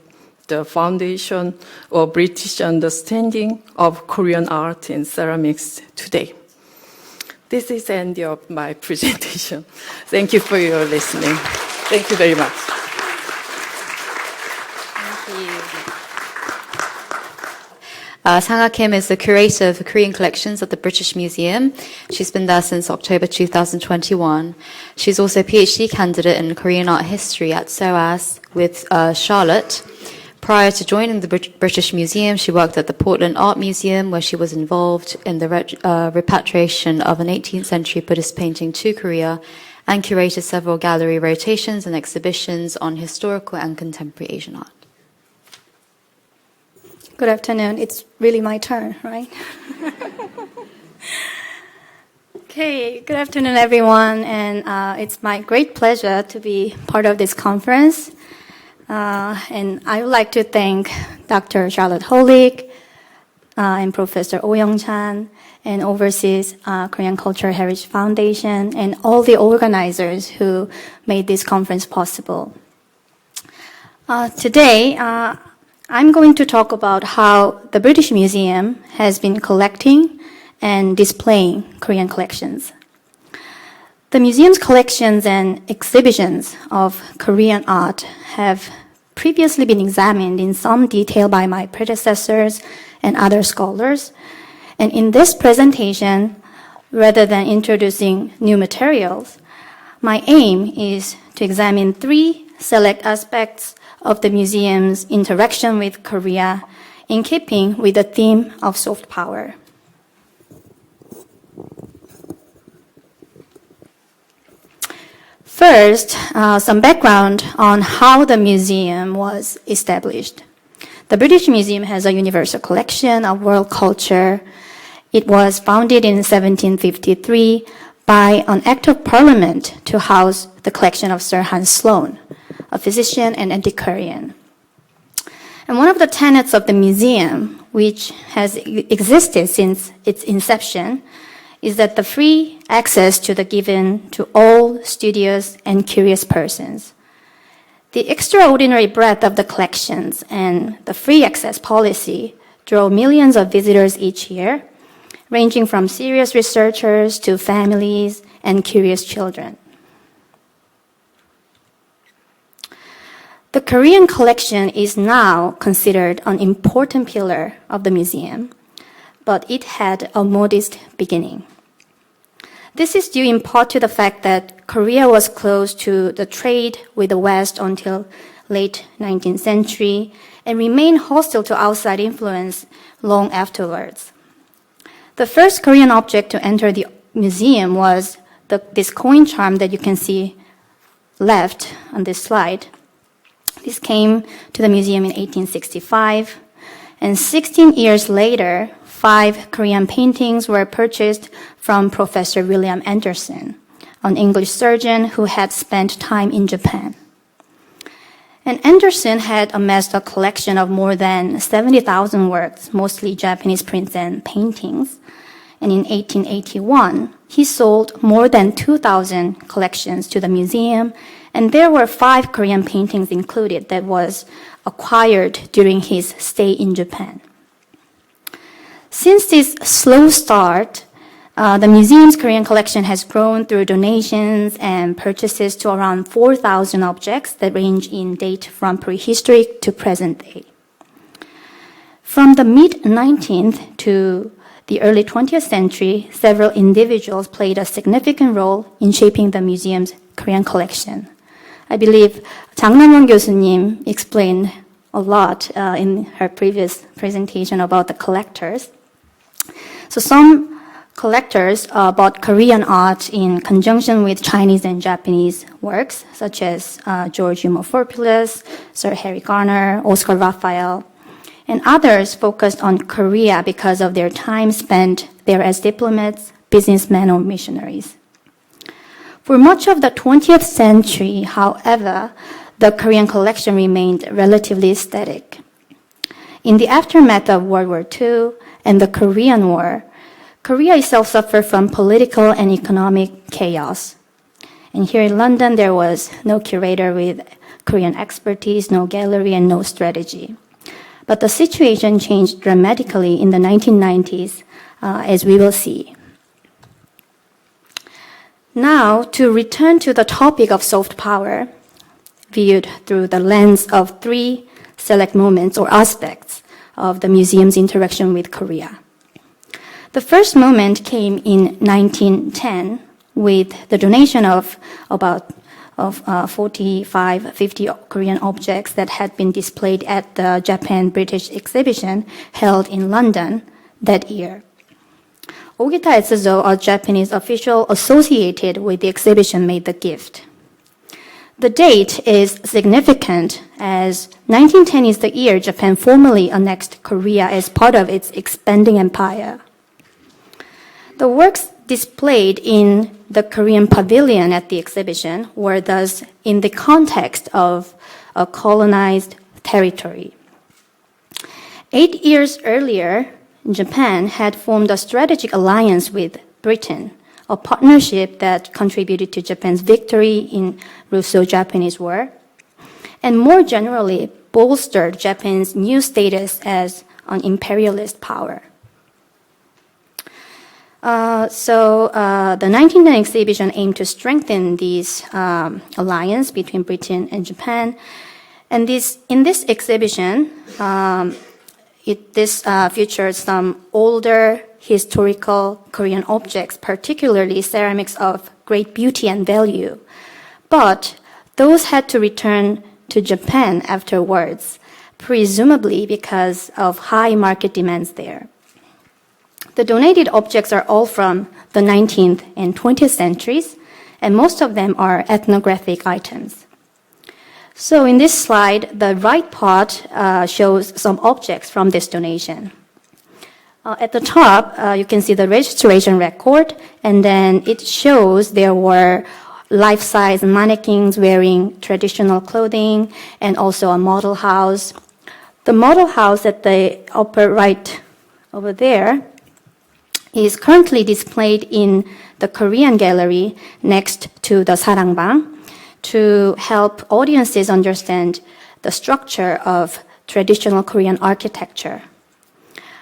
the foundation of British understanding of Korean art and ceramics today. This is the end of my presentation. Thank you for your listening. Thank you very much. Sang-Ah Kim is the curator of the Korean collections at the British Museum. She's been there since October 2021. She's also a PhD candidate in Korean art history at SOAS with Charlotte. Prior to joining the British Museum, she worked at the Portland Art Museum, where she was involved in the repatriation of an 18th century Buddhist painting to Korea and curated several gallery rotations and exhibitions on historical and contemporary Asian art. Good afternoon. It's really my turn, right? Okay, good afternoon, everyone. And it's my great pleasure to be part of this conference. And I would like to thank Dr. Charlotte Holick and Professor Oh Young-chan and Overseas Korean Cultural Heritage Foundation and all the organizers who made this conference possible. Today, I'm going to talk about how the British Museum has been collecting and displaying Korean collections. The museum's collections and exhibitions of Korean art have previously been examined in some detail by my predecessors and other scholars. And in this presentation, rather than introducing new materials, my aim is to examine three select aspects of the museum's interaction with Korea in keeping with the theme of soft power. First, some background on how the museum was established. The British Museum has a universal collection of world culture. It was founded in 1753 by an act of parliament to house the collection of Sir Hans Sloane, a physician and antiquarian. And one of the tenets of the museum, which has existed since its inception, is that the free access to the given to all studious and curious persons. The extraordinary breadth of the collections and the free access policy draw millions of visitors each year, ranging from serious researchers to families and curious children. The Korean collection is now considered an important pillar of the museum, but it had a modest beginning. This is due in part to the fact that Korea was close to the trade with the West until late 19th century and remained hostile to outside influence long afterwards. The first Korean object to enter the museum was this coin charm that you can see left on this slide. This came to the museum in 1865, and 16 years later, 5 Korean paintings were purchased from Professor William Anderson, an English surgeon who had spent time in Japan. And Anderson had amassed a collection of more than 70,000 works, mostly Japanese prints and paintings. And in 1881, he sold more than 2,000 collections to the museum, and there were 5 Korean paintings included that was acquired during his stay in Japan. Since this slow start, the museum's Korean collection has grown through donations and purchases to around 4,000 objects that range in date from prehistory to present day. From the mid-19th to the early 20th century, several individuals played a significant role in shaping the museum's Korean collection. I believe Jang Nam-won 교수님 explained a lot in her previous presentation about the collectors. So some collectors bought Korean art in conjunction with Chinese and Japanese works, such as George Eumophilos, Sir Harry Garner, Oscar Raphael. And others focused on Korea because of their time spent there as diplomats, businessmen, or missionaries. For much of the 20th century, however, the Korean collection remained relatively static. In the aftermath of World War II and the Korean War, Korea itself suffered from political and economic chaos. And here in London, there was no curator with Korean expertise, no gallery, and no strategy. But the situation changed dramatically in the 1990s, as we will see. Now, to return to the topic of soft power, viewed through the lens of three select moments or aspects of the museum's interaction with Korea. The first moment came in 1910 with the donation of about 45, 50 Korean objects that had been displayed at the Japan-British exhibition held in London that year. Ogita Etsuzo, a Japanese official associated with the exhibition, made the gift. The date is significant as 1910 is the year Japan formally annexed Korea as part of its expanding empire. The works displayed in the Korean pavilion at the exhibition were thus in the context of a colonized territory. 8 years earlier, Japan had formed a strategic alliance with Britain, a partnership that contributed to Japan's victory in Russo-Japanese War, and more generally bolstered Japan's new status as an imperialist power. The 1910 exhibition aimed to strengthen this alliance between Britain and Japan. And in this exhibition, this features some older historical Korean objects, particularly ceramics of great beauty and value. But those had to return to Japan afterwards, presumably because of high market demands there. The donated objects are all from the 19th and 20th centuries, and most of them are ethnographic items. So in this slide, the right part shows some objects from this donation. At the top, you can see the registration record, and then it shows there were life-size mannequins wearing traditional clothing, and also a model house. The model house at the upper right over there is currently displayed in the Korean gallery next to the Sarangbang to help audiences understand the structure of traditional Korean architecture.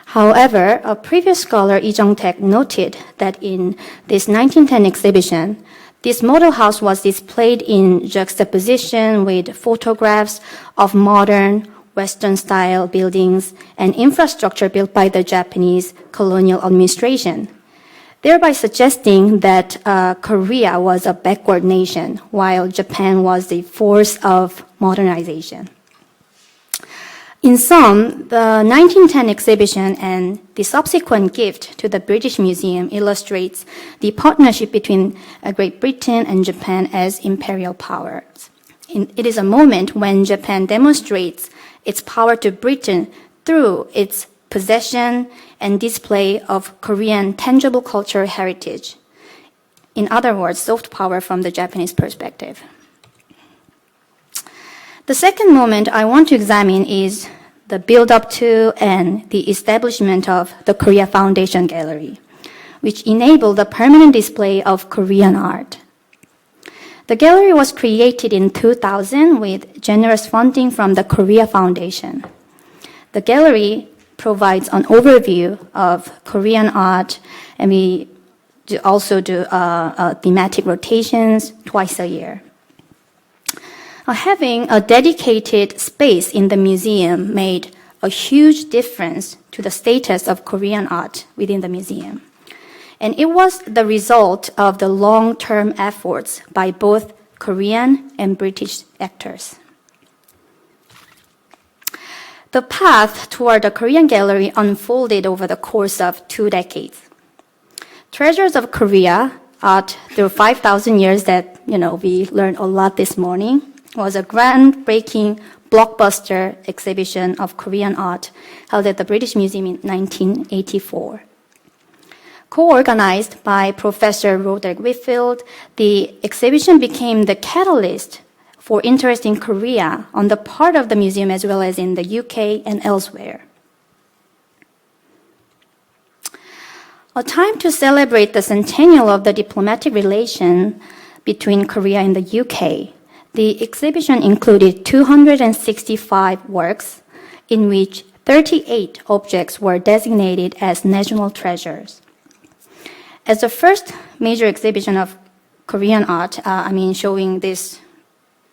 However, a previous scholar, Lee Jung-taek, noted that in this 1910 exhibition, this model house was displayed in juxtaposition with photographs of modern Western-style buildings and infrastructure built by the Japanese colonial administration, thereby suggesting that Korea was a backward nation, while Japan was the force of modernization. In sum, the 1910 exhibition and the subsequent gift to the British Museum illustrates the partnership between Great Britain and Japan as imperial powers. It is a moment when Japan demonstrates its power to Britain through its possession and display of Korean tangible cultural heritage. In other words, soft power from the Japanese perspective. The second moment I want to examine is the build-up to and the establishment of the Korea Foundation Gallery, which enabled the permanent display of Korean art. The gallery was created in 2000 with generous funding from the Korea Foundation. The gallery provides an overview of Korean art, and we also do thematic rotations twice a year. Having a dedicated space in the museum made a huge difference to the status of Korean art within the museum. And it was the result of the long-term efforts by both Korean and British actors. The path toward the Korean gallery unfolded over the course of 2 decades. Treasures of Korea, art through 5,000 years that, we learned a lot this morning, was a groundbreaking blockbuster exhibition of Korean art held at the British Museum in 1984. Co-organized by Professor Roderick Whitfield, the exhibition became the catalyst for interest in Korea on the part of the museum as well as in the UK and elsewhere. A time to celebrate the centennial of the diplomatic relation between Korea and the UK. The exhibition included 265 works, in which 38 objects were designated as national treasures. As the first major exhibition of Korean art, showing these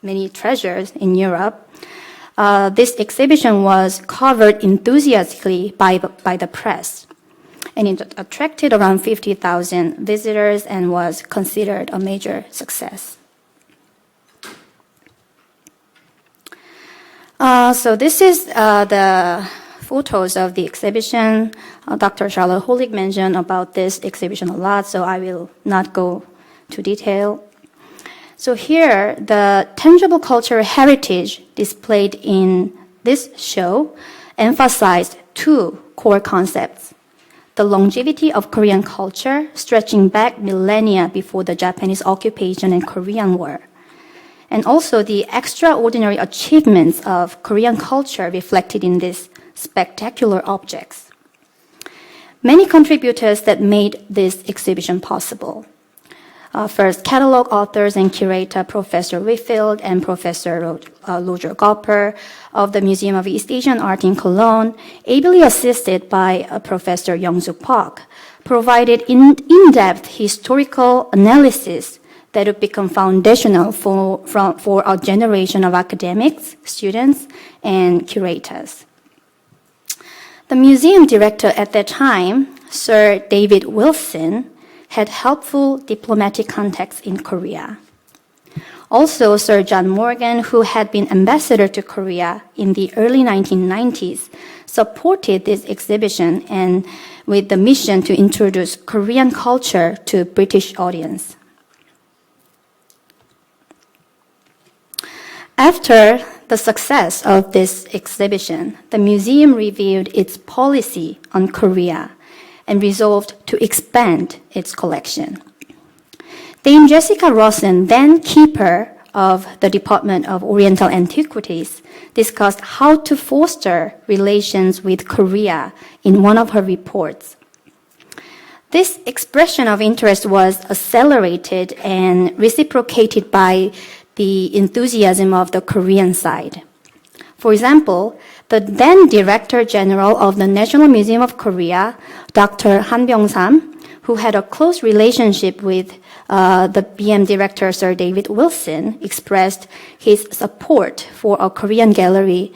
many treasures in Europe, this exhibition was covered enthusiastically by the press, and it attracted around 50,000 visitors and was considered a major success. So this is the photos of the exhibition. Dr. Charlotte Holig mentioned about this exhibition a lot, so I will not go to detail. So here, the tangible cultural heritage displayed in this show emphasized two core concepts: the longevity of Korean culture, stretching back millennia before the Japanese occupation and Korean War, and also the extraordinary achievements of Korean culture reflected in these spectacular objects. Many contributors that made this exhibition possible. First, catalog authors and curator Professor Whitfield and Professor Roger Gopper of the Museum of East Asian Art in Cologne, ably assisted by Professor Young-suk Park, provided in-depth historical analysis that would become foundational for a generation of academics, students, and curators. The museum director at that time, Sir David Wilson, had helpful diplomatic contacts in Korea. Also, Sir John Morgan, who had been ambassador to Korea in the early 1990s, supported this exhibition and with the mission to introduce Korean culture to British audience. After the success of this exhibition, the museum reviewed its policy on Korea and resolved to expand its collection. Dame Jessica Rawson, then keeper of the Department of Oriental Antiquities, discussed how to foster relations with Korea in one of her reports. This expression of interest was accelerated and reciprocated by the enthusiasm of the Korean side. For example, the then Director General of the National Museum of Korea, Dr. Han Byung-sam, who had a close relationship with the BM Director, Sir David Wilson, expressed his support for a Korean gallery,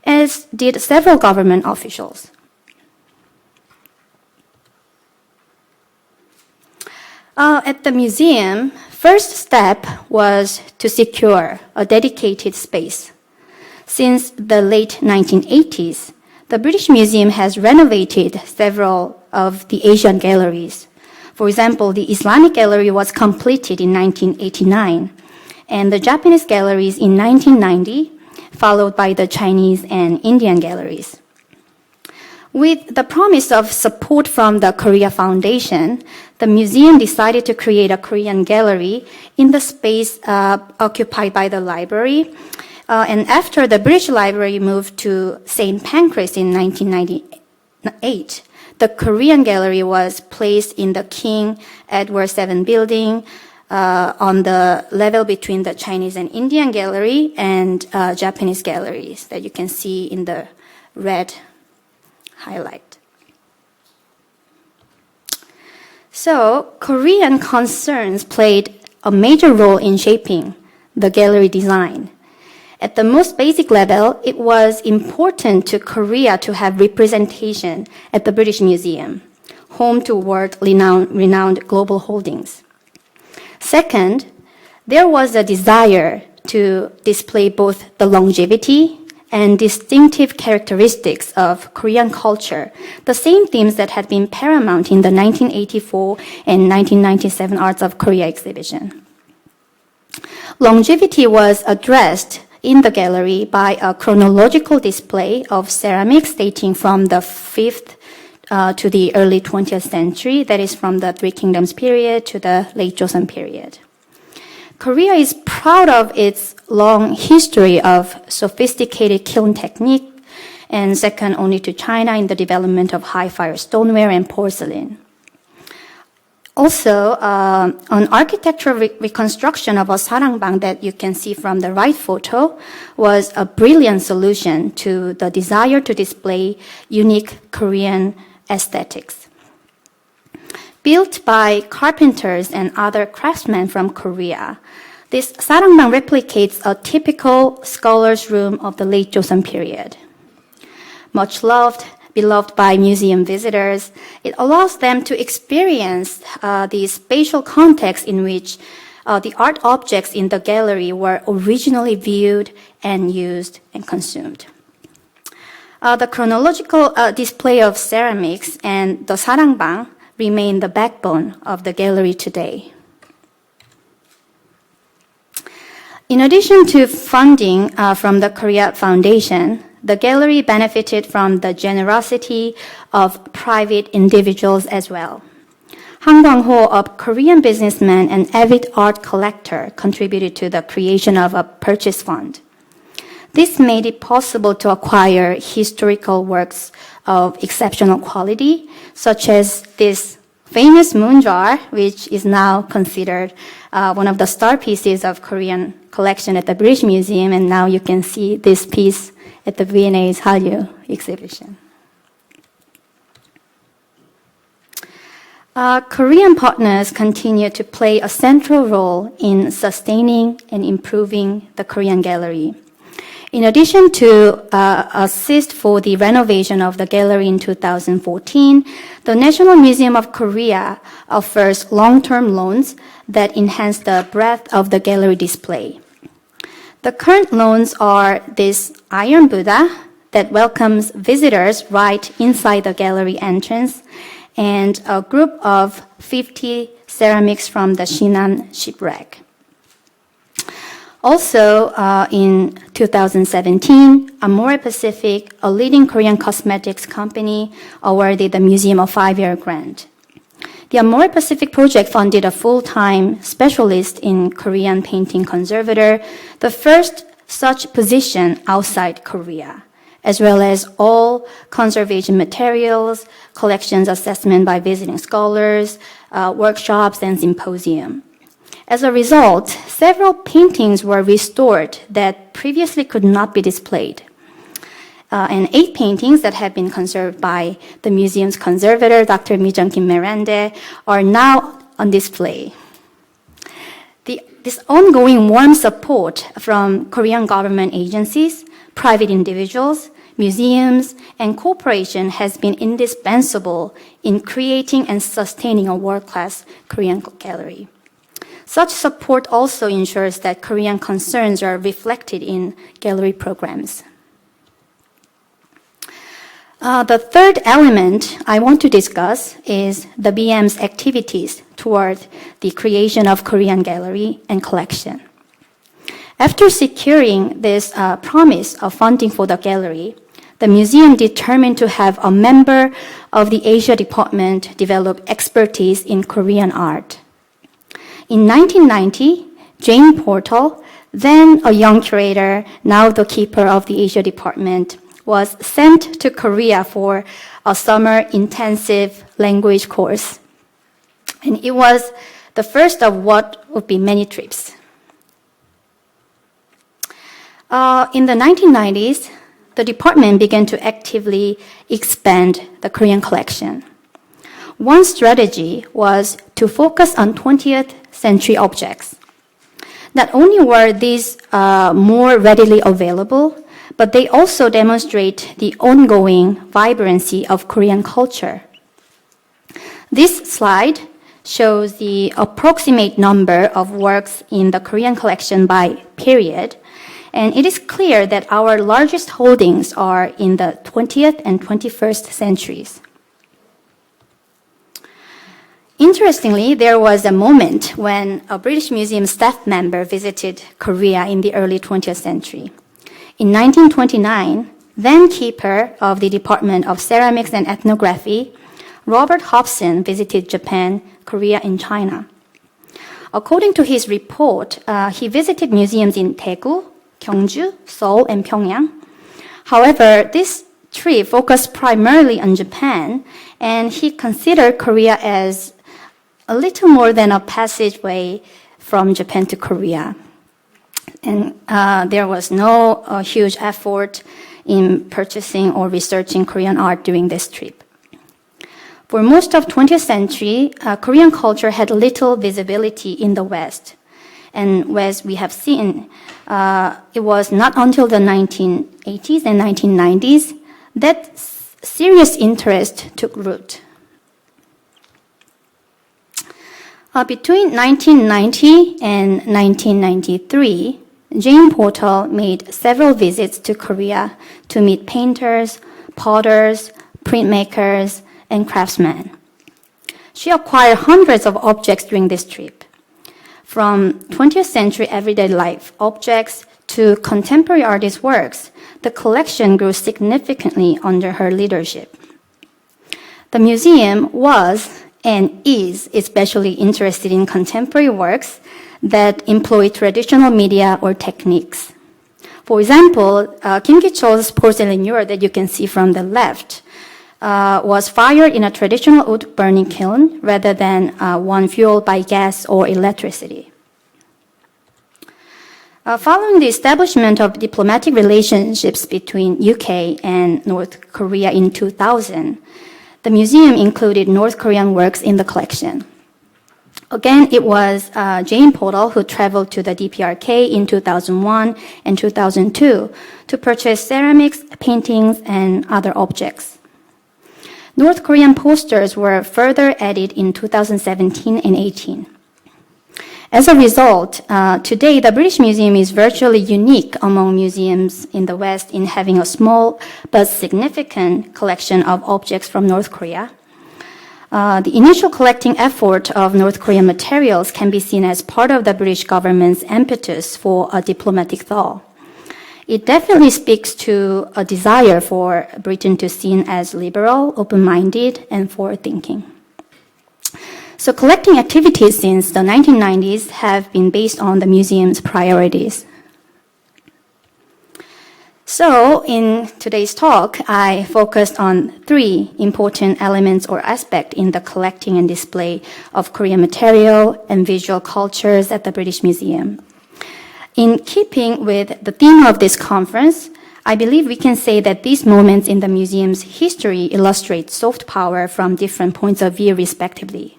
as did several government officials. At the museum, first step was to secure a dedicated space. Since the late 1980s, the British Museum has renovated several of the Asian galleries. For example, the Islamic Gallery was completed in 1989, and the Japanese galleries in 1990, followed by the Chinese and Indian galleries. With the promise of support from the Korea Foundation, the museum decided to create a Korean gallery in the space occupied by the library. And after the British Library moved to St. Pancras in 1998, the Korean gallery was placed in the King Edward VII building on the level between the Chinese and Indian gallery and Japanese galleries that you can see in the red highlight. So, Korean concerns played a major role in shaping the gallery design. At the most basic level, it was important to Korea to have representation at the British Museum, home to world-renowned global holdings. Second, there was a desire to display both the longevity and distinctive characteristics of Korean culture, the same themes that had been paramount in the 1984 and 1997 Arts of Korea exhibition. Longevity was addressed in the gallery by a chronological display of ceramics dating from the 5th to the early 20th century, that is from the Three Kingdoms period to the late Joseon period. Korea is proud of its long history of sophisticated kiln technique, and second only to China in the development of high-fire stoneware and porcelain. Also, an architectural reconstruction of a sarangbang that you can see from the right photo was a brilliant solution to the desire to display unique Korean aesthetics. Built by carpenters and other craftsmen from Korea, this sarangbang replicates a typical scholar's room of the late Joseon period. Much beloved by museum visitors, it allows them to experience the spatial context in which the art objects in the gallery were originally viewed and used and consumed. The chronological display of ceramics and the sarangbang remain the backbone of the gallery today. In addition to funding from the Korea Foundation, the gallery benefited from the generosity of private individuals as well. Han Kwang-ho, a Korean businessman and avid art collector, contributed to the creation of a purchase fund. This made it possible to acquire historical works of exceptional quality, such as this famous moon jar, which is now considered one of the star pieces of Korean collection at the British Museum, and now you can see this piece at the V&A's Hallyu exhibition. Korean partners continue to play a central role in sustaining and improving the Korean gallery. In addition to assist for the renovation of the gallery in 2014, the National Museum of Korea offers long-term loans that enhance the breadth of the gallery display. The current loans are this Iron Buddha that welcomes visitors right inside the gallery entrance, and a group of 50 ceramics from the Shinan shipwreck. Also, in 2017, Amore Pacific, a leading Korean cosmetics company, awarded the museum a 5-year grant. The Amore Pacific project funded a full-time specialist in Korean painting conservator, the first such position outside Korea, as well as all conservation materials, collections assessment by visiting scholars, workshops, and symposium. As a result, several paintings were restored that previously could not be displayed. And 8 paintings that have been conserved by the museum's conservator, Dr. Mi-jung Kim Merande, are now on display. This ongoing warm support from Korean government agencies, private individuals, museums, and corporations has been indispensable in creating and sustaining a world-class Korean gallery. Such support also ensures that Korean concerns are reflected in gallery programs. The third element I want to discuss is the BM's activities toward the creation of Korean gallery and collection. After securing this promise of funding for the gallery, the museum determined to have a member of the Asia department develop expertise in Korean art. In 1990, Jane Portal, then a young curator, now the keeper of the Asia department, was sent to Korea for a summer intensive language course. And it was the first of what would be many trips. In the 1990s, the department began to actively expand the Korean collection. One strategy was to focus on 20th century objects. Not only were these more readily available, but they also demonstrate the ongoing vibrancy of Korean culture. This slide shows the approximate number of works in the Korean collection by period, and it is clear that our largest holdings are in the 20th and 21st centuries. Interestingly, there was a moment when a British Museum staff member visited Korea in the early 20th century. In 1929, then keeper of the Department of Ceramics and Ethnography, Robert Hobson visited Japan, Korea, and China. According to his report, he visited museums in Daegu, Gyeongju, Seoul, and Pyongyang. However, this trip focused primarily on Japan, and he considered Korea as a little more than a passageway from Japan to Korea. And there was no huge effort in purchasing or researching Korean art during this trip. For most of 20th century, Korean culture had little visibility in the West. And as we have seen, it was not until the 1980s and 1990s that serious interest took root. Between 1990 and 1993, Jane Portal made several visits to Korea to meet painters, potters, printmakers, and craftsmen. She acquired hundreds of objects during this trip, from 20th century everyday life objects to contemporary artist works. The collection grew significantly under her leadership. The museum was and is especially interested in contemporary works that employ traditional media or techniques. For example, Kim Ki-cheol's porcelainure that you can see from the left was fired in a traditional wood burning kiln rather than one fueled by gas or electricity. Following the establishment of diplomatic relationships between UK and North Korea in 2000, the museum included North Korean works in the collection. Again, it was Jane Portal who traveled to the DPRK in 2001 and 2002 to purchase ceramics, paintings, and other objects. North Korean posters were further added in 2017 and 18. As a result, today the British Museum is virtually unique among museums in the West in having a small but significant collection of objects from North Korea. The initial collecting effort of North Korean materials can be seen as part of the British government's impetus for a diplomatic thaw. It definitely speaks to a desire for Britain to be seen as liberal, open-minded, and forward-thinking. So collecting activities since the 1990s have been based on the museum's priorities. So in today's talk, I focused on 3 important elements or aspects in the collecting and display of Korean material and visual cultures at the British Museum. In keeping with the theme of this conference, I believe we can say that these moments in the museum's history illustrate soft power from different points of view, respectively.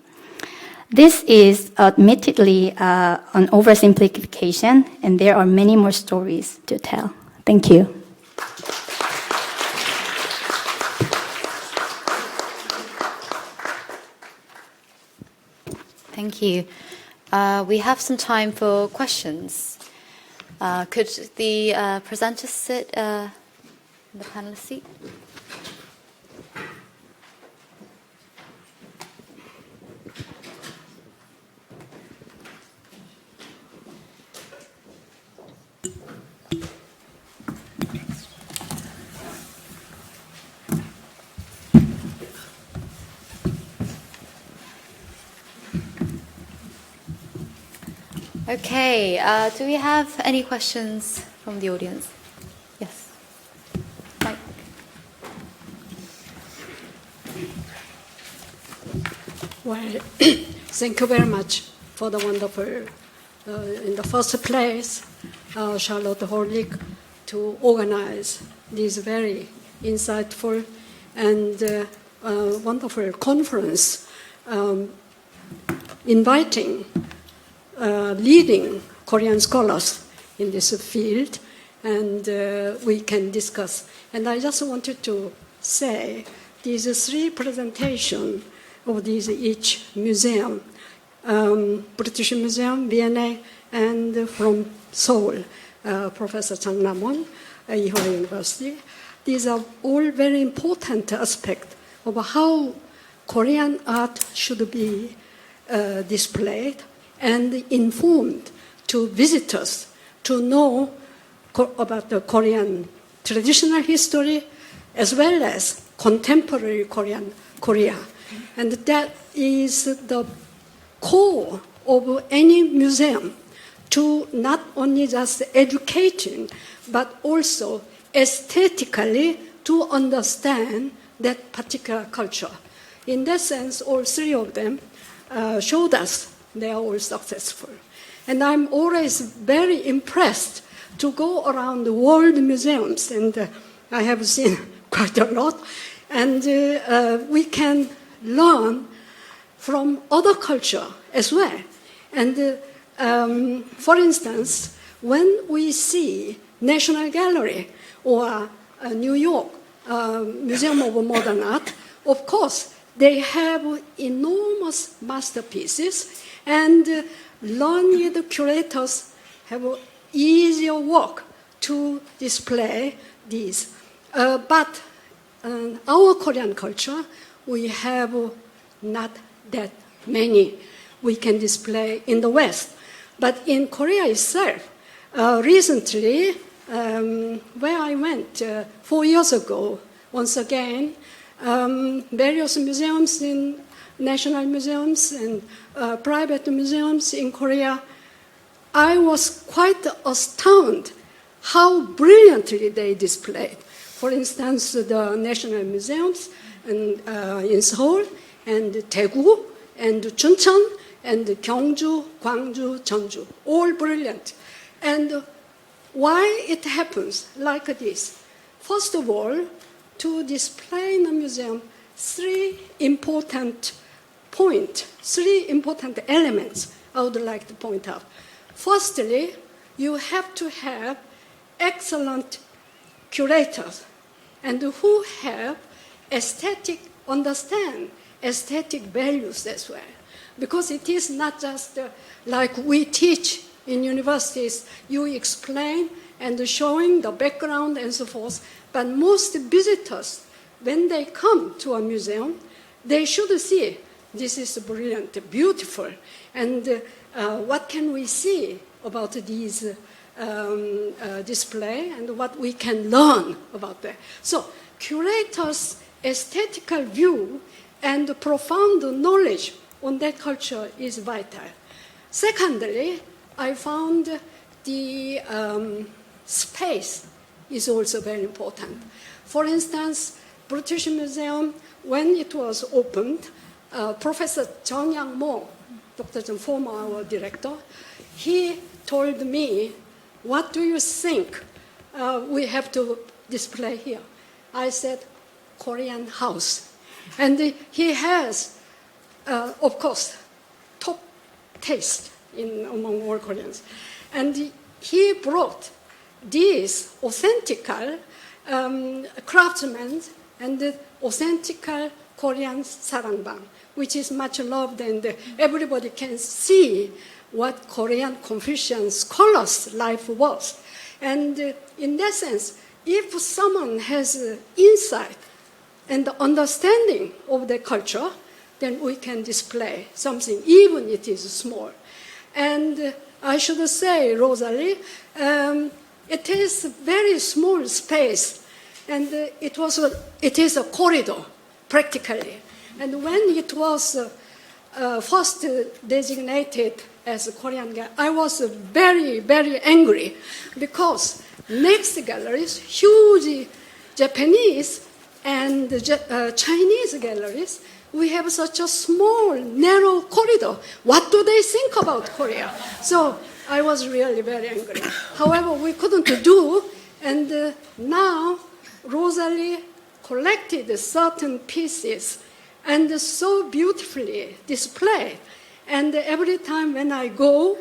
This is admittedly an oversimplification, and there are many more stories to tell. Thank you. Thank you. We have some time for questions. Could the presenters sit in the panelist seat? Okay, do we have any questions from the audience? Yes. Mike. Well, thank you very much for the wonderful, in the first place, Charlotte Horlick to organize this very insightful and wonderful conference, inviting leading Korean scholars in this field, and we can discuss. And I just wanted to say these 3 presentations of these each museum, British Museum, V&A, and from Seoul, Professor Chang Nam-won, Ewha University. These are all very important aspects of how Korean art should be displayed and informed to visitors to know about the Korean traditional history as well as contemporary Korea. And that is the core of any museum, to not only just educating, but also aesthetically to understand that particular culture. In that sense, all 3 of them showed us they are all successful. And I'm always very impressed to go around the world museums, and I have seen quite a lot, and we can learn from other culture as well. And for instance, when we see National Gallery or New York Museum of Modern Art, of course, they have enormous masterpieces, and learned curators have easier work to display these. But our Korean culture, we have not that many we can display in the West. But in Korea itself, recently, where I went 4 years ago, once again, various museums in national museums and private museums in Korea, I was quite astounded how brilliantly they displayed. For instance, the national museums in Seoul and Daegu and Chuncheon and Gyeongju, Gwangju, Jeonju, all brilliant. And why it happens like this? First of all, to display in a museum, three important elements I would like to point out. Firstly, you have to have excellent curators and who have understand aesthetic values as well. Because it is not just like we teach in universities, you explain and showing the background and so forth, but most visitors, when they come to a museum, they should see this is brilliant, beautiful, and what can we see about these display and what we can learn about that. So curators' aesthetical view and profound knowledge on that culture is vital. Secondly, I found the space is also very important. For instance, British Museum, when it was opened, Professor Jeong Yang Mo, Dr. Jeong, former our director, he told me, what do you think we have to display here? I said, Korean house. And he has, of course, top taste among all Koreans. And he brought these authentic craftsmen and authentic Korean sarangbang, which is much loved, and everybody can see what Korean Confucian scholars' life was. And in that sense, if someone has insight and understanding of the culture, then we can display something, even if it is small. And I should say, Rosalie, it is a very small space, and it is a corridor, practically. And when it was first designated as a Korean gallery, I was very, very angry, because next galleries, huge Japanese and Chinese galleries, we have such a small, narrow corridor. What do they think about Korea? So I was really very angry. However, we couldn't do, and now Rosalie collected certain pieces and so beautifully displayed. And every time when I go,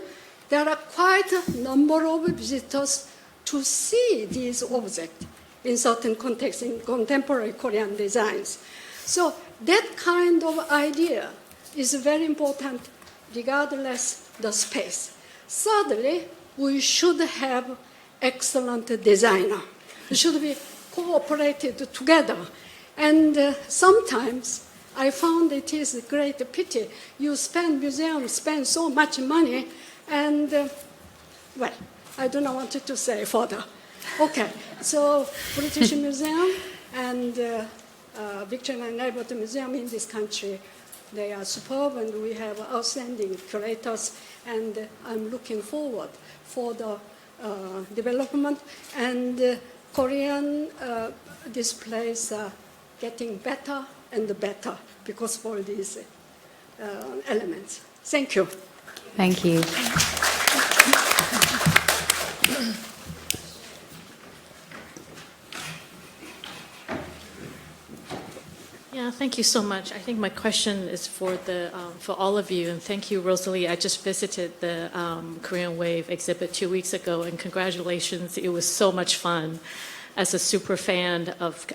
there are quite a number of visitors to see these objects in certain contexts, in contemporary Korean designs. So that kind of idea is very important regardless the space. Thirdly, we should have excellent designer. We should be cooperated together. And sometimes I found it is a great pity. Museums spend so much money, and well, I do not want to say further. Okay, so British Museum and Victoria and Albert Museum in this country, they are superb, and we have outstanding curators, and I'm looking forward for the development. And Korean displays are getting better and better because of all these elements. Thank you. Thank you. Yeah, thank you so much. I think my question is for for all of you, and thank you, Rosalie. I just visited the Korean Wave exhibit 2 weeks ago, and congratulations. It was so much fun as a super fan of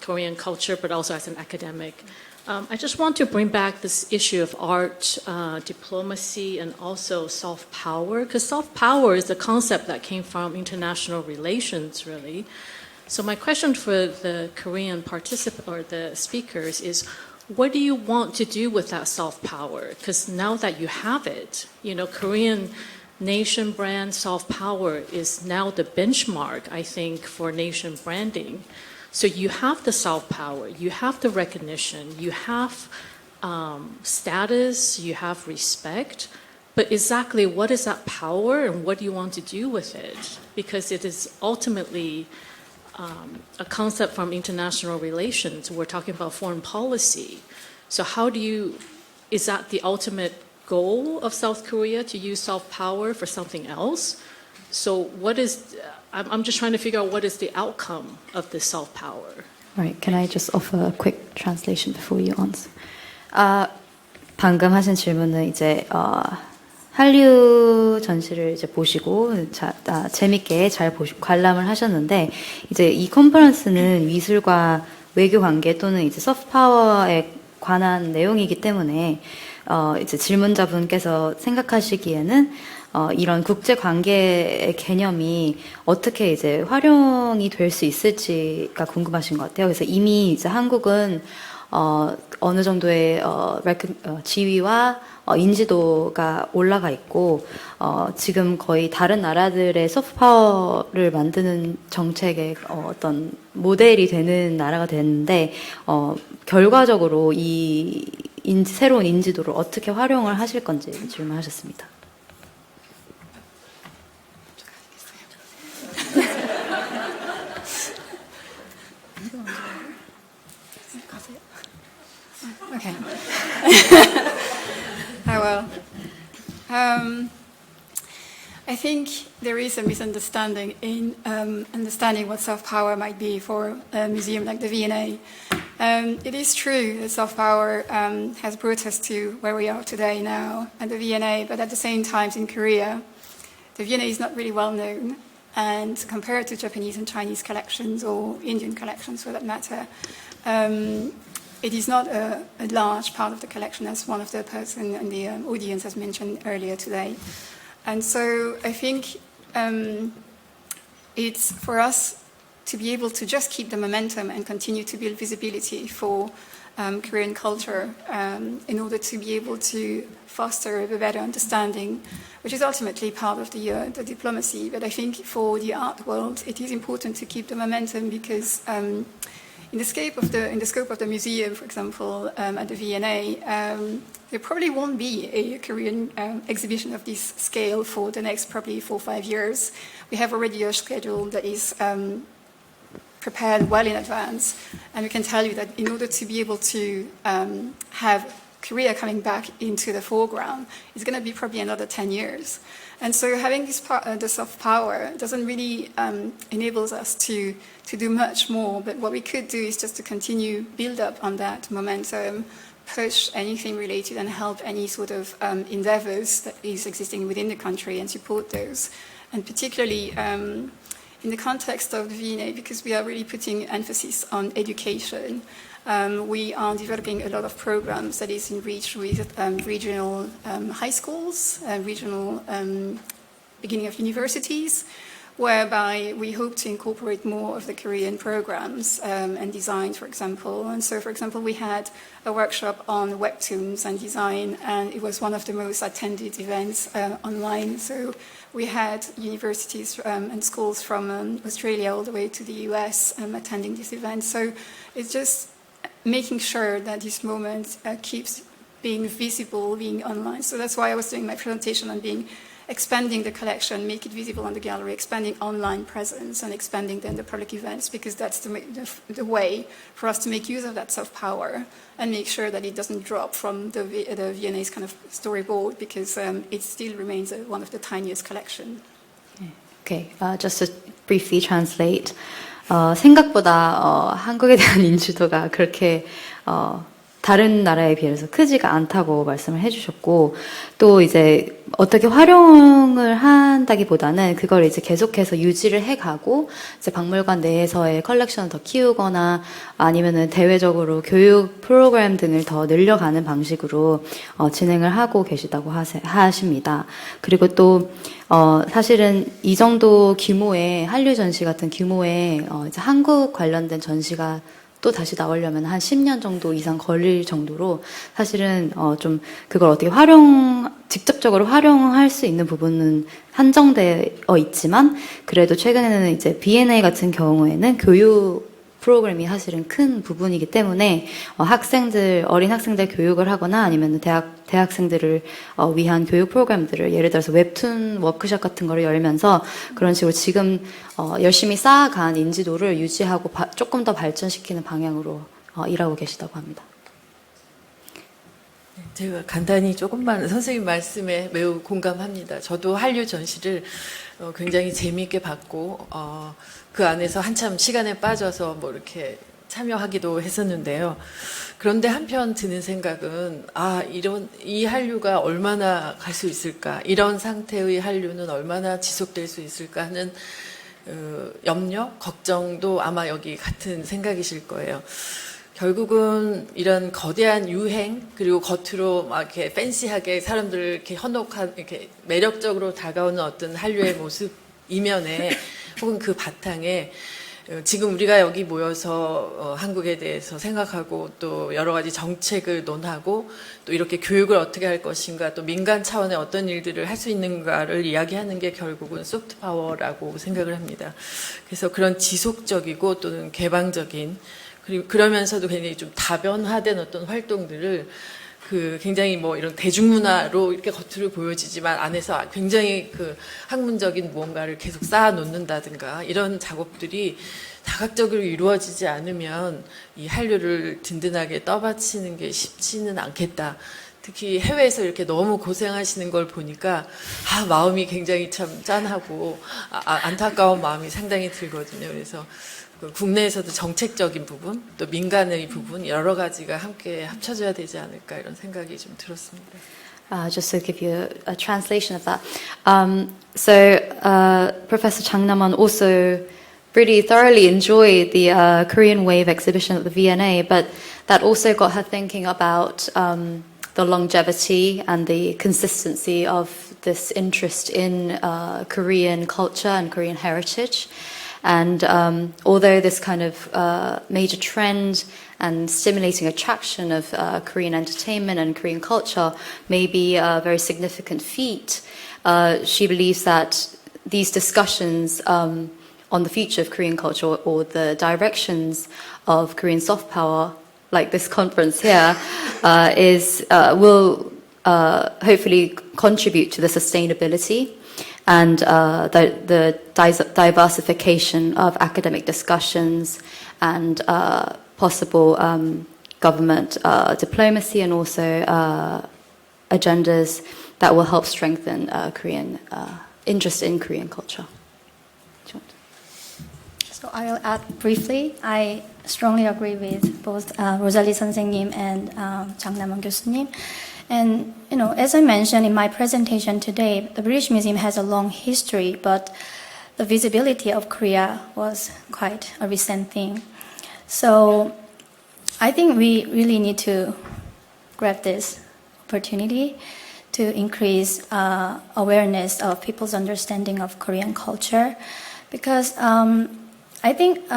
Korean culture, but also as an academic. I just want to bring back this issue of art, diplomacy, and also soft power, because soft power is a concept that came from international relations, really. So my question for the Korean participant or the speakers is, what do you want to do with that soft power? Because now that you have it, Korean nation brand soft power is now the benchmark, I think, for nation branding. So you have the soft power, you have the recognition, you have status, you have respect, but exactly what is that power and what do you want to do with it? Because it is ultimately a concept from international relations. We're talking about foreign policy. So is that the ultimate goal of South Korea, to use soft power for something else? So I'm just trying to figure out what is the outcome of this soft power. Right. Can I just offer a quick translation before you answer? 방금 하신 질문은 이제 한류 전시를 이제 보시고 재밌게 잘 관람을 하셨는데, 이제 이 컨퍼런스는 미술과 외교 관계 또는 이제 소프트 파워에 관한 내용이기 때문에 이제 질문자분께서 생각하시기에는 이런 국제 관계의 개념이 어떻게 이제 활용이 될 수 있을지가 궁금하신 것 같아요. 그래서 이미 이제 한국은 어느 정도의 지위와 인지도가 올라가 있고, 지금 거의 다른 나라들의 소프트 파워를 만드는 정책의 어떤 모델이 되는 나라가 됐는데, 결과적으로 이 새로운 인지도를 어떻게 활용을 하실 건지 질문하셨습니다. Okay. I will. I think there is a misunderstanding in understanding what soft power might be for a museum like the V&A. It is true that soft power has brought us to where we are today now at the V&A, but at the same time in Korea, the V&A is not really well known, and compared to Japanese and Chinese collections or Indian collections for that matter, it is not a large part of the collection, as one of the person in the audience has mentioned earlier today. And so I think it's for us to be able to just keep the momentum and continue to build visibility for Korean culture in order to be able to foster a better understanding, which is ultimately part of the diplomacy. But I think for the art world, it is important to keep the momentum because in the scope of the museum, for example, at the V&A, there probably won't be a Korean exhibition of this scale for the next probably 4 or 5 years. We have already a schedule that is prepared well in advance, and we can tell you that in order to be able to have Korea coming back into the foreground, it's going to be probably another 10 years. And so having this the soft power doesn't really enables us to do much more, but what we could do is just to continue build up on that momentum, push anything related and help any sort of endeavors that is existing within the country and support those. And particularly in the context of the V&A, because we are really putting emphasis on education, we are developing a lot of programs that is in reach with regional high schools, regional beginning of universities, whereby we hope to incorporate more of the Korean programs and design, for example. And so, for example, we had a workshop on webtoons and design, and it was one of the most attended events online. So we had universities and schools from Australia all the way to the US attending this event. So it's just making sure that this moment keeps being visible, being online. So that's why I was doing my presentation on being expanding the collection, make it visible on the gallery, expanding online presence, and expanding then the public events, because that's the way for us to make use of that soft power and make sure that it doesn't drop from the V&A's kind of storyboard, because it still remains one of the tiniest collection. Okay, just to briefly translate. 생각보다 한국에 대한 인지도가 그렇게 다른 나라에 비해서 크지가 않다고 말씀을 해주셨고, 또 이제 어떻게 활용을 한다기보다는 그걸 이제 계속해서 유지를 해가고 이제 박물관 내에서의 컬렉션을 더 키우거나 아니면은 대외적으로 교육 프로그램 등을 더 늘려가는 방식으로 진행을 하고 계시다고 하십니다. 그리고 또 사실은 이 정도 규모의 한류 전시 같은 규모의 이제 한국 관련된 전시가 또 다시 나오려면 한 10년 정도 이상 걸릴 정도로 사실은 좀 그걸 어떻게 직접적으로 활용할 수 있는 부분은 한정되어 있지만, 그래도 최근에는 이제 V&A 같은 경우에는 교육 프로그램이 사실은 큰 부분이기 때문에 어린 학생들 교육을 하거나 아니면 대학생들을 위한 교육 프로그램들을, 예를 들어서 웹툰 워크숍 같은 거를 열면서 그런 식으로 지금 열심히 쌓아간 인지도를 유지하고 조금 더 발전시키는 방향으로 일하고 계시다고 합니다. 제가 간단히 조금만 선생님 말씀에 매우 공감합니다. 저도 한류 전시를 굉장히 재미있게 봤고 그 안에서 한참 시간에 빠져서 뭐 이렇게 참여하기도 했었는데요. 그런데 한편 드는 생각은 이 한류가 얼마나 갈 수 있을까, 이런 상태의 한류는 얼마나 지속될 수 있을까 하는 염려, 걱정도 아마 여기 같은 생각이실 거예요. 결국은 이런 거대한 유행, 그리고 겉으로 막 이렇게 팬시하게 사람들을 이렇게 현혹한, 이렇게 매력적으로 다가오는 어떤 한류의 모습 이면에 혹은 그 바탕에 지금 우리가 여기 모여서 한국에 대해서 생각하고 또 여러 가지 정책을 논하고 또 이렇게 교육을 어떻게 할 것인가, 또 민간 차원의 어떤 일들을 할 수 있는가를 이야기하는 게 결국은 소프트 파워라고 생각을 합니다. 그래서 그런 지속적이고 또는 개방적인, 그리고 그러면서도 굉장히 좀 다변화된 어떤 활동들을 굉장히 뭐 이런 대중문화로 이렇게 겉으로 보여지지만 안에서 굉장히 학문적인 무언가를 계속 쌓아 놓는다든가 이런 작업들이 다각적으로 이루어지지 않으면 이 한류를 든든하게 떠받치는 게 쉽지는 않겠다. 특히 해외에서 이렇게 너무 고생하시는 걸 보니까 마음이 굉장히 참 짠하고 안타까운 마음이 상당히 들거든요. 그래서 국내에서도 정책적인 부분, 또 민간의 부분 여러 가지가 함께 합쳐져야 되지 않을까 이런 생각이 좀 들었습니다. Just to give you a translation of that. Professor Chang Nam-won also really thoroughly enjoyed the Korean Wave exhibition at the V&A, but that also got her thinking about the longevity and the consistency of this interest in Korean culture and Korean heritage. And although this kind of major trend and stimulating attraction of Korean entertainment and Korean culture may be a very significant feat, she believes that these discussions on the future of Korean culture or the directions of Korean soft power, like this conference here, will hopefully contribute to the sustainability and the diversification of academic discussions and possible government diplomacy and also agendas that will help strengthen Korean interest in Korean culture. So I'll add briefly. I strongly agree with both Rosalie 선생님 and Chang Nam-won 교수님. And, as I mentioned in my presentation today, the British Museum has a long history, but the visibility of Korea was quite a recent thing. So I think we really need to grab this opportunity to increase awareness of people's understanding of Korean culture, because I think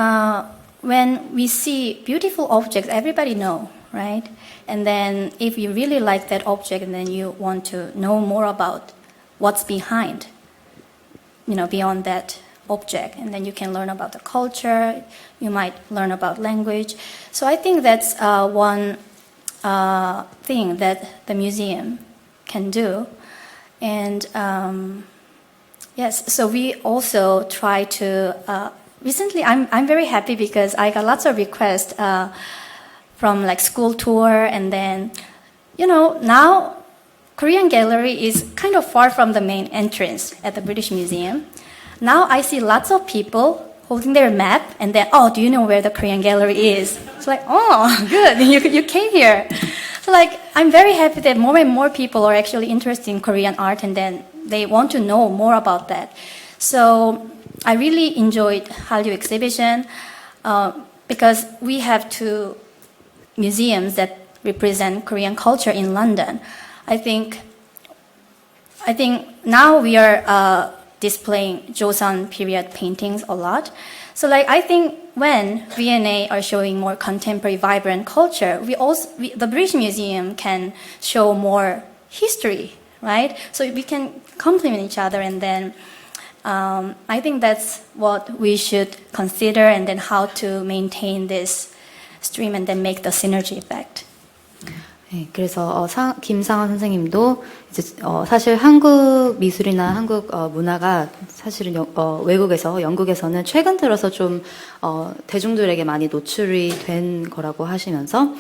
when we see beautiful objects, everybody knows, right? And then if you really like that object and then you want to know more about what's behind, beyond that object, and then you can learn about the culture, you might learn about language. So I think that's one thing that the museum can do. And yes, so we also try to. Recently, I'm very happy because I got lots of requests from like school tour, and then, now Korean Gallery is kind of far from the main entrance at the British Museum. Now I see lots of people holding their map, and then, do you know where the Korean Gallery is? It's like, good, you came here. So like, I'm very happy that more and more people are actually interested in Korean art, and then they want to know more about that. So I really enjoyed Hallyu exhibition because we have 2 museums that represent Korean culture in London. I think now we are displaying Joseon period paintings a lot. So like, I think when V&A are showing more contemporary, vibrant culture, the British Museum can show more history, right? So we can complement each other, and then I think that's what we should consider, and then how to maintain this stream and then make the synergy effect. 네, 그래서 김상원 선생님도 이제 사실 한국 미술이나 한국 문화가 사실은 외국에서 영국에서는 최근 들어서 좀 대중들에게 많이 노출이 된 거라고 하시면서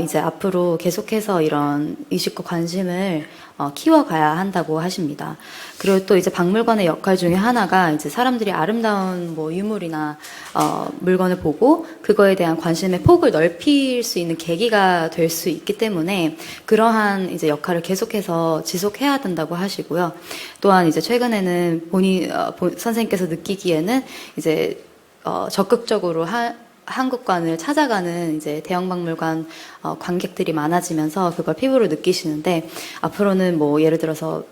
이제 앞으로 계속해서 이런 의식과 관심을 키워가야 한다고 하십니다. 그리고 또 이제 박물관의 역할 중에 하나가 이제 사람들이 아름다운 뭐 유물이나 물건을 보고 그거에 대한 관심의 폭을 넓힐 수 있는 계기가 될 수 있기 때문에 그러한 이제 역할을 계속해서 지속해야 된다고 하시고요. 또한 이제 최근에는 선생님께서 느끼기에는 이제 적극적으로 한국관을 찾아가는 이제 대형박물관 관객들이 많아지면서 그걸 피부로 느끼시는데, 앞으로는 뭐 예를 들어서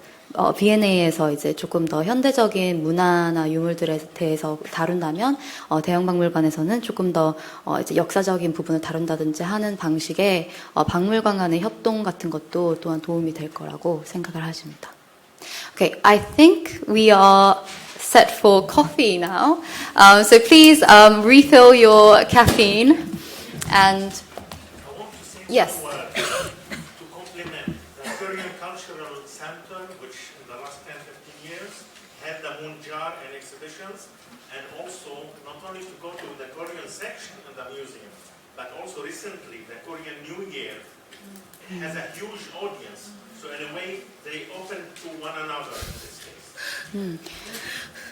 V&A에서 이제 조금 더 현대적인 문화나 유물들에 대해서 다룬다면 대형박물관에서는 조금 더 이제 역사적인 부분을 다룬다든지 하는 방식의 박물관 간의 협동 같은 것도 또한 도움이 될 거라고 생각을 하십니다. Okay, I think we are set for coffee now. So please refill your caffeine. And yes. To complement the Korean Cultural Center, which in the last 10-15 years had the moon jar and exhibitions, and also not only to go to the Korean section in the museum, but also recently the Korean New Year has a huge audience. So in a way, they open to one another in this case.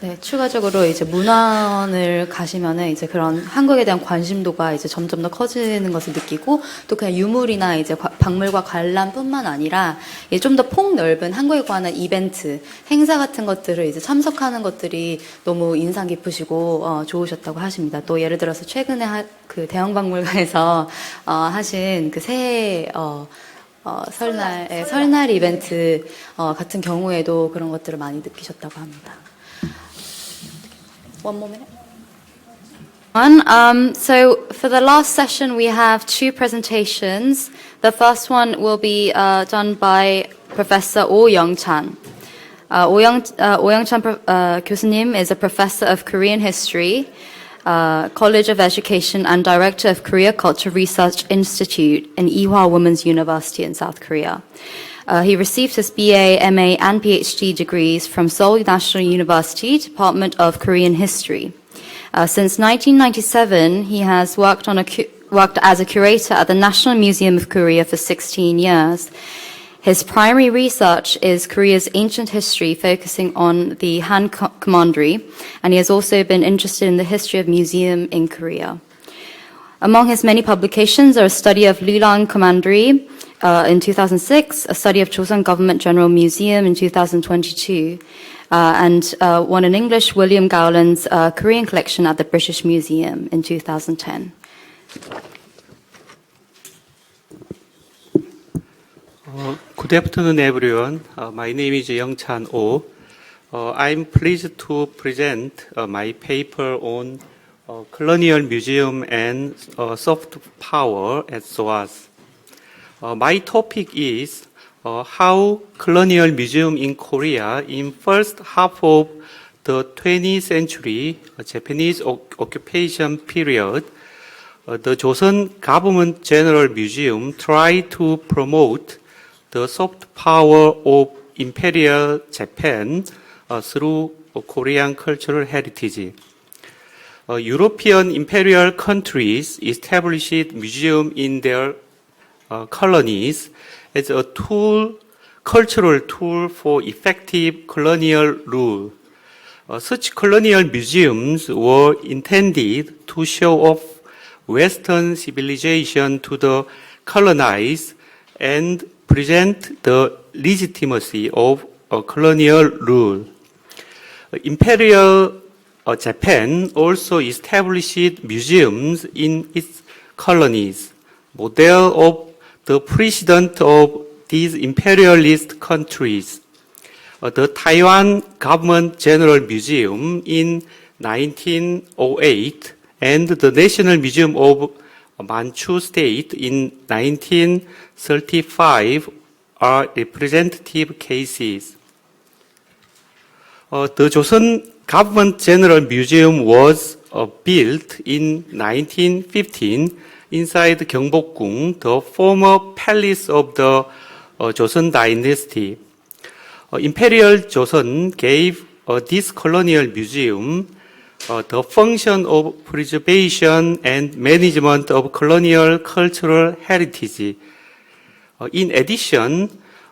네, 추가적으로 이제 문화원을 가시면은 이제 그런 한국에 대한 관심도가 이제 점점 더 커지는 것을 느끼고, 또 그냥 유물이나 이제 박물관 관람뿐만 아니라 좀 더 폭넓은 한국에 관한 이벤트, 행사 같은 것들을 이제 참석하는 것들이 너무 인상 깊으시고 좋으셨다고 하십니다. 또 예를 들어서 최근에 그 대형박물관에서 하신 그 새해 설날 이벤트 같은 경우에도 그런 것들을 많이 느끼셨다고 합니다. One more minute. So for the last session, we have 2 presentations. The first one will be done by Professor Oh Young-chan. Oh Young-chan 교수님 is a professor of Korean history, College of Education, and director of Korea Culture Research Institute in Ewha Women's University in South Korea. He received his BA, MA, and PhD degrees from Seoul National University, Department of Korean History. Since 1997, he has worked as a curator at the National Museum of Korea for 16 years. His primary research is Korea's ancient history, focusing on the Han Commandery, and he has also been interested in the history of museum in Korea. Among his many publications are a study of Lilang Commandery in 2006, a study of Joseon Government General Museum in 2022, and one in English, William Gowland's Korean collection at the British Museum in 2010. Good afternoon, everyone. My name is Young-chan Oh. I'm pleased to present my paper on colonial museum and soft power at SOAS. My topic is how colonial museum in Korea in first half of the 20th century Japanese occupation period, the Joseon Government General Museum tried to promote the soft power of Imperial Japan through Korean cultural heritage. European imperial countries established museums in their colonies as a cultural tool for effective colonial rule. Such colonial museums were intended to show off Western civilization to the colonized and present the legitimacy of colonial rule. Imperial Japan also established museums in its colonies, model of the precedent of these imperialist countries. The Taiwan Government General Museum in 1908 and the National Museum of Manchu State in 1935 are representative cases. The Joseon Government General Museum was built in 1915 inside Gyeongbokgung, the former palace of the Joseon dynasty. Imperial Joseon gave this colonial museum the function of preservation and management of colonial cultural heritage. In addition,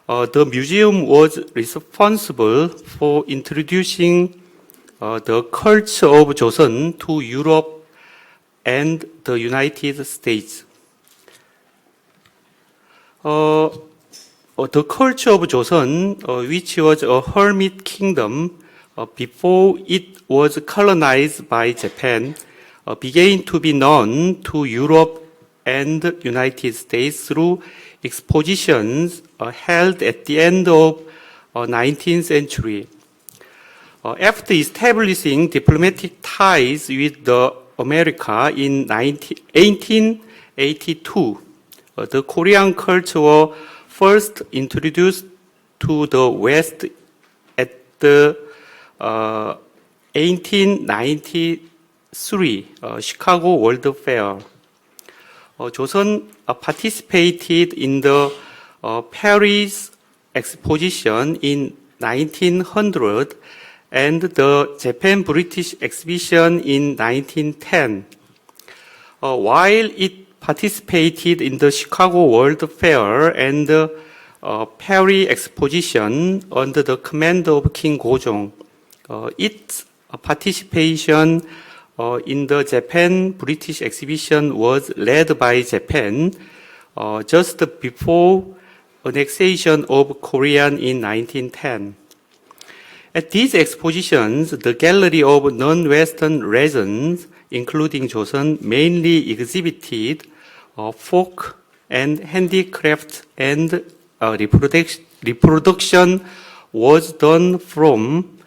the museum was responsible for introducing the culture of Joseon to Europe and the United States. The culture of Joseon, which was a hermit kingdom before it was colonized by Japan, began to be known to Europe and the United States through expositions held at the end of 19th century. After establishing diplomatic ties with America in 1882, the Korean culture was first introduced to the West at the 1893 Chicago World Fair. Joseon participated in the Paris Exposition in 1900 and the Japan-British Exhibition in 1910. While it participated in the Chicago World Fair and the Paris Exposition under the command of King Gojong, its participation in the Japan-British Exhibition was led by Japan just before annexation of Korea in 1910. At these expositions, the gallery of non-Western regions, including Joseon, mainly exhibited folk and handicrafts, and reproduction was done from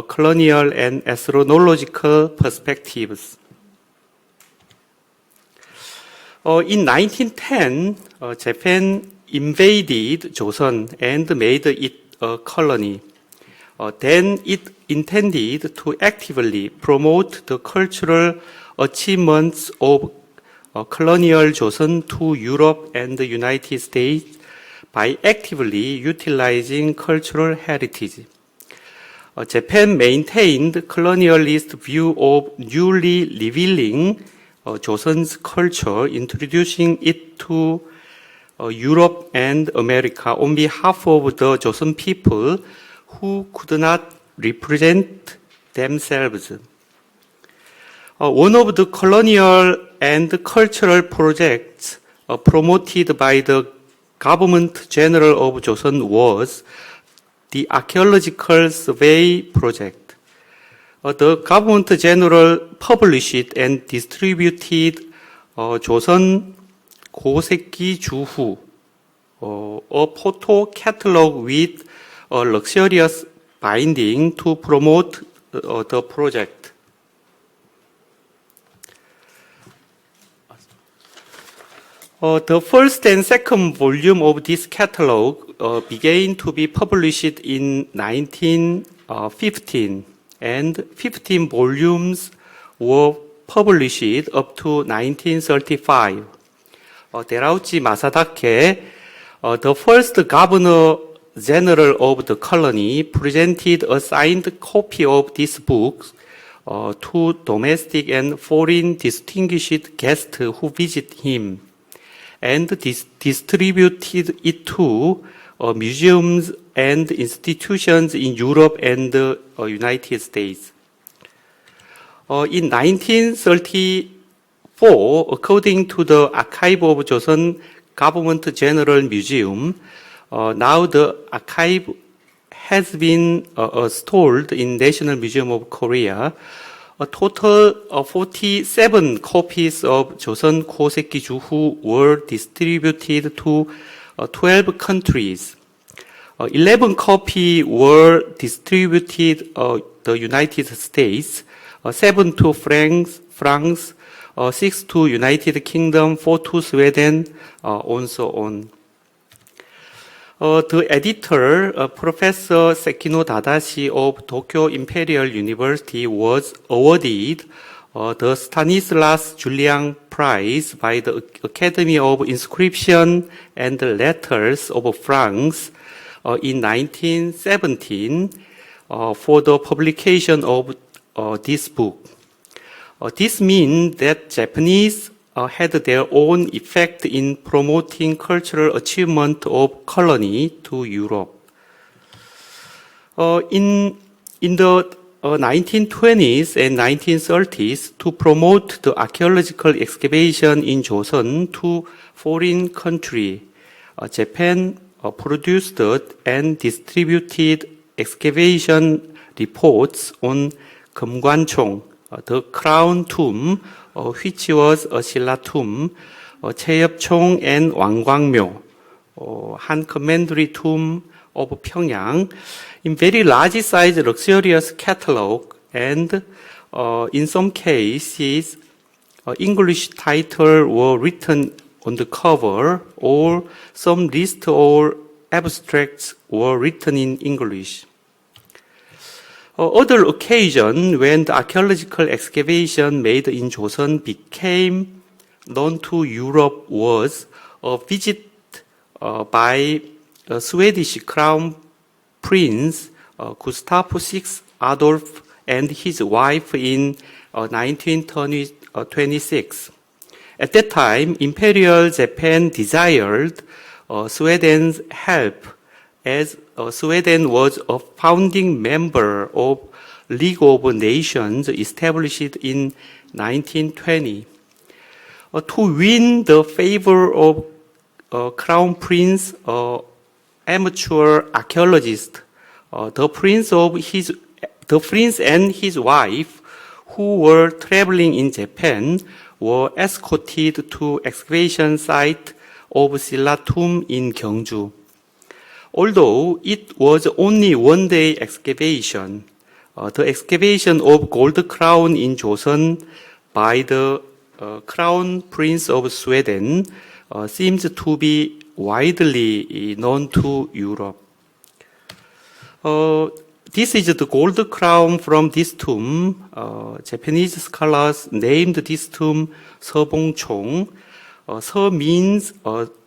colonial and ethnological perspectives. In 1910, Japan invaded Joseon and made it a colony. Then it intended to actively promote the cultural achievements of colonial Joseon to Europe and the United States by actively utilizing cultural heritage. Japan maintained colonialist view of newly revealing Joseon's culture, introducing it to Europe and America on behalf of the Joseon people who could not represent themselves. One of the colonial and cultural projects promoted by the Government General of Joseon was the Archaeological Survey Project. The Government General published and distributed Joseon 고색기 주후, a photo catalog with a luxurious binding to promote the project. The first and second volume of this catalog began to be published in 1915, and 15 volumes were published up to 1935. Terauchi Masadake, the first governor General of the colony presented a signed copy of this book to domestic and foreign distinguished guests who visit him, and distributed it to museums and institutions in Europe and the United States. In 1934, according to the Archive of Joseon Government General Museum, now the archive has been stored in National Museum of Korea. A total of 47 copies of Joseon Koseki Juhu were distributed to 12 countries. 11 copies were distributed the United States, 7 to France, 6 to United Kingdom, 4 to Sweden, and so on. The editor, Professor Sekino Tadashi of Tokyo Imperial University, was awarded the Stanislas Julian Prize by the Academy of Inscription and Letters of France in 1917 for the publication of this book. This means that Japanese had their own effect in promoting cultural achievement of colony to Europe. In the 1920s and 1930s, to promote the archaeological excavation in Joseon to foreign country, Japan produced and distributed excavation reports on Geumgwanchong, the crown tomb, which was a Silla tomb, Cheopchong and Wanggwangmyo, Han commandery tomb of Pyongyang, in very large size, luxurious catalog, and in some cases, English titles were written on the cover, or some list or abstracts were written in English. Other occasion when the archaeological excavation made in Joseon became known to Europe was a visit by Swedish Crown Prince Gustav VI Adolf and his wife in 1926. At that time, Imperial Japan desired Sweden's help, as Sweden was a founding member of League of Nations established in 1920. To win the favor of Crown Prince, amateur archaeologist, the prince and his wife, who were traveling in Japan, were escorted to excavation site of Silla tomb in Gyeongju. Although it was only one-day excavation, the excavation of gold crown in Joseon by the Crown Prince of Sweden seems to be widely known to Europe. This is the gold crown from this tomb. Japanese scholars named this tomb Seobongchong. Se means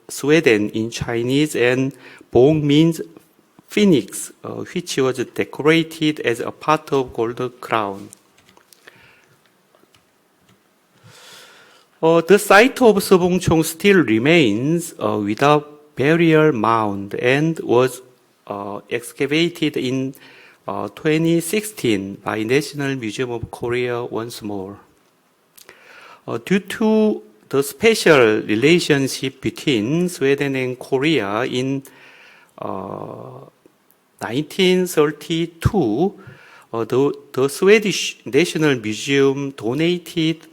Sweden in Chinese, and Bong means phoenix, which was decorated as a part of gold crown. The site of Seobongchong still remains without burial mound and was excavated in 2016 by National Museum of Korea once more. Due to the special relationship between Sweden and Korea in 1932, the Swedish National Museum donated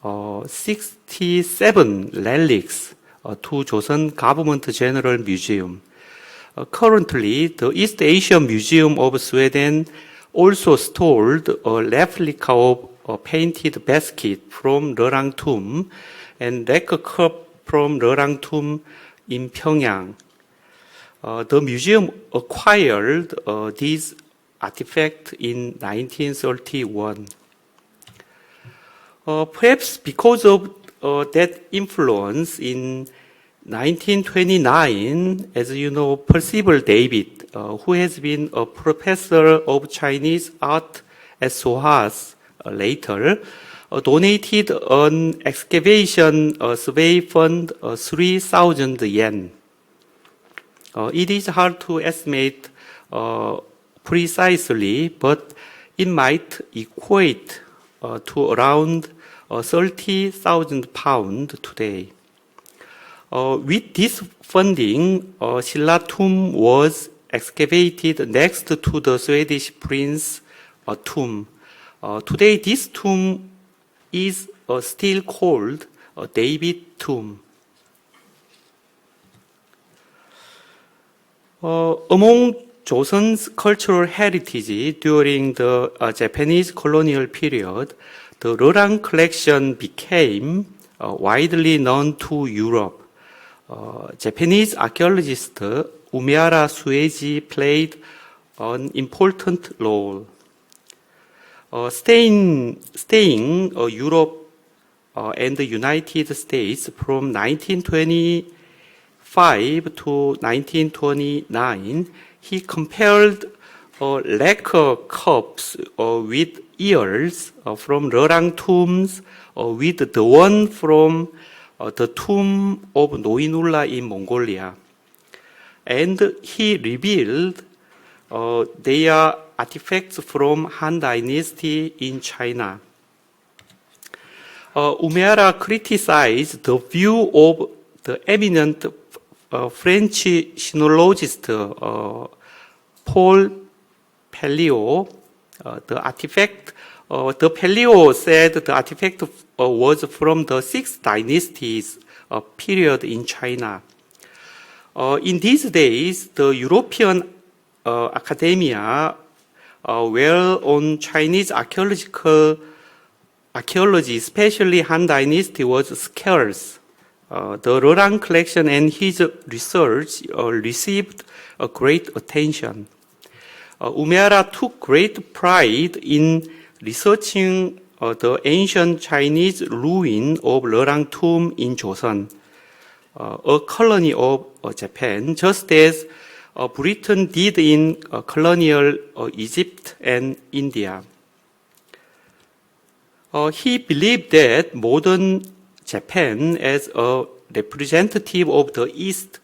67 relics to Joseon Government General Museum. Currently, the East Asia Museum of Sweden also stored a replica of a painted basket from Rorang tomb and lacquer cup from Rorang tomb in Pyongyang. The museum acquired these artifacts in 1931. Perhaps because of that influence in 1929, as you know, Percival David, who has been a professor of Chinese art at SOAS later, donated an excavation survey fund 3,000 yen. It is hard to estimate precisely, but it might equate to around 30,000 pounds today. With this funding, Silla tomb was excavated next to the Swedish prince tomb. Today, this tomb is still called David tomb. Among Joseon's cultural heritage during the Japanese colonial period, the Rorang collection became widely known to Europe. Japanese archaeologist Umehara Sueji played an important role. Staying Europe and the United States from 1925 to 1929, he compared lacquer cups with ears from Rorang tombs with the one from the tomb of Noinullah in Mongolia. And he revealed they are artifacts from Han Dynasty in China. Umehara criticized the view of the eminent French sinologist Paul Pelliot. The Pelliot said the artifact was from the 6th Dynasty's period in China. In these days, the European academia well-known Chinese archaeology, especially Han Dynasty, was scarce. The Rorang collection and his research received great attention. Umehara took great pride in researching the ancient Chinese ruin of Rorang tomb in Joseon, a colony of Japan, just as Britain did in colonial Egypt and India. He believed that modern Japan, as a representative of the East,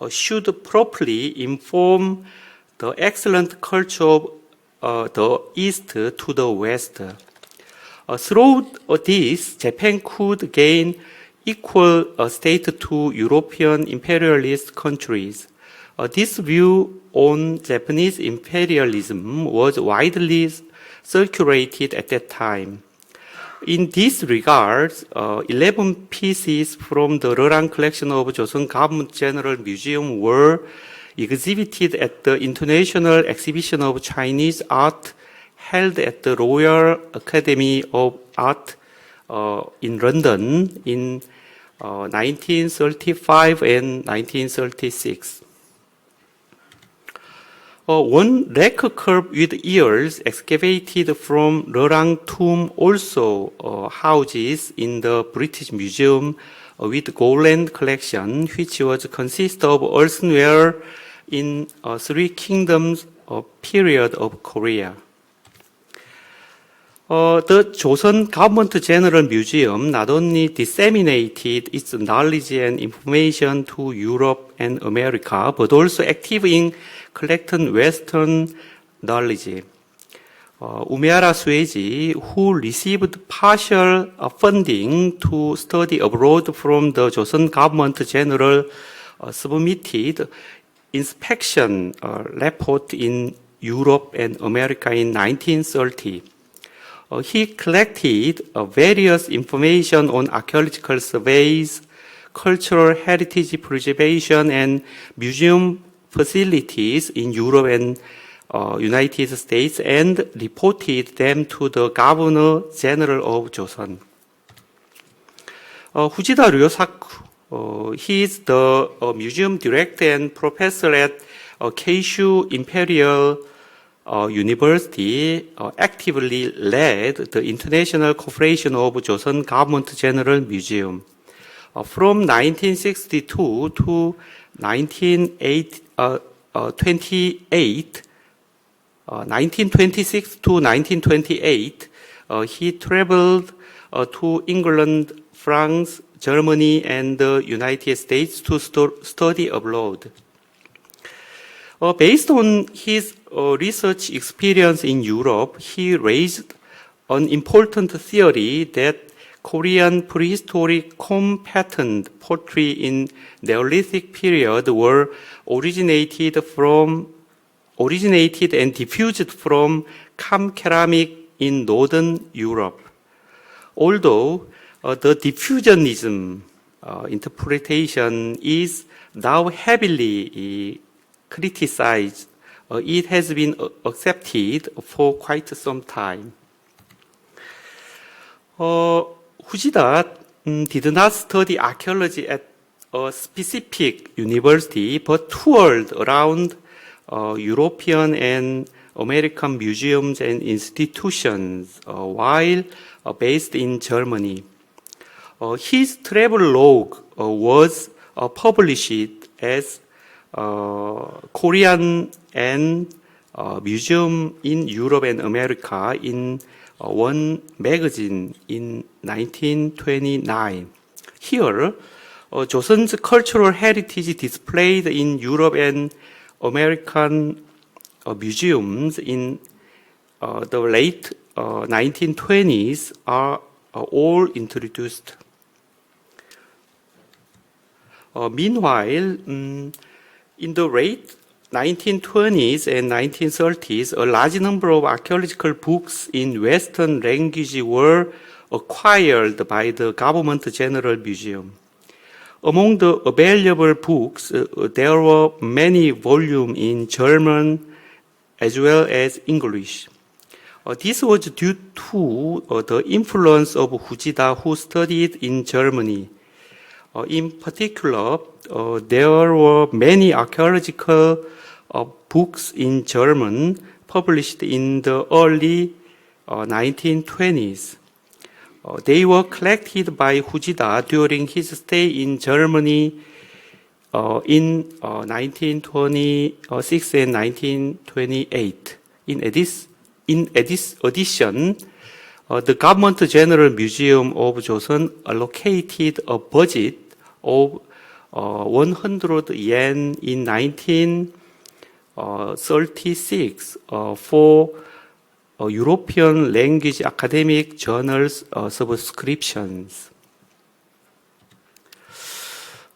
should properly inform the excellent culture of the East to the West. Through this, Japan could gain equal status to European imperialist countries. This view on Japanese imperialism was widely circulated at that time. In this regard, 11 pieces from the Rorang collection of Joseon Government General Museum were exhibited at the International Exhibition of Chinese Art held at the Royal Academy of Art in London in 1935 and 1936. One lacquer cup with ears excavated from Rorang tomb also houses in the British Museum with Goland collection, which was consist of earthenware in Three Kingdoms period of Korea. The Joseon Government General Museum not only disseminated its knowledge and information to Europe and America, but also active in collecting Western knowledge. Umehara Sueji, who received partial funding to study abroad from the Joseon Government General, submitted inspection report in Europe and America in 1930. He collected various information on archaeological surveys, cultural heritage preservation, and museum facilities in Europe and United States, and reported them to the Governor General of Joseon. Fujita Ryosaku, he is the museum director and professor at Keishu Imperial University, actively led the International Cooperation of Joseon Government General Museum. From 1962 to 1926 to 1928, he traveled to England, France, Germany, and the United States to study abroad. Based on his research experience in Europe, he raised an important theory that Korean prehistoric combatant pottery in Neolithic period were originated and diffused from Kam ceramic in northern Europe. Although the diffusionism interpretation is now heavily criticized, it has been accepted for quite some time. Fujita did not study archaeology at a specific university, but toured around European and American museums and institutions while based in Germany. His travel log was published as Korean and Museum in Europe and America in one magazine in 1929. Here, Joseon's cultural heritage displayed in Europe and American museums in the late 1920s are all introduced. Meanwhile, in the late 1920s and 1930s, a large number of archaeological books in Western language were acquired by the Government General Museum. Among the available books, there were many volumes in German as well as English. This was due to the influence of Fujita, who studied in Germany. In particular, there were many archaeological books in German published in the early 1920s. They were collected by Fujita during his stay in Germany in 1926 and 1928. In addition, the Government General Museum of Joseon allocated a budget of 100 yen in 1936 for European language academic journals subscriptions.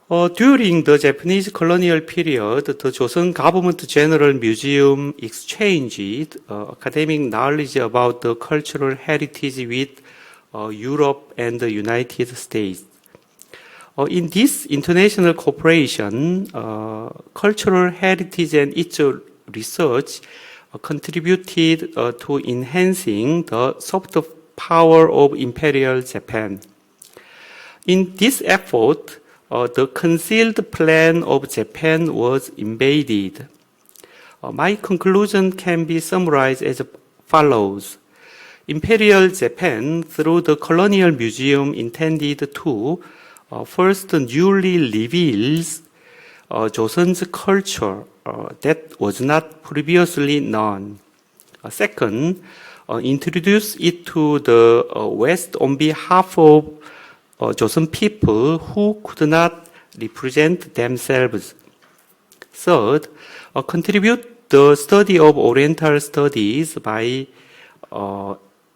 During the Japanese colonial period, the Joseon Government General Museum exchanged academic knowledge about the cultural heritage with Europe and the United States. In this international cooperation, cultural heritage and its research contributed to enhancing the soft power of Imperial Japan. In this effort, the concealed plan of Japan was invaded. My conclusion can be summarized as follows. Imperial Japan, through the Colonial Museum, intended to first newly reveals Joseon's culture that was not previously known. Second, introduce it to the West on behalf of Joseon people who could not represent themselves. Third, contribute the study of Oriental studies by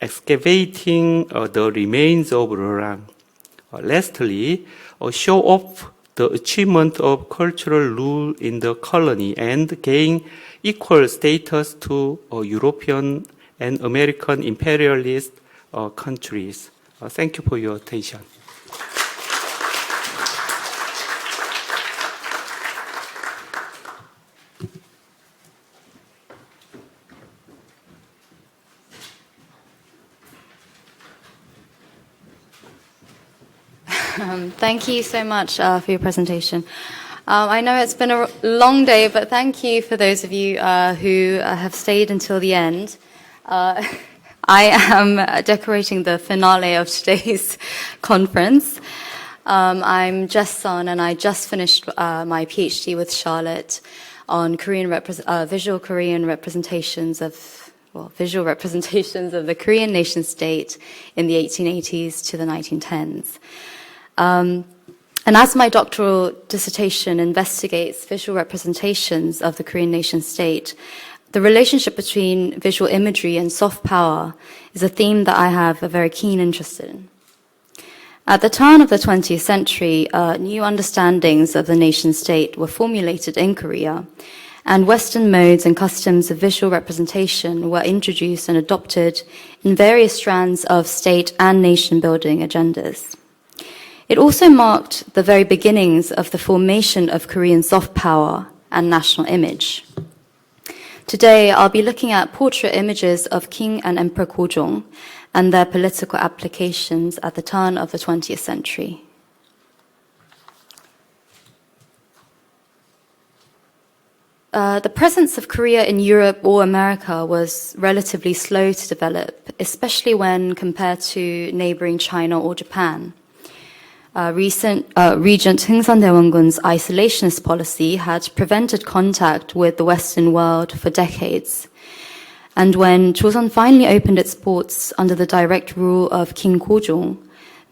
excavating the remains of Lorang. Lastly, show off the achievement of cultural rule in the colony and gain equal status to European and American imperialist countries. Thank you for your attention. Thank you so much for your presentation. I know it's been a long day, but thank you for those of you who have stayed until the end. I am decorating the finale of today's conference. I'm Jess Sun, and I just finished my PhD with Charlotte on visual representations of the Korean nation state in the 1880s to the 1910s. And as my doctoral dissertation investigates visual representations of the Korean nation state, the relationship between visual imagery and soft power is a theme that I have a very keen interest in. At the turn of the 20th century, new understandings of the nation state were formulated in Korea, and Western modes and customs of visual representation were introduced and adopted in various strands of state and nation building agendas. It also marked the very beginnings of the formation of Korean soft power and national image. Today, I'll be looking at portrait images of King and Emperor Gojong and their political applications at the turn of the 20th century. The presence of Korea in Europe or America was relatively slow to develop, especially when compared to neighboring China or Japan. Regent Hungsandaewongun's isolationist policy had prevented contact with the Western world for decades. And when Joseon finally opened its ports under the direct rule of King Gojong,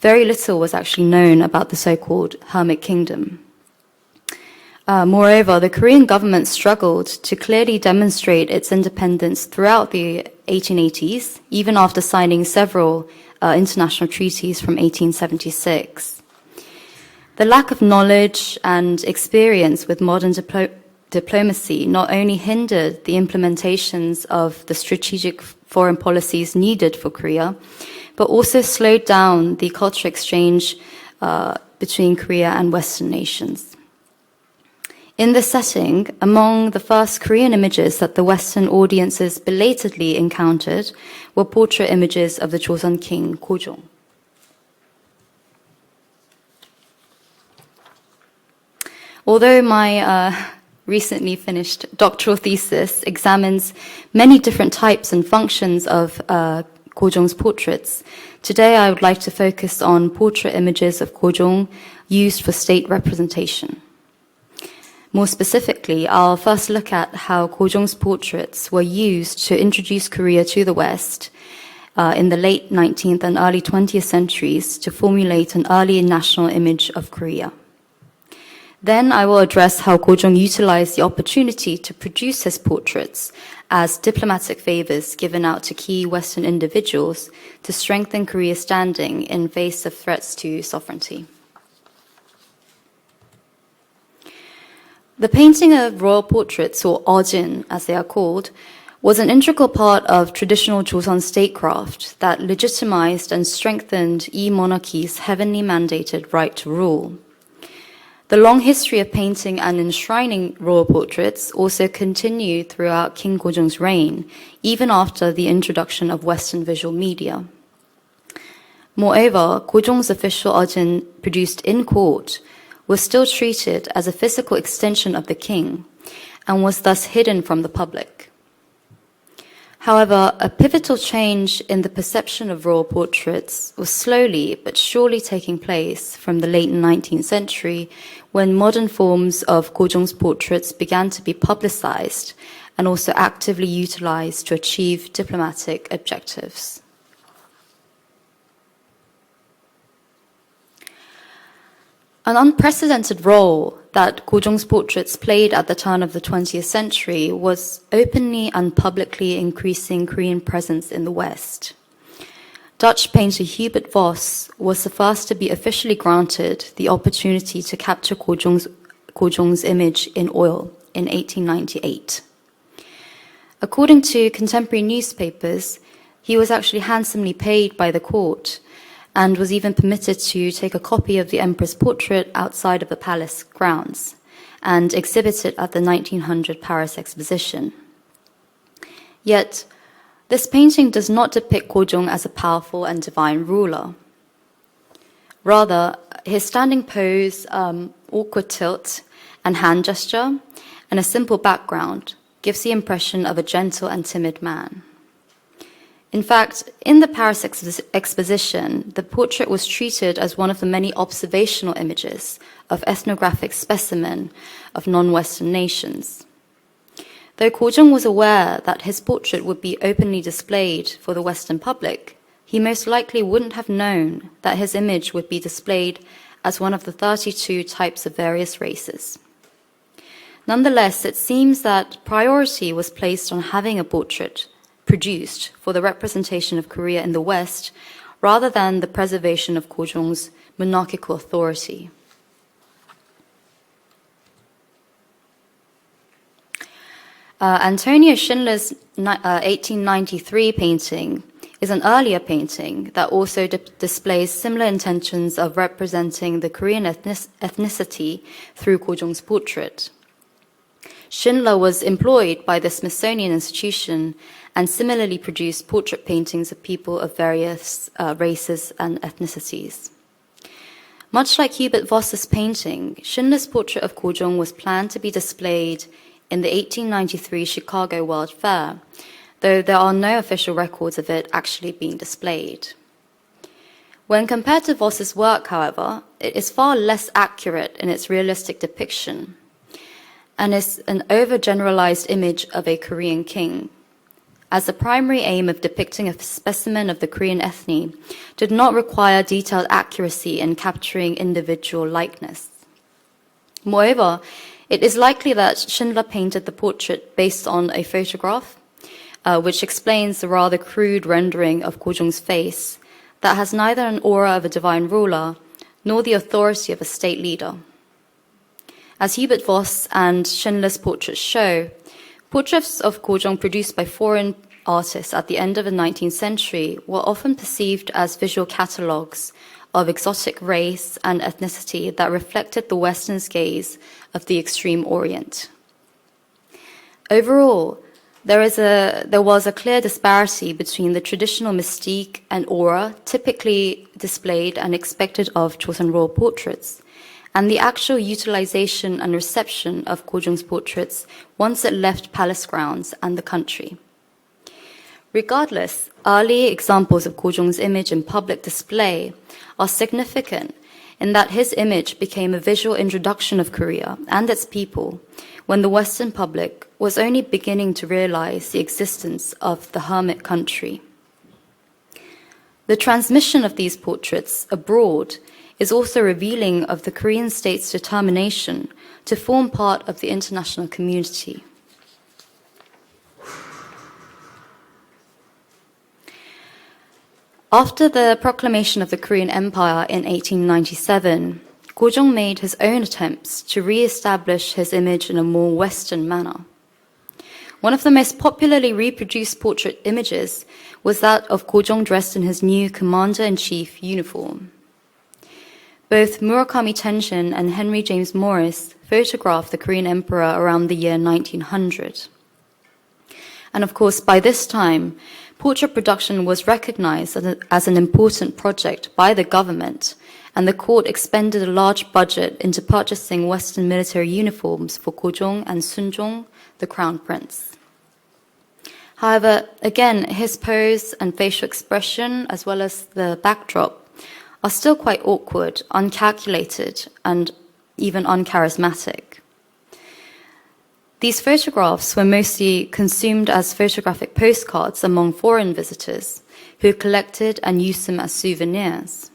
very little was actually known about the so-called Hermit Kingdom. Moreover, the Korean government struggled to clearly demonstrate its independence throughout the 1880s, even after signing several international treaties from 1876. The lack of knowledge and experience with modern diplomacy not only hindered the implementations of the strategic foreign policies needed for Korea, but also slowed down the cultural exchange between Korea and Western nations. In this setting, among the first Korean images that the Western audiences belatedly encountered were portrait images of the Joseon king Gojong. Although my recently finished doctoral thesis examines many different types and functions of Gojong's portraits, today I would like to focus on portrait images of Gojong used for state representation. More specifically, I'll first look at how Gojong's portraits were used to introduce Korea to the West in the late 19th and early 20th centuries to formulate an early national image of Korea. Then I will address how Gojong utilized the opportunity to produce his portraits as diplomatic favors given out to key Western individuals to strengthen Korea's standing in face of threats to sovereignty. The painting of royal portraits, or ojin as they are called, was an integral part of traditional Joseon statecraft that legitimized and strengthened Yi monarchy's heavenly mandated right to rule. The long history of painting and enshrining royal portraits also continued throughout King Gojong's reign, even after the introduction of Western visual media. Moreover, Gojong's official ojin produced in court was still treated as a physical extension of the king and was thus hidden from the public. However, a pivotal change in the perception of royal portraits was slowly but surely taking place from the late 19th century when modern forms of Gojong's portraits began to be publicized and also actively utilized to achieve diplomatic objectives. An unprecedented role that Gojong's portraits played at the turn of the 20th century was openly and publicly increasing Korean presence in the West. Dutch painter Hubert Vos was the first to be officially granted the opportunity to capture Gojong's image in oil in 1898. According to contemporary newspapers, he was actually handsomely paid by the court and was even permitted to take a copy of the emperor's portrait outside of the palace grounds and exhibit it at the 1900 Paris exposition. Yet, this painting does not depict Gojong as a powerful and divine ruler. Rather, his standing pose, awkward tilt, and hand gesture, and a simple background gives the impression of a gentle and timid man. In fact, in the Paris exposition, the portrait was treated as one of the many observational images of ethnographic specimen of non-Western nations. Though Ko Jung was aware that his portrait would be openly displayed for the Western public, he most likely wouldn't have known that his image would be displayed as one of the 32 types of various races. Nonetheless, it seems that priority was placed on having a portrait produced for the representation of Korea in the West, rather than the preservation of Ko Jung's monarchical authority. Antonio Schindler's 1893 painting is an earlier painting that also displays similar intentions of representing the Korean ethnicity through Ko Jung's portrait. Schindler was employed by the Smithsonian Institution and similarly produced portrait paintings of people of various races and ethnicities. Much like Hubert Voss's painting, Schindler's portrait of Ko Jung was planned to be displayed in the 1893 Chicago World Fair, though there are no official records of it actually being displayed. When compared to Voss's work, however, it is far less accurate in its realistic depiction, and is an overgeneralized image of a Korean king, as the primary aim of depicting a specimen of the Korean ethne did not require detailed accuracy in capturing individual likeness. Moreover, it is likely that Schindler painted the portrait based on a photograph, which explains the rather crude rendering of Ko Jung's face that has neither an aura of a divine ruler nor the authority of a state leader. As Hubert Voss and Schindler's portraits show, portraits of Ko Jung produced by foreign artists at the end of the 19th century were often perceived as visual catalogues of exotic race and ethnicity that reflected the Western's gaze of the extreme Orient. Overall, there was a clear disparity between the traditional mystique and aura typically displayed and expected of Joseon royal portraits, and the actual utilization and reception of Ko Jung's portraits once it left palace grounds and the country. Regardless, early examples of Ko Jung's image in public display are significant in that his image became a visual introduction of Korea and its people when the Western public was only beginning to realize the existence of the hermit country. The transmission of these portraits abroad is also revealing of the Korean state's determination to form part of the international community. After the proclamation of the Korean Empire in 1897, Ko Jung made his own attempts to re-establish his image in a more Western manner. One of the most popularly reproduced portrait images was that of Ko Jung dressed in his new Commander-in-Chief uniform. Both Murakami Tenshin and Henry James Morris photographed the Korean emperor around the year 1900. And of course, by this time, portrait production was recognized as an important project by the government, and the court expended a large budget into purchasing Western military uniforms for Ko Jung and Sun Jung, the crown prince. However, again, his pose and facial expression, as well as the backdrop, are still quite awkward, uncalculated, and even uncharismatic. These photographs were mostly consumed as photographic postcards among foreign visitors who collected and used them as souvenirs.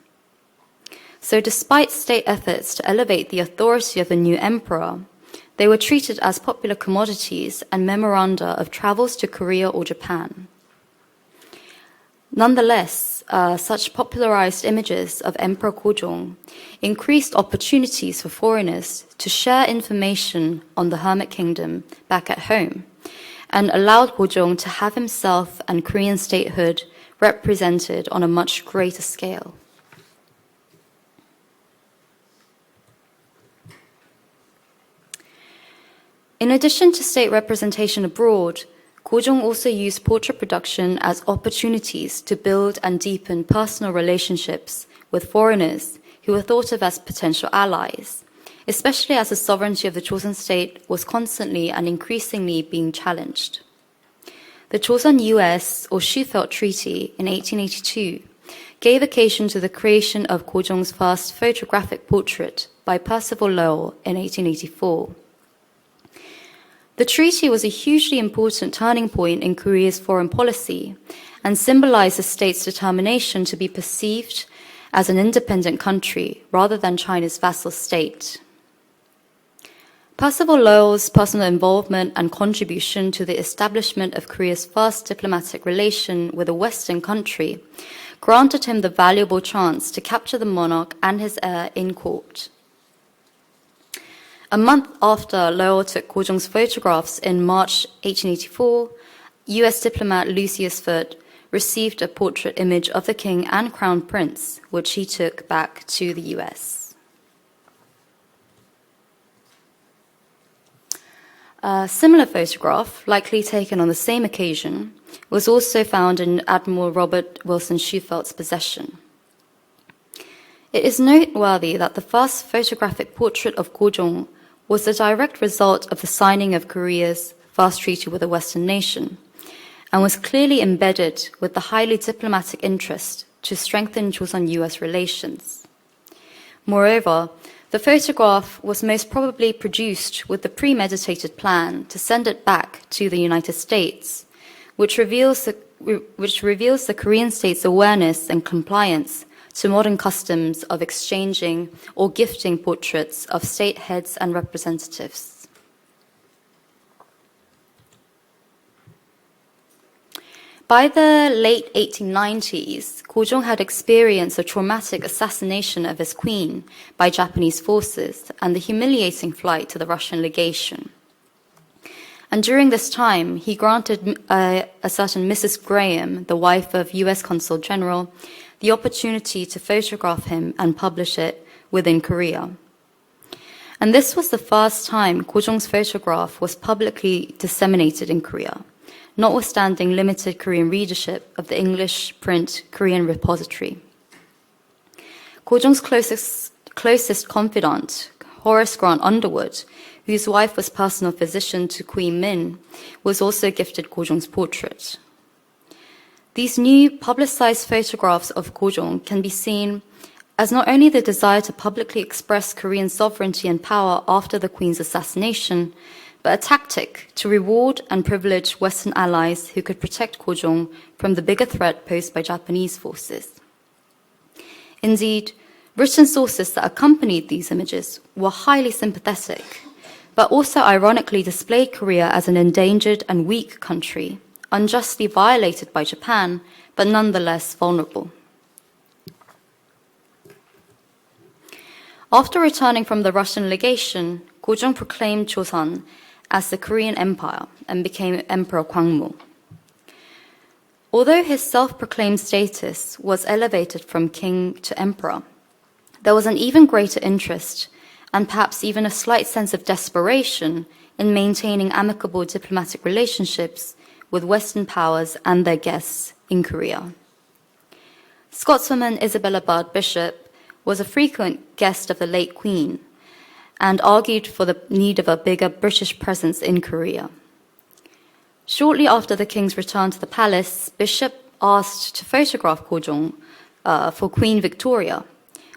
So despite state efforts to elevate the authority of the new emperor, they were treated as popular commodities and memoranda of travels to Korea or Japan. Nonetheless, such popularized images of Emperor Ko Jung increased opportunities for foreigners to share information on the Hermit Kingdom back at home, and allowed Ko Jung to have himself and Korean statehood represented on a much greater scale. In addition to state representation abroad, Ko Jung also used portrait production as opportunities to build and deepen personal relationships with foreigners who were thought of as potential allies, especially as the sovereignty of the Joseon state was constantly and increasingly being challenged. The Joseon-US or Shufelt Treaty in 1882 gave occasion to the creation of Ko Jong's first photographic portrait by Percival Lowell in 1884. The treaty was a hugely important turning point in Korea's foreign policy and symbolized the state's determination to be perceived as an independent country rather than China's vassal state. Percival Lowell's personal involvement and contribution to the establishment of Korea's first diplomatic relation with a Western country granted him the valuable chance to capture the monarch and his heir in court. A month after Lowell took Ko Jong's photographs in March 1884, US diplomat Lucius Foote received a portrait image of the king and crown prince, which he took back to the US. A similar photograph, likely taken on the same occasion, was also found in Admiral Robert Wilson Shufelt's possession. It is noteworthy that the first photographic portrait of Ko Jong was the direct result of the signing of Korea's first treaty with a Western nation, and was clearly embedded with the highly diplomatic interest to strengthen Joseon-US relations. Moreover, the photograph was most probably produced with the premeditated plan to send it back to the United States, which reveals the Korean state's awareness and compliance to modern customs of exchanging or gifting portraits of state heads and representatives. By the late 1890s, Ko Jong had experienced a traumatic assassination of his queen by Japanese forces and the humiliating flight to the Russian legation. And during this time, he granted a certain Mrs. Graham, the wife of US Consul General, the opportunity to photograph him and publish it within Korea. And this was the first time Ko Jong's photograph was publicly disseminated in Korea, notwithstanding limited Korean readership of the English print Korean repository. Ko Jong's closest confidant, Horace Grant Underwood, whose wife was personal physician to Queen Min, was also gifted Ko Jong's portrait. These new publicized photographs of Ko Jong can be seen as not only the desire to publicly express Korean sovereignty and power after the Queen's assassination, but a tactic to reward and privilege Western allies who could protect Ko Jong from the bigger threat posed by Japanese forces. Indeed, written sources that accompanied these images were highly sympathetic, but also ironically displayed Korea as an endangered and weak country, unjustly violated by Japan, but nonetheless vulnerable. After returning from the Russian legation, Ko Jong proclaimed Joseon as the Korean Empire and became Emperor Gwangmu. Although his self-proclaimed status was elevated from king to emperor, there was an even greater interest and perhaps even a slight sense of desperation in maintaining amicable diplomatic relationships with Western powers and their guests in Korea. Scotswoman Isabella Bard Bishop was a frequent guest of the late Queen and argued for the need of a bigger British presence in Korea. Shortly after the king's return to the palace, Bishop asked to photograph Ko Jong for Queen Victoria,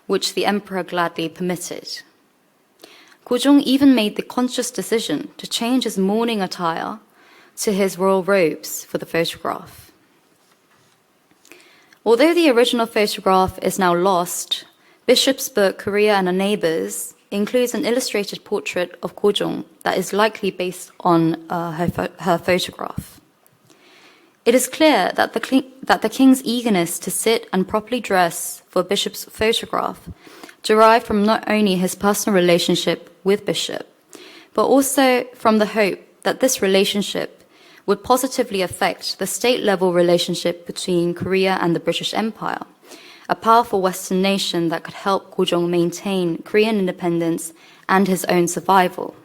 which the emperor gladly permitted. Ko Jong even made the conscious decision to change his mourning attire to his royal robes for the photograph. Although the original photograph is now lost, Bishop's book, Korea and Her Neighbors, includes an illustrated portrait of Ko Jong that is likely based on her photograph. It is clear that the king's eagerness to sit and properly dress for Bishop's photograph derived from not only his personal relationship with Bishop, but also from the hope that this relationship would positively affect the state-level relationship between Korea and the British Empire, a powerful Western nation that could help Ko Jong maintain Korean independence and his own survival.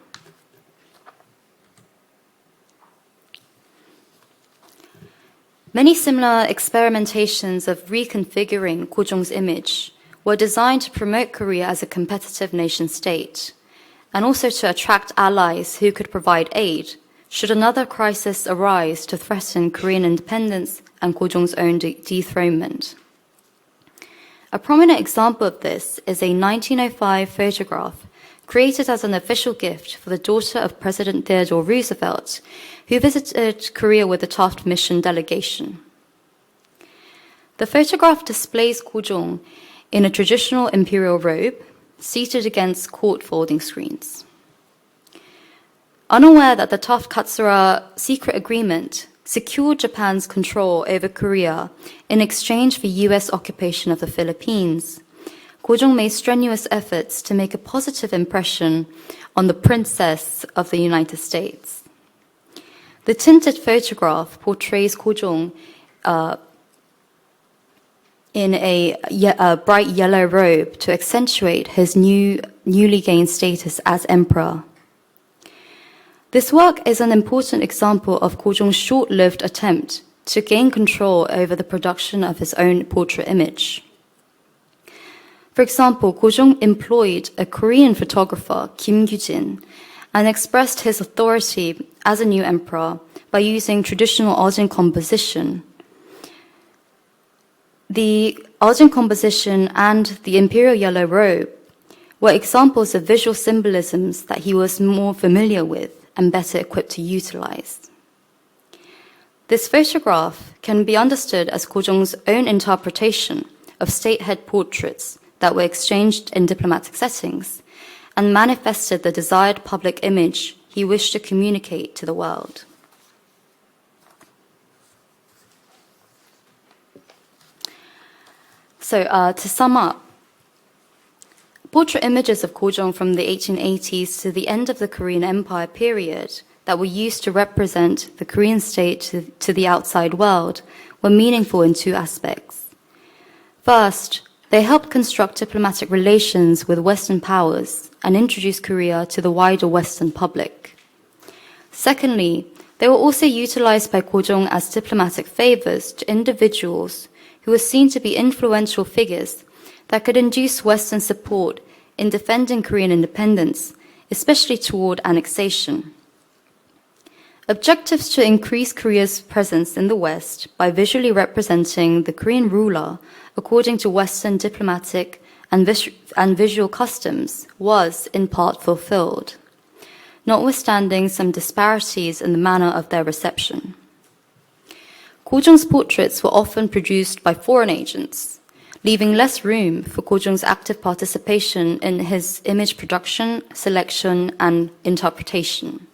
Many similar experimentations of reconfiguring Ko Jong's image were designed to promote Korea as a competitive nation-state, and also to attract allies who could provide aid should another crisis arise to threaten Korean independence and Ko Jong's own dethronement. A prominent example of this is a 1905 photograph created as an official gift for the daughter of President Theodore Roosevelt, who visited Korea with the Taft Mission delegation. The photograph displays Ko Jong in a traditional imperial robe, seated against court folding screens. Unaware that the Taft-Katsura secret agreement secured Japan's control over Korea in exchange for US occupation of the Philippines, Ko Jong made strenuous efforts to make a positive impression on the Princess of the United States. The tinted photograph portrays Ko Jong in a bright yellow robe to accentuate his newly gained status as emperor. This work is an important example of Ko Jong's short-lived attempt to gain control over the production of his own portrait image. For example, Ko Jong employed a Korean photographer, Kim Gyujin, and expressed his authority as a new emperor by using traditional Ajin composition. The Ajin composition and the imperial yellow robe were examples of visual symbolisms that he was more familiar with and better equipped to utilize. This photograph can be understood as Ko Jong's own interpretation of state head portraits that were exchanged in diplomatic settings and manifested the desired public image he wished to communicate to the world. So to sum up, portrait images of Ko Jong from the 1880s to the end of the Korean Empire period that were used to represent the Korean state to the outside world were meaningful in two aspects. First, they helped construct diplomatic relations with Western powers and introduce Korea to the wider Western public. Secondly, they were also utilized by Ko Jong as diplomatic favors to individuals who were seen to be influential figures that could induce Western support in defending Korean independence, especially toward annexation. Objectives to increase Korea's presence in the West by visually representing the Korean ruler according to Western diplomatic and visual customs was in part fulfilled, notwithstanding some disparities in the manner of their reception. Ko Jong's portraits were often produced by foreign agents, leaving less room for Ko Jong's active participation in his image production, selection, and interpretation.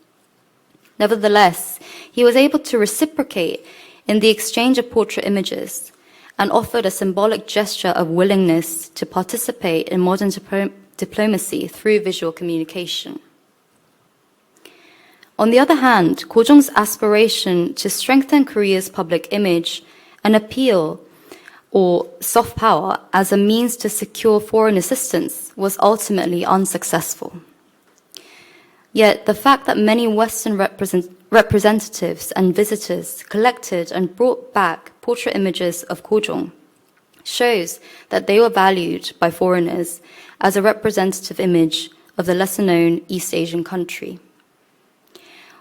Nevertheless, he was able to reciprocate in the exchange of portrait images and offered a symbolic gesture of willingness to participate in modern diplomacy through visual communication. On the other hand, Ko Jong's aspiration to strengthen Korea's public image and appeal or soft power as a means to secure foreign assistance was ultimately unsuccessful. Yet the fact that many Western representatives and visitors collected and brought back portrait images of Ko Jong shows that they were valued by foreigners as a representative image of the lesser-known East Asian country.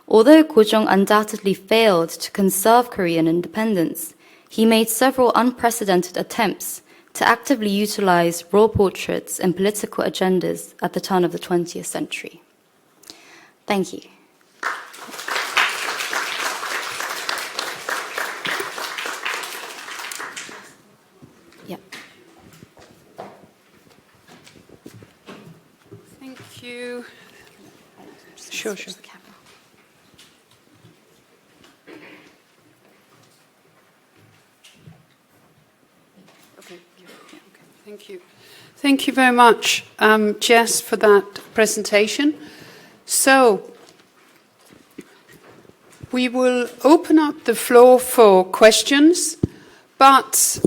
Although Ko Jong undoubtedly failed to conserve Korean independence, he made several unprecedented attempts to actively utilize raw portraits in political agendas at the turn of the 20th century. Thank you. Yeah. Thank you. Sure. Thank you. Thank you very much, Jess, for that presentation. So, we will open up the floor for questions, but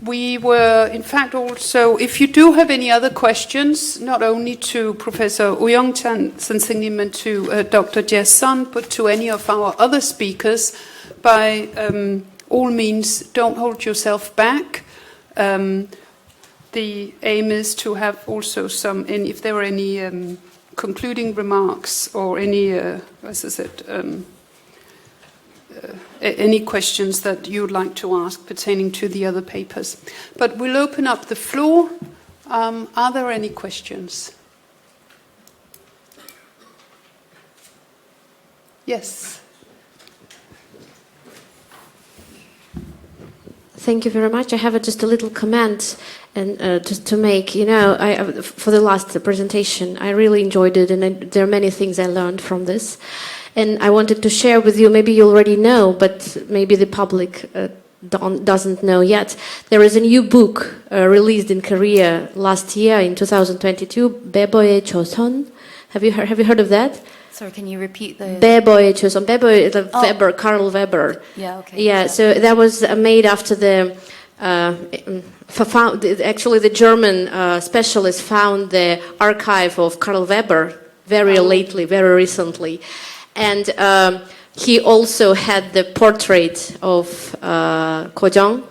we were, in fact, also, if you do have any other questions, not only to Professor Uyongchan 선생님 and to Dr. Jess Sun, but to any of our other speakers, by all means, don't hold yourself back. The aim is to have also some, and if there are any concluding remarks or any, any questions that you would like to ask pertaining to the other papers. But we'll open up the floor. Are there any questions? Yes. Thank you very much. I have just a little comment and just to make. You know, for the last presentation, I really enjoyed it, and there are many things I learned from this. And I wanted to share with you. Maybe you already know, but maybe the public doesn't know yet. There is a new book released in Korea last year in 2022. Beboe Choson. Have you heard of that? Sorry, can you repeat the... Beboe Choson. Beboe, Weber, Karl Weber. Yeah, okay. Yeah, so that was made after the... actually, the German specialist found the archive of Karl Weber very recently. And he also had the portrait of Ko Jong.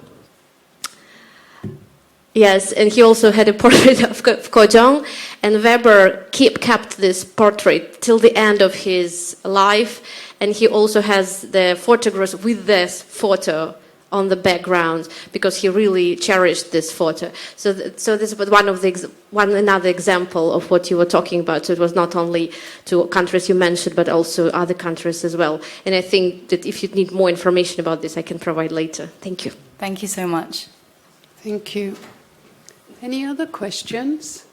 Yes, and he also had a portrait of Ko Jong, and Weber kept this portrait till the end of his life, and he also has the photographs with this photo on the background because he really cherished this photo. So this was another example of what you were talking about. So it was not only to countries you mentioned, but also other countries as well. And I think that if you need more information about this, I can provide later. Thank you. Thank you so much. Thank you. Any other questions?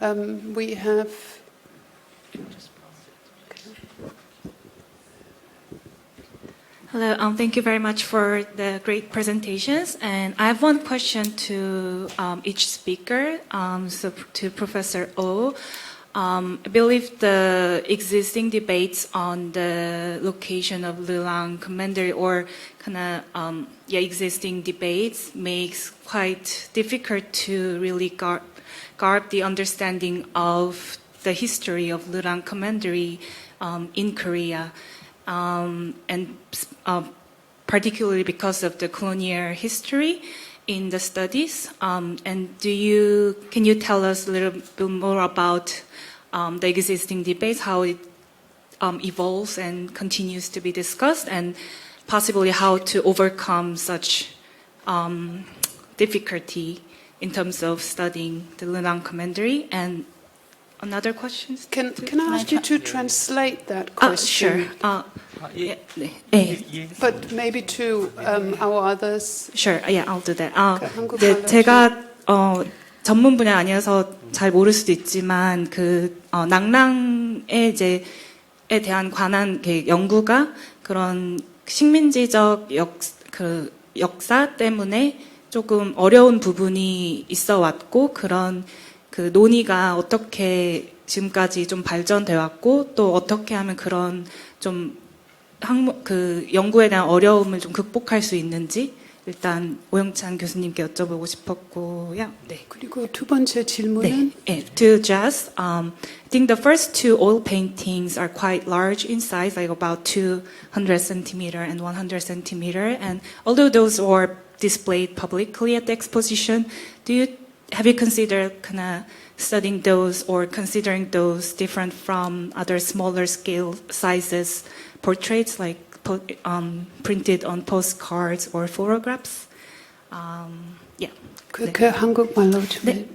We have... Hello, thank you very much for the great presentations. And I have one question to each speaker, so to Professor Oh. I believe the existing debates on the location of Lilang Commandery or existing debates makes quite difficult to really garb the understanding of the history of Lilang Commandery in Korea. And particularly because of the colonial history in the studies. And can you tell us a little bit more about the existing debates, how it evolves and continues to be discussed, and possibly how to overcome such difficulty in terms of studying the Lilang Commandery? And another question? Can I ask you to translate that question? Sure. But maybe to our others. Sure. Yeah, I'll do that. 네, 제가 전문 분야 아니어서 잘 모를 수도 있지만 낭랑에 에 대한 관한 연구가 그런 식민지적 역사 때문에 조금 어려운 부분이 있어 왔고 그런 그 논의가 어떻게 지금까지 좀 발전돼 왔고 또 어떻게 하면 그런 좀 연구에 대한 어려움을 좀 극복할 수 있는지 일단 오영찬 교수님께 여쭤보고 싶었고요. 네. 그리고 두 번째 질문은 to Jess, I think the first two oil paintings are quite large in size, like about 200 centimeter and 100 centimeter, and although those were displayed publicly at the exposition, have you considered studying those or considering those different from other smaller scale sizes portraits like printed on postcards or photographs? Yeah. 한국말로 좀. 네.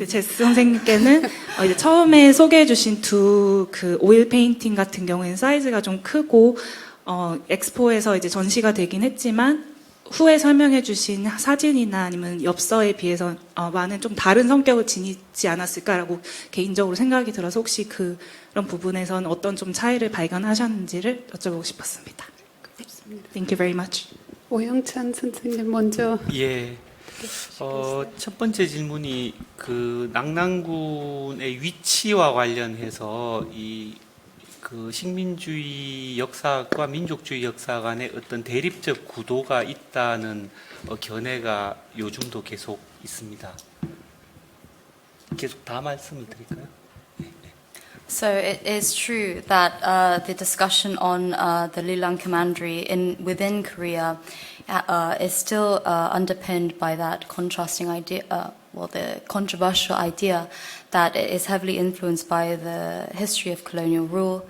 제 선생님께는 이제 처음에 소개해주신 두 오일 페인팅 같은 경우에는 사이즈가 좀 크고 엑스포에서 이제 전시가 되긴 했지만 후에 설명해주신 사진이나 아니면 엽서에 비해서 많은 좀 다른 성격을 지니지 않았을까라고 개인적으로 생각이 들어서 혹시 그런 부분에서는 어떤 좀 차이를 발견하셨는지를 여쭤보고 싶었습니다. Thank you very much. 오영찬 선생님 먼저. 예. 첫 번째 질문이 낭랑군의 위치와 관련해서 식민주의 역사과 민족주의 역사 간의 어떤 대립적 구도가 있다는 견해가 요즘도 계속 있습니다. 계속 다 말씀을 드릴까요? So it is true that the discussion on the Lilang Commandery within Korea is still underpinned by that contrasting idea, the controversial idea that it is heavily influenced by the history of colonial rule.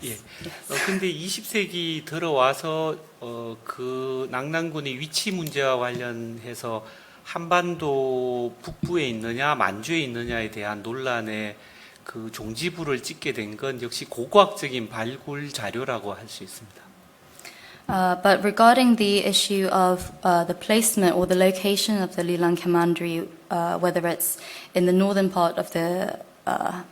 예. 근데 20세기 들어와서 그 낙랑군의 위치 문제와 관련해서 한반도 북부에 있느냐 만주에 있느냐에 대한 논란에 그 종지부를 찍게 된 건 역시 고고학적인 발굴 자료라고 할 수 있습니다. But regarding the issue of the placement or the location of the Lilang Commandery, whether it's in the northern part of the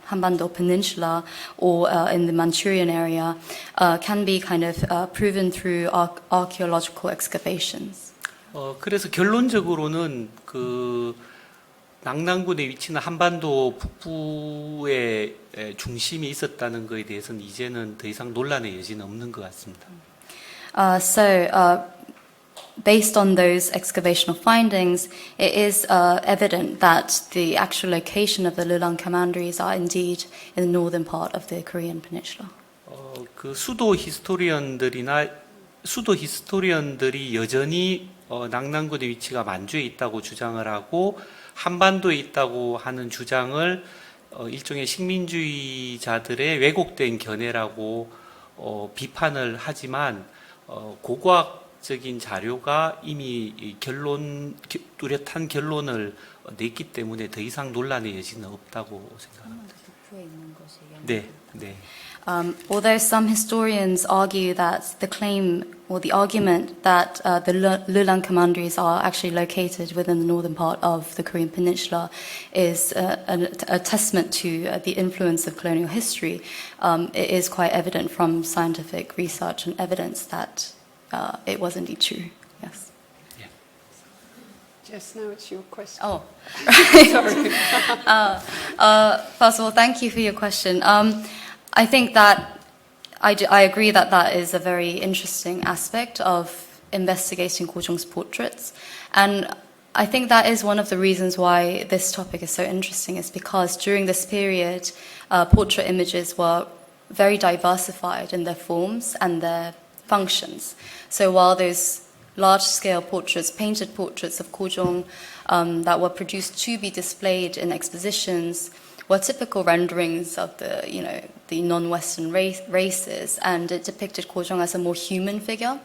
Hanbando Peninsula or in the Manchurian area, can be kind of proven through archaeological excavations. 그래서 결론적으로는 그 낙랑군의 위치는 한반도 북부의 중심이 있었다는 것에 대해서는 이제는 더 이상 논란의 여지는 없는 것 같습니다. Based on those excavational findings, it is evident that the actual location of the Lilang commanderies are indeed in the northern part of the Korean peninsula. 그 수도 히스토리언들이 여전히 낙랑군의 위치가 만주에 있다고 주장을 하고 한반도에 있다고 하는 주장을 일종의 식민주의자들의 왜곡된 견해라고 비판을 하지만 고고학적인 자료가 이미 뚜렷한 결론을 냈기 때문에 더 이상 논란의 여지는 없다고 생각합니다. 네, 네. Although some historians argue that the claim or the argument that the Lilang commanderies are actually located within the northern part of the Korean peninsula is a testament to the influence of colonial history, it is quite evident from scientific research and evidence that it was indeed true. Yes. Jess, now it's your question. Oh, sorry. First of all, thank you for your question. I think that I agree that that is a very interesting aspect of investigating Ko Jong's portraits. And I think that is one of the reasons why this topic is so interesting, is because during this period, portrait images were very diversified in their forms and their functions. So while those large-scale portraits, painted portraits of Ko Jong that were produced to be displayed in expositions were typical renderings of the non-Western races, and it depicted Ko Jong as a more human figure.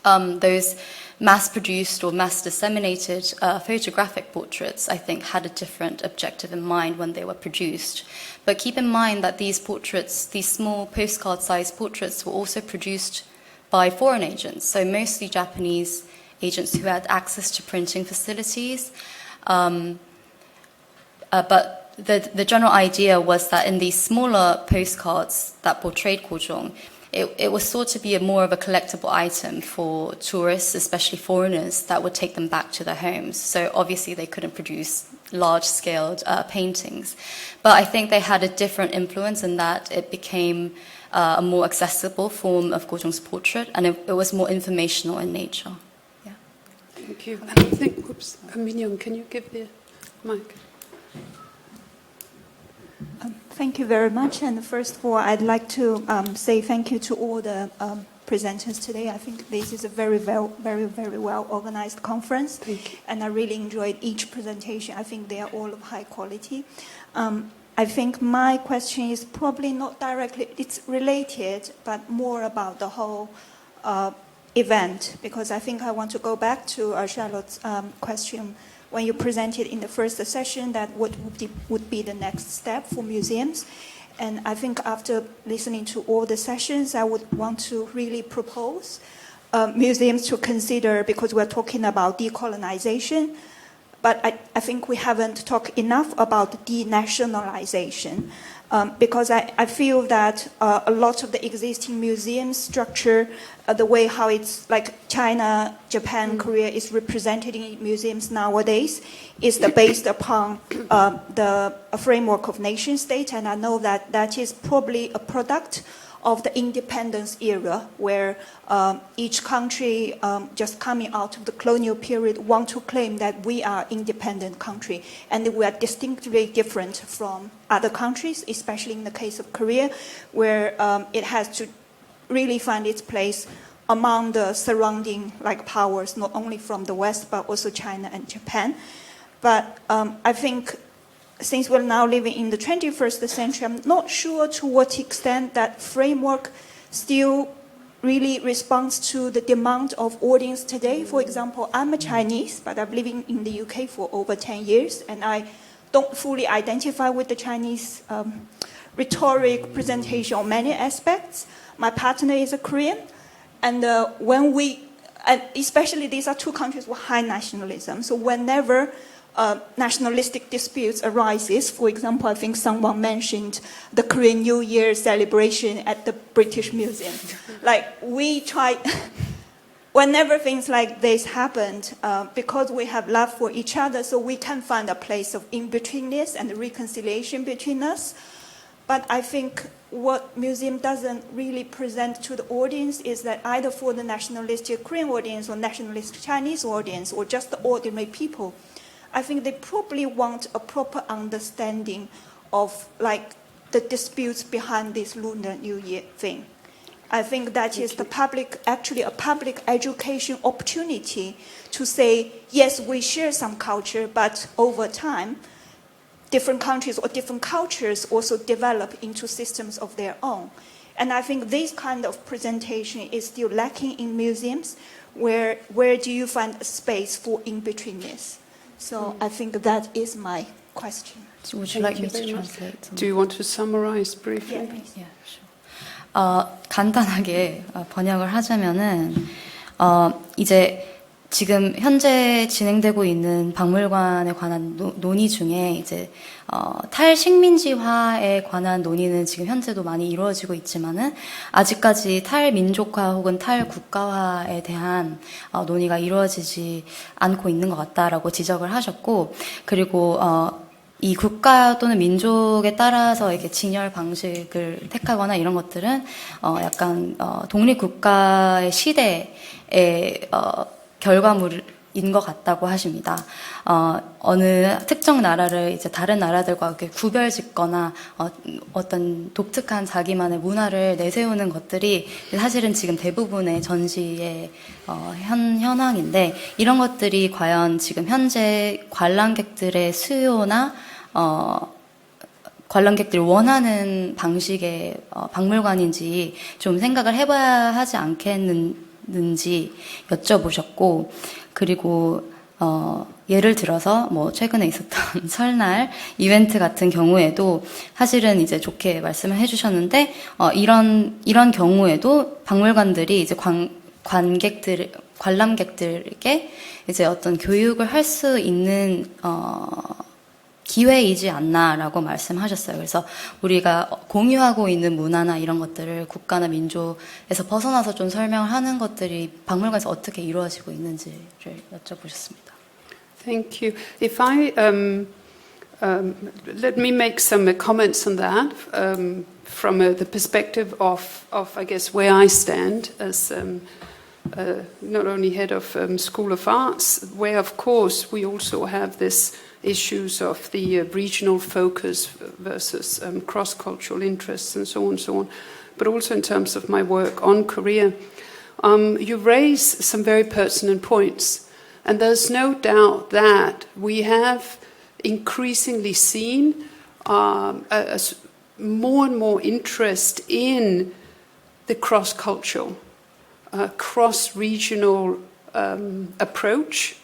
Those mass-produced or mass-disseminated photographic portraits, I think, had a different objective in mind when they were produced. But keep in mind that these portraits, these small postcard-sized portraits, were also produced by foreign agents, so mostly Japanese agents who had access to printing facilities. But the general idea was that in these smaller postcards that portrayed Ko Jong, it was thought to be more of a collectible item for tourists, especially foreigners, that would take them back to their homes. So obviously they couldn't produce large-scale paintings. But I think they had a different influence in that it became a more accessible form of Ko Jong's portrait, and it was more informational in nature. Yeah. Thank you. And I think, Minyoung, can you give the mic? Thank you very much. And first of all, I'd like to say thank you to all the presenters today. I think this is a very well organized conference, and I really enjoyed each presentation. I think they are all of high quality. I think my question is probably not directly, it's related, but more about the whole event, because I think I want to go back to Charlotte's question when you presented in the first session that what would be the next step for museums. And I think after listening to all the sessions, I would want to really propose museums to consider, because we're talking about decolonization, but I think we haven't talked enough about denationalization, because I feel that a lot of the existing museum structure, the way how it's like China, Japan, Korea is represented in museums nowadays, is based upon the framework of nation state, and I know that that is probably a product of the independence era, where each country just coming out of the colonial period want to claim that we are independent country, and we are distinctly different from other countries, especially in the case of Korea, where it has to really find its place among the surrounding like powers, not only from the West, but also China and Japan. But I think since we're now living in the 21st century, I'm not sure to what extent that framework still really responds to the demand of audience today. For example, I'm a Chinese, but I'm living in the UK for over 10 years, and I don't fully identify with the Chinese rhetoric, presentation, or many aspects. My partner is a Korean, and especially these are two countries with high nationalism, so whenever nationalistic disputes arises, for example, I think someone mentioned the Korean New Year celebration at the British Museum. Like, we try, whenever things like this happened, because we have love for each other, so we can find a place of in-betweenness and reconciliation between us. But I think what museum doesn't really present to the audience is that either for the nationalistic Korean audience or nationalistic Chinese audience or just the ordinary people, I think they probably want a proper understanding of like the disputes behind this Lunar New Year thing. I think that is the public, actually a public education opportunity to say, yes, we share some culture, but over time, different countries or different cultures also develop into systems of their own. And I think this kind of presentation is still lacking in museums. Where do you find a space for in-betweenness? So I think that is my question. Would you like me to translate? Do you want to summarize briefly? Yeah, please. Yeah, sure. 간단하게 번역을 하자면은 이제 지금 현재 진행되고 있는 박물관에 관한 논의 중에 이제 탈식민지화에 관한 논의는 지금 현재도 많이 이루어지고 있지만은 아직까지 탈민족화 혹은 탈국가화에 대한 논의가 이루어지지 않고 있는 것 같다라고 지적을 하셨고, 그리고 이 국가 또는 민족에 따라서 이렇게 진열 방식을 택하거나 이런 것들은 약간 독립국가의 시대의 결과물인 것 같다고 하십니다. 어느 특정 나라를 이제 다른 나라들과 이렇게 구별짓거나 어떤 독특한 자기만의 문화를 내세우는 것들이 사실은 지금 대부분의 전시의 현황인데, 이런 것들이 과연 지금 현재 관람객들의 수요나 관람객들이 원하는 방식의 박물관인지 좀 생각을 해봐야 하지 않겠는지 여쭤보셨고, 그리고 예를 들어서 뭐 최근에 있었던 설날 이벤트 같은 경우에도 사실은 이제 좋게 말씀을 해주셨는데, 이런 경우에도 박물관들이 이제 관람객들에게 이제 어떤 교육을 할 수 있는 기회이지 않나라고 말씀하셨어요. 그래서 우리가 공유하고 있는 문화나 이런 것들을 국가나 민족에서 벗어나서 좀 설명을 하는 것들이 박물관에서 어떻게 이루어지고 있는지를 여쭤보셨습니다. Thank you. If I let me make some comments on that from the perspective of I guess where I stand as not only head of School of Arts, where of course we also have this issues of the regional focus versus cross-cultural interests and so on, but also in terms of my work on Korea. You raise some very pertinent points, and there's no doubt that we have increasingly seen more and more interest in the cross-cultural, cross-regional approach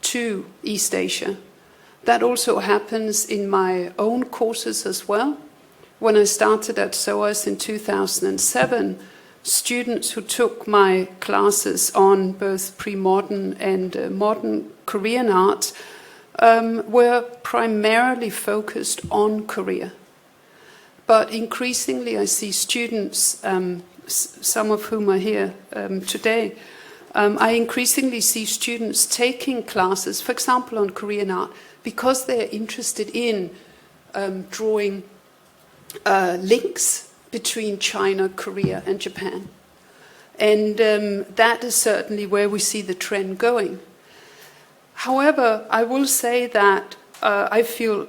to East Asia. That also happens in my own courses as well. When I started at SOAS in 2007, students who took my classes on both pre-modern and modern Korean art were primarily focused on Korea. But increasingly I see students, some of whom are here today, I increasingly see students taking classes, for example, on Korean art, because they're interested in drawing links between China, Korea, and Japan. And that is certainly where we see the trend going. However, I will say that I feel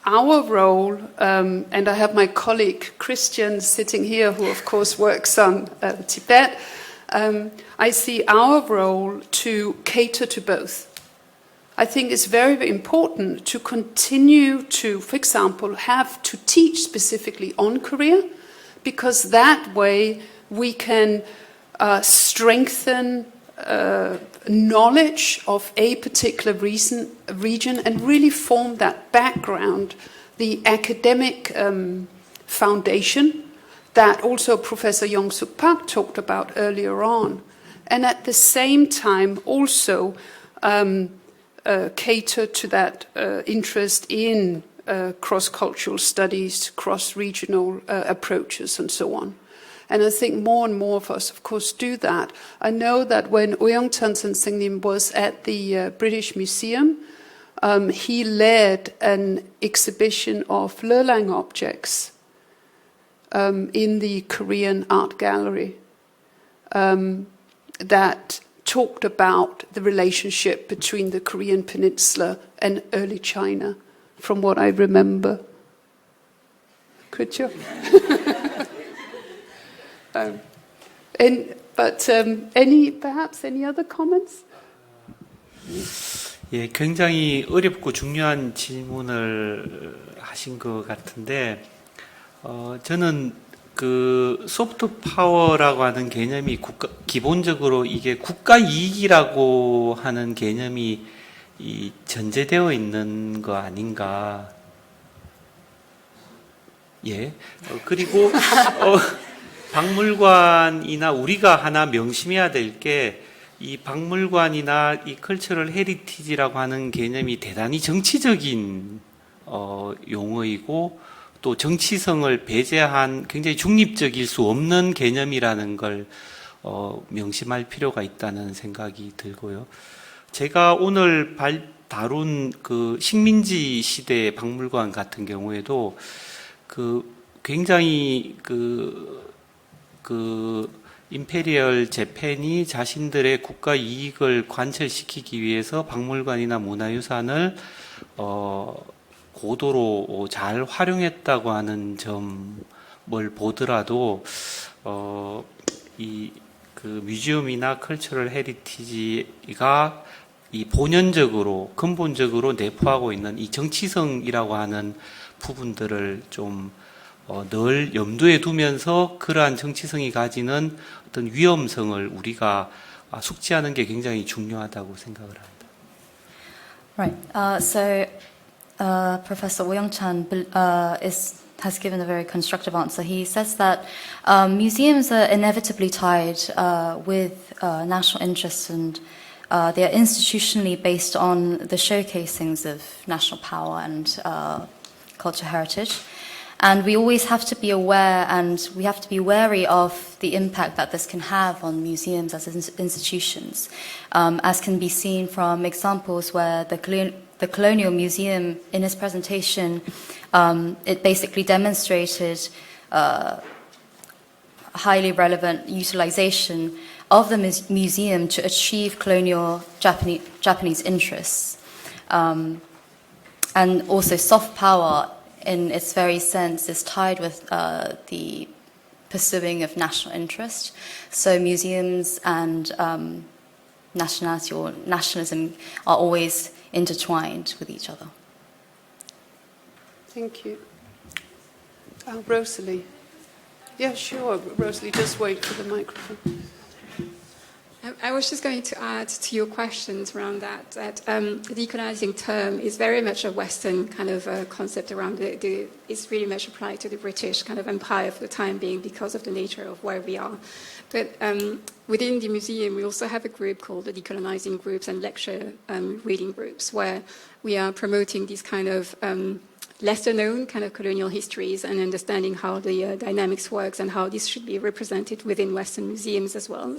our role, and I have my colleague Christian sitting here, who of course works on Tibet, I see our role to cater to both. I think it's very, very important to continue to, for example, have to teach specifically on Korea, because that way we can strengthen knowledge of a particular region and really form that background, the academic foundation that also Professor Young-Suk Park talked about earlier on. And at the same time also cater to that interest in cross-cultural studies, cross-regional approaches and so on. And I think more and more of us, of course, do that. I know that when Ouyang-chan Sengnim was at the British Museum, he led an exhibition of Lelang objects in the Korean Art Gallery that talked about the relationship between the Korean Peninsula and early China, from what I remember. Could you? Perhaps any other comments? 예, 굉장히 어렵고 중요한 질문을 하신 것 같은데, 저는 그 소프트 파워라고 하는 개념이 기본적으로 이게 국가 이익이라고 하는 개념이 전제되어 있는 거 아닌가. 예. 그리고 박물관이나 우리가 하나 명심해야 될 게, 이 박물관이나 이 컬처럴 헤리티지라고 하는 개념이 대단히 정치적인 용어이고, 또 정치성을 배제한 굉장히 중립적일 수 없는 개념이라는 걸 명심할 필요가 있다는 생각이 들고요. 제가 오늘 다룬 그 식민지 시대 박물관 같은 경우에도 굉장히 임페리얼 재팬이 자신들의 국가 이익을 관철시키기 위해서 박물관이나 문화유산을 고도로 잘 활용했다고 하는 점을 보더라도 뮤지엄이나 컬처럴 헤리티지가 이 본연적으로 근본적으로 내포하고 있는 이 정치성이라고 하는 부분들을 좀 늘 염두에 두면서 그러한 정치성이 가지는 어떤 위험성을 우리가 숙지하는 게 굉장히 중요하다고 생각을 합니다. Right. Professor Ouyang-chan has given a very constructive answer. He says that museums are inevitably tied with national interests, and they are institutionally based on the showcasings of national power and cultural heritage. And we always have to be aware, and we have to be wary of the impact that this can have on museums as institutions, as can be seen from examples where the Colonial Museum, in its presentation, it basically demonstrated highly relevant utilization of the museum to achieve colonial Japanese interests. And also soft power, in its very sense, is tied with the pursuing of national interest. So museums and nationality or nationalism are always intertwined with each other. Thank you. Rosalie. Yeah, sure. Rosalie, just wait for the microphone. I was just going to add to your questions around that the decolonizing term is very much a Western kind of concept around it's really much applied to the British kind of empire for the time being because of the nature of where we are. But within the museum, we also have a group called the Decolonizing Groups and Lecture Reading Groups, where we are promoting these kind of lesser known kind of colonial histories and understanding how the dynamics works and how this should be represented within Western museums as well.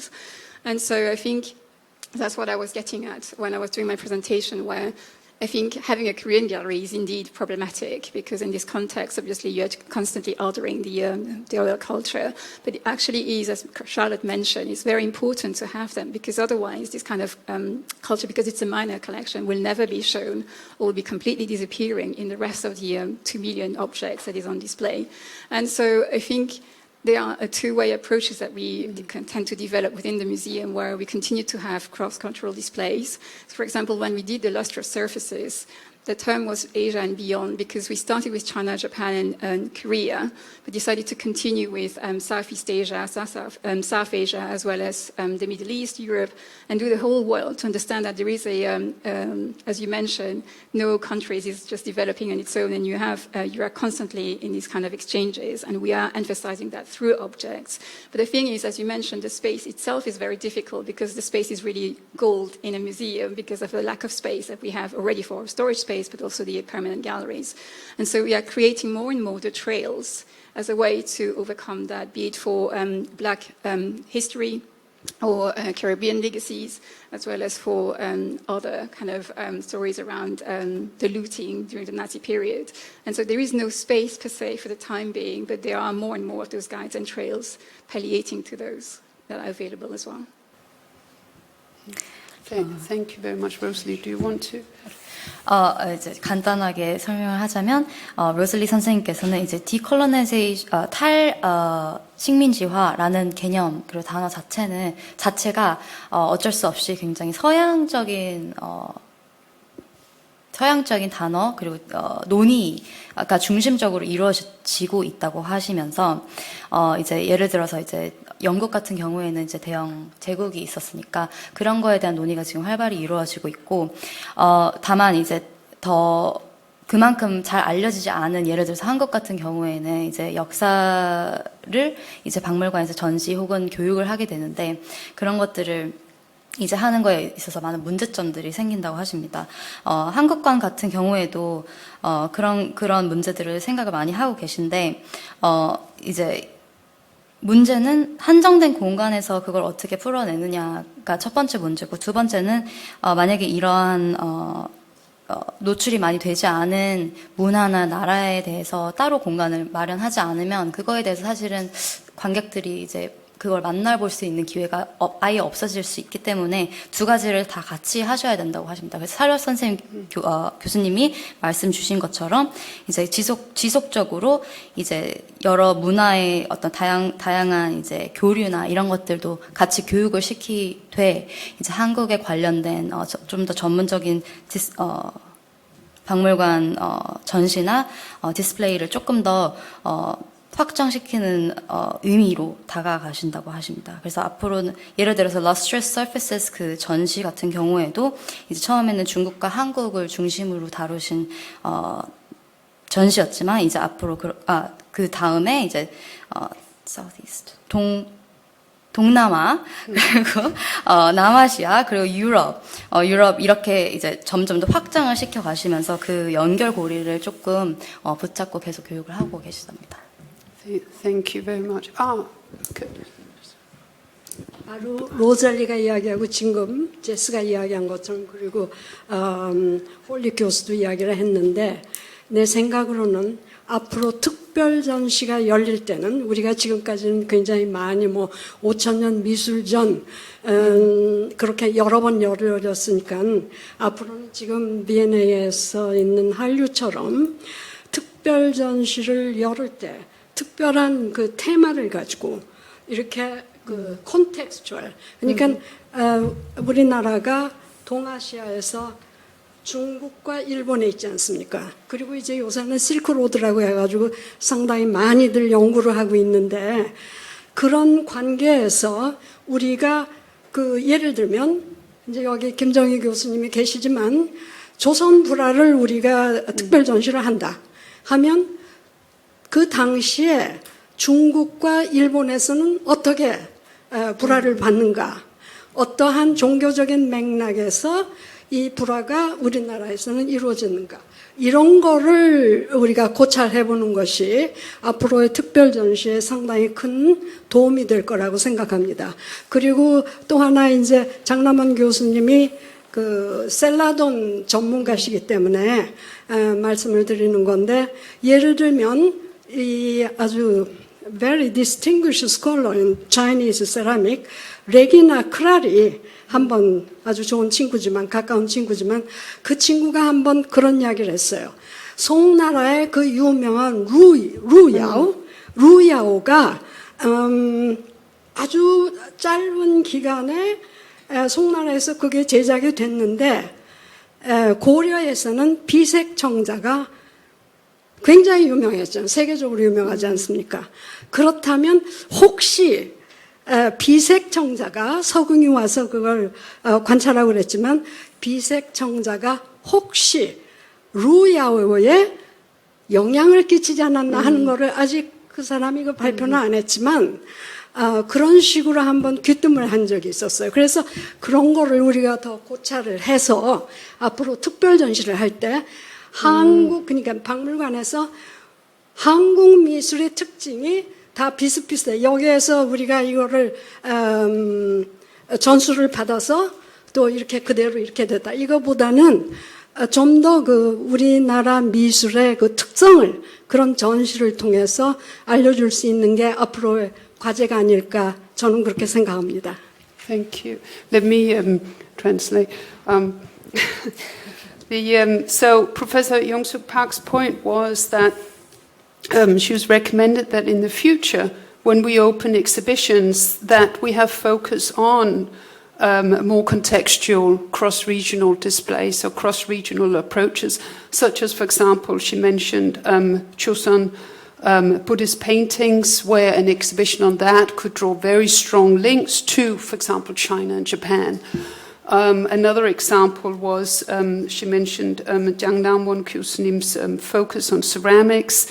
And so I think that's what I was getting at when I was doing my presentation, where I think having a Korean gallery is indeed problematic, because in this context, obviously, you're constantly ordering the other culture. But it actually is, as Charlotte mentioned, it's very important to have them, because otherwise this kind of culture, because it's a minor collection, will never be shown or will be completely disappearing in the rest of the 2 million objects that is on display. And so I think there are two-way approaches that we tend to develop within the museum, where we continue to have cross-cultural displays. So for example, when we did the lustrous surfaces, the term was Asia and beyond, because we started with China, Japan, and Korea, but decided to continue with Southeast Asia, South Asia, as well as the Middle East, Europe, and do the whole world to understand that there is as you mentioned, no country is just developing on its own, and you are constantly in these kind of exchanges, and we are emphasizing that through objects. But the thing is, as you mentioned, the space itself is very difficult, because the space is really gold in a museum because of the lack of space that we have already for storage space, but also the permanent galleries. And so we are creating more and more the trails as a way to overcome that, be it for Black history or Caribbean legacies, as well as for other kind of stories around the looting during the Nazi period. And so there is no space per se for the time being, but there are more and more of those guides and trails palliating to those that are available as well. Thank you very much, Rosalie. Do you want to? 이제 간단하게 설명을 하자면, 로슬리 선생님께서는 이제 디콜로나이제이션, 식민지화라는 개념, 그리고 단어 자체가 어쩔 수 없이 굉장히 서양적인 단어, 그리고 논의가 중심적으로 이루어지고 있다고 하시면서, 이제 예를 들어서 이제 영국 같은 경우에는 이제 대영 제국이 있었으니까 그런 거에 대한 논의가 지금 활발히 이루어지고 있고, 다만 이제 더 그만큼 잘 알려지지 않은, 예를 들어서 한국 같은 경우에는 이제 역사를 이제 박물관에서 전시 혹은 교육을 하게 되는데, 그런 것들을 이제 하는 거에 있어서 많은 문제점들이 생긴다고 하십니다. 한국관 같은 경우에도 그런 문제들을 생각을 많이 하고 계신데, 이제 문제는 한정된 공간에서 그걸 어떻게 풀어내느냐가 첫 번째 문제고, 두 번째는 만약에 이러한 노출이 많이 되지 않은 문화나 나라에 대해서 따로 공간을 마련하지 않으면 그거에 대해서 사실은 관객들이 이제 그걸 만나볼 수 있는 기회가 아예 없어질 수 있기 때문에 두 가지를 다 같이 하셔야 된다고 하십니다. 그래서 사료 선생님 교수님이 말씀 주신 것처럼 이제 지속적으로 이제 여러 문화의 어떤 다양한 이제 교류나 이런 것들도 같이 교육을 시키되, 이제 한국에 관련된 좀 더 전문적인 박물관 전시나 디스플레이를 조금 더 확장시키는 의미로 다가가신다고 하십니다. 그래서 앞으로는 예를 들어서 lustrous surfaces 그 전시 같은 경우에도 이제 처음에는 중국과 한국을 중심으로 다루신 전시였지만, 이제 앞으로 그 다음에 이제 southeast 동남아, 그리고 남아시아, 그리고 유럽 이렇게 이제 점점 더 확장을 시켜 가시면서 그 연결고리를 조금 붙잡고 계속 교육을 하고 계시답니다. Thank you very much. 로잘리가 이야기하고 지금 제스가 이야기한 것처럼, 그리고 홀리 교수도 이야기를 했는데, 내 생각으로는 앞으로 특별 전시가 열릴 때는, 우리가 지금까지는 굉장히 많이 5,000년 미술전 그렇게 여러 번 열렸으니까, 앞으로는 지금 V&A에서 있는 한류처럼 특별 전시를 열을 때 특별한 그 테마를 가지고 이렇게 그 콘텍스추얼, 그러니까 우리나라가 동아시아에서 중국과 일본에 있지 않습니까? 그리고 이제 요새는 실크로드라고 해가지고 상당히 많이들 연구를 하고 있는데, 그런 관계에서 우리가 예를 들면 이제 여기 김정희 교수님이 계시지만, 조선 불화를 우리가 특별 전시를 한다 하면 그 당시에 중국과 일본에서는 어떻게 불화를 받는가, 어떠한 종교적인 맥락에서 이 불화가 우리나라에서는 이루어지는가, 이런 거를 우리가 고찰해보는 것이 앞으로의 특별 전시에 상당히 큰 도움이 될 거라고 생각합니다. 그리고 또 하나, 이제 장남원 교수님이 그 셀라돈 전문가시기 때문에 말씀을 드리는 건데, 예를 들면 이 아주 very distinguished scholar in Chinese ceramic 레기나 크랄이 한번, 아주 좋은 친구지만, 가까운 친구지만, 그 친구가 한번 그런 이야기를 했어요. 송나라의 그 유명한 루야오가 아주 짧은 기간에 송나라에서 그게 제작이 됐는데 고려에서는 비색청자가 굉장히 유명했죠. 세계적으로 유명하지 않습니까? 그렇다면 혹시 비색청자가 서궁이 와서 그걸 관찰하고 그랬지만 비색청자가 혹시 루야오에 영향을 끼치지 않았나 하는 거를 아직 그 사람이 그 발표는 안 했지만 그런 식으로 한번 귀뜸을 한 적이 있었어요. 그래서 그런 거를 우리가 더 고찰을 해서 앞으로 특별 전시를 할 때 한국, 그러니까 박물관에서 한국 미술의 특징이 다 비슷비슷해. 여기에서 우리가 이거를 전수를 받아서 또 이렇게 그대로 이렇게 됐다. 이거보다는 좀 더 그 우리나라 미술의 그 특성을 그런 전시를 통해서 알려줄 수 있는 게 앞으로의 과제가 아닐까 저는 그렇게 생각합니다. Thank you. Let me translate. So Professor Young-Suk Park's point was that she was recommended that in the future, when we open exhibitions, that we have focus on more contextual cross-regional displays or cross-regional approaches, such as, for example, she mentioned Chosun Buddhist paintings, where an exhibition on that could draw very strong links to, for example, China and Japan. Another example was, she mentioned Jiang Namwon Kyusnim's focus on ceramics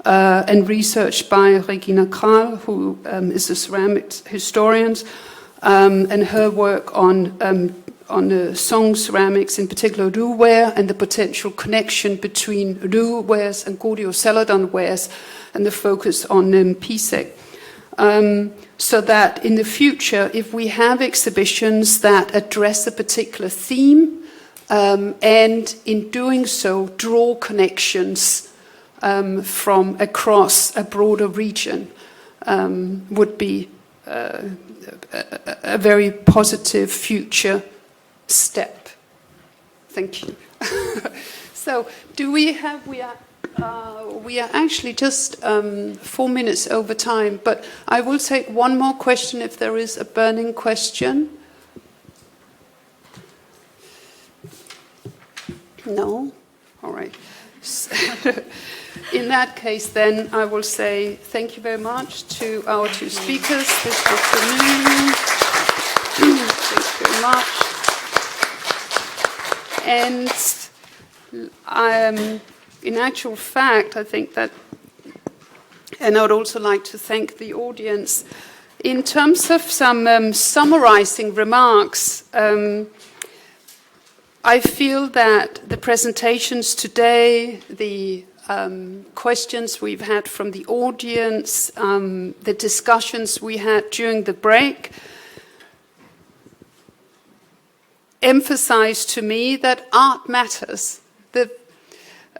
and research by Regina Kral, who is a ceramic historian, and her work on the Song ceramics, in particular Ru ware, and the potential connection between Ru wares and Goryeo Celadon wares, and the focus on Pisek. So that in the future, if we have exhibitions that address a particular theme, and in doing so draw connections from across a broader region, would be a very positive future step. Thank you. So, we are actually just 4 minutes over time, but I will take one more question if there is a burning question. No? All right. In that case, then, I will say thank you very much to our two speakers this afternoon. Thank you very much. And in actual fact, I think that, and I would also like to thank the audience. In terms of some summarizing remarks, I feel that the presentations today, the questions we've had from the audience, the discussions we had during the break, emphasize to me that art matters.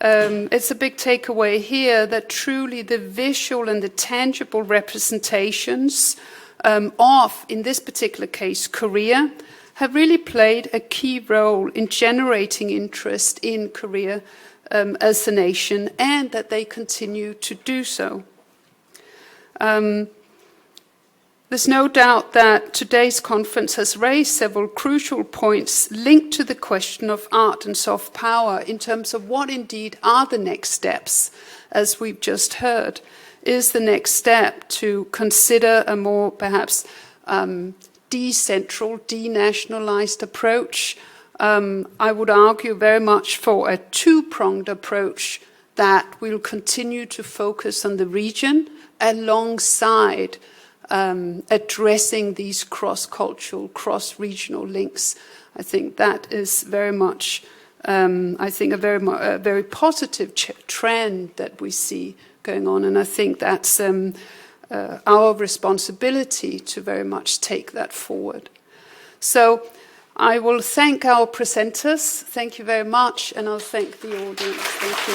It's a big takeaway here that truly the visual and the tangible representations of, in this particular case, Korea, have really played a key role in generating interest in Korea as a nation, and that they continue to do so. There's no doubt that today's conference has raised several crucial points linked to the question of art and soft power in terms of what indeed are the next steps, as we've just heard. Is the next step to consider a more perhaps decentral, denationalized approach? I would argue very much for a two-pronged approach that will continue to focus on the region alongside addressing these cross-cultural, cross-regional links. I think that is very much, a very positive trend that we see going on, and I think that's our responsibility to very much take that forward. So I will thank our presenters. Thank you very much, and I'll thank the audience. Thank you.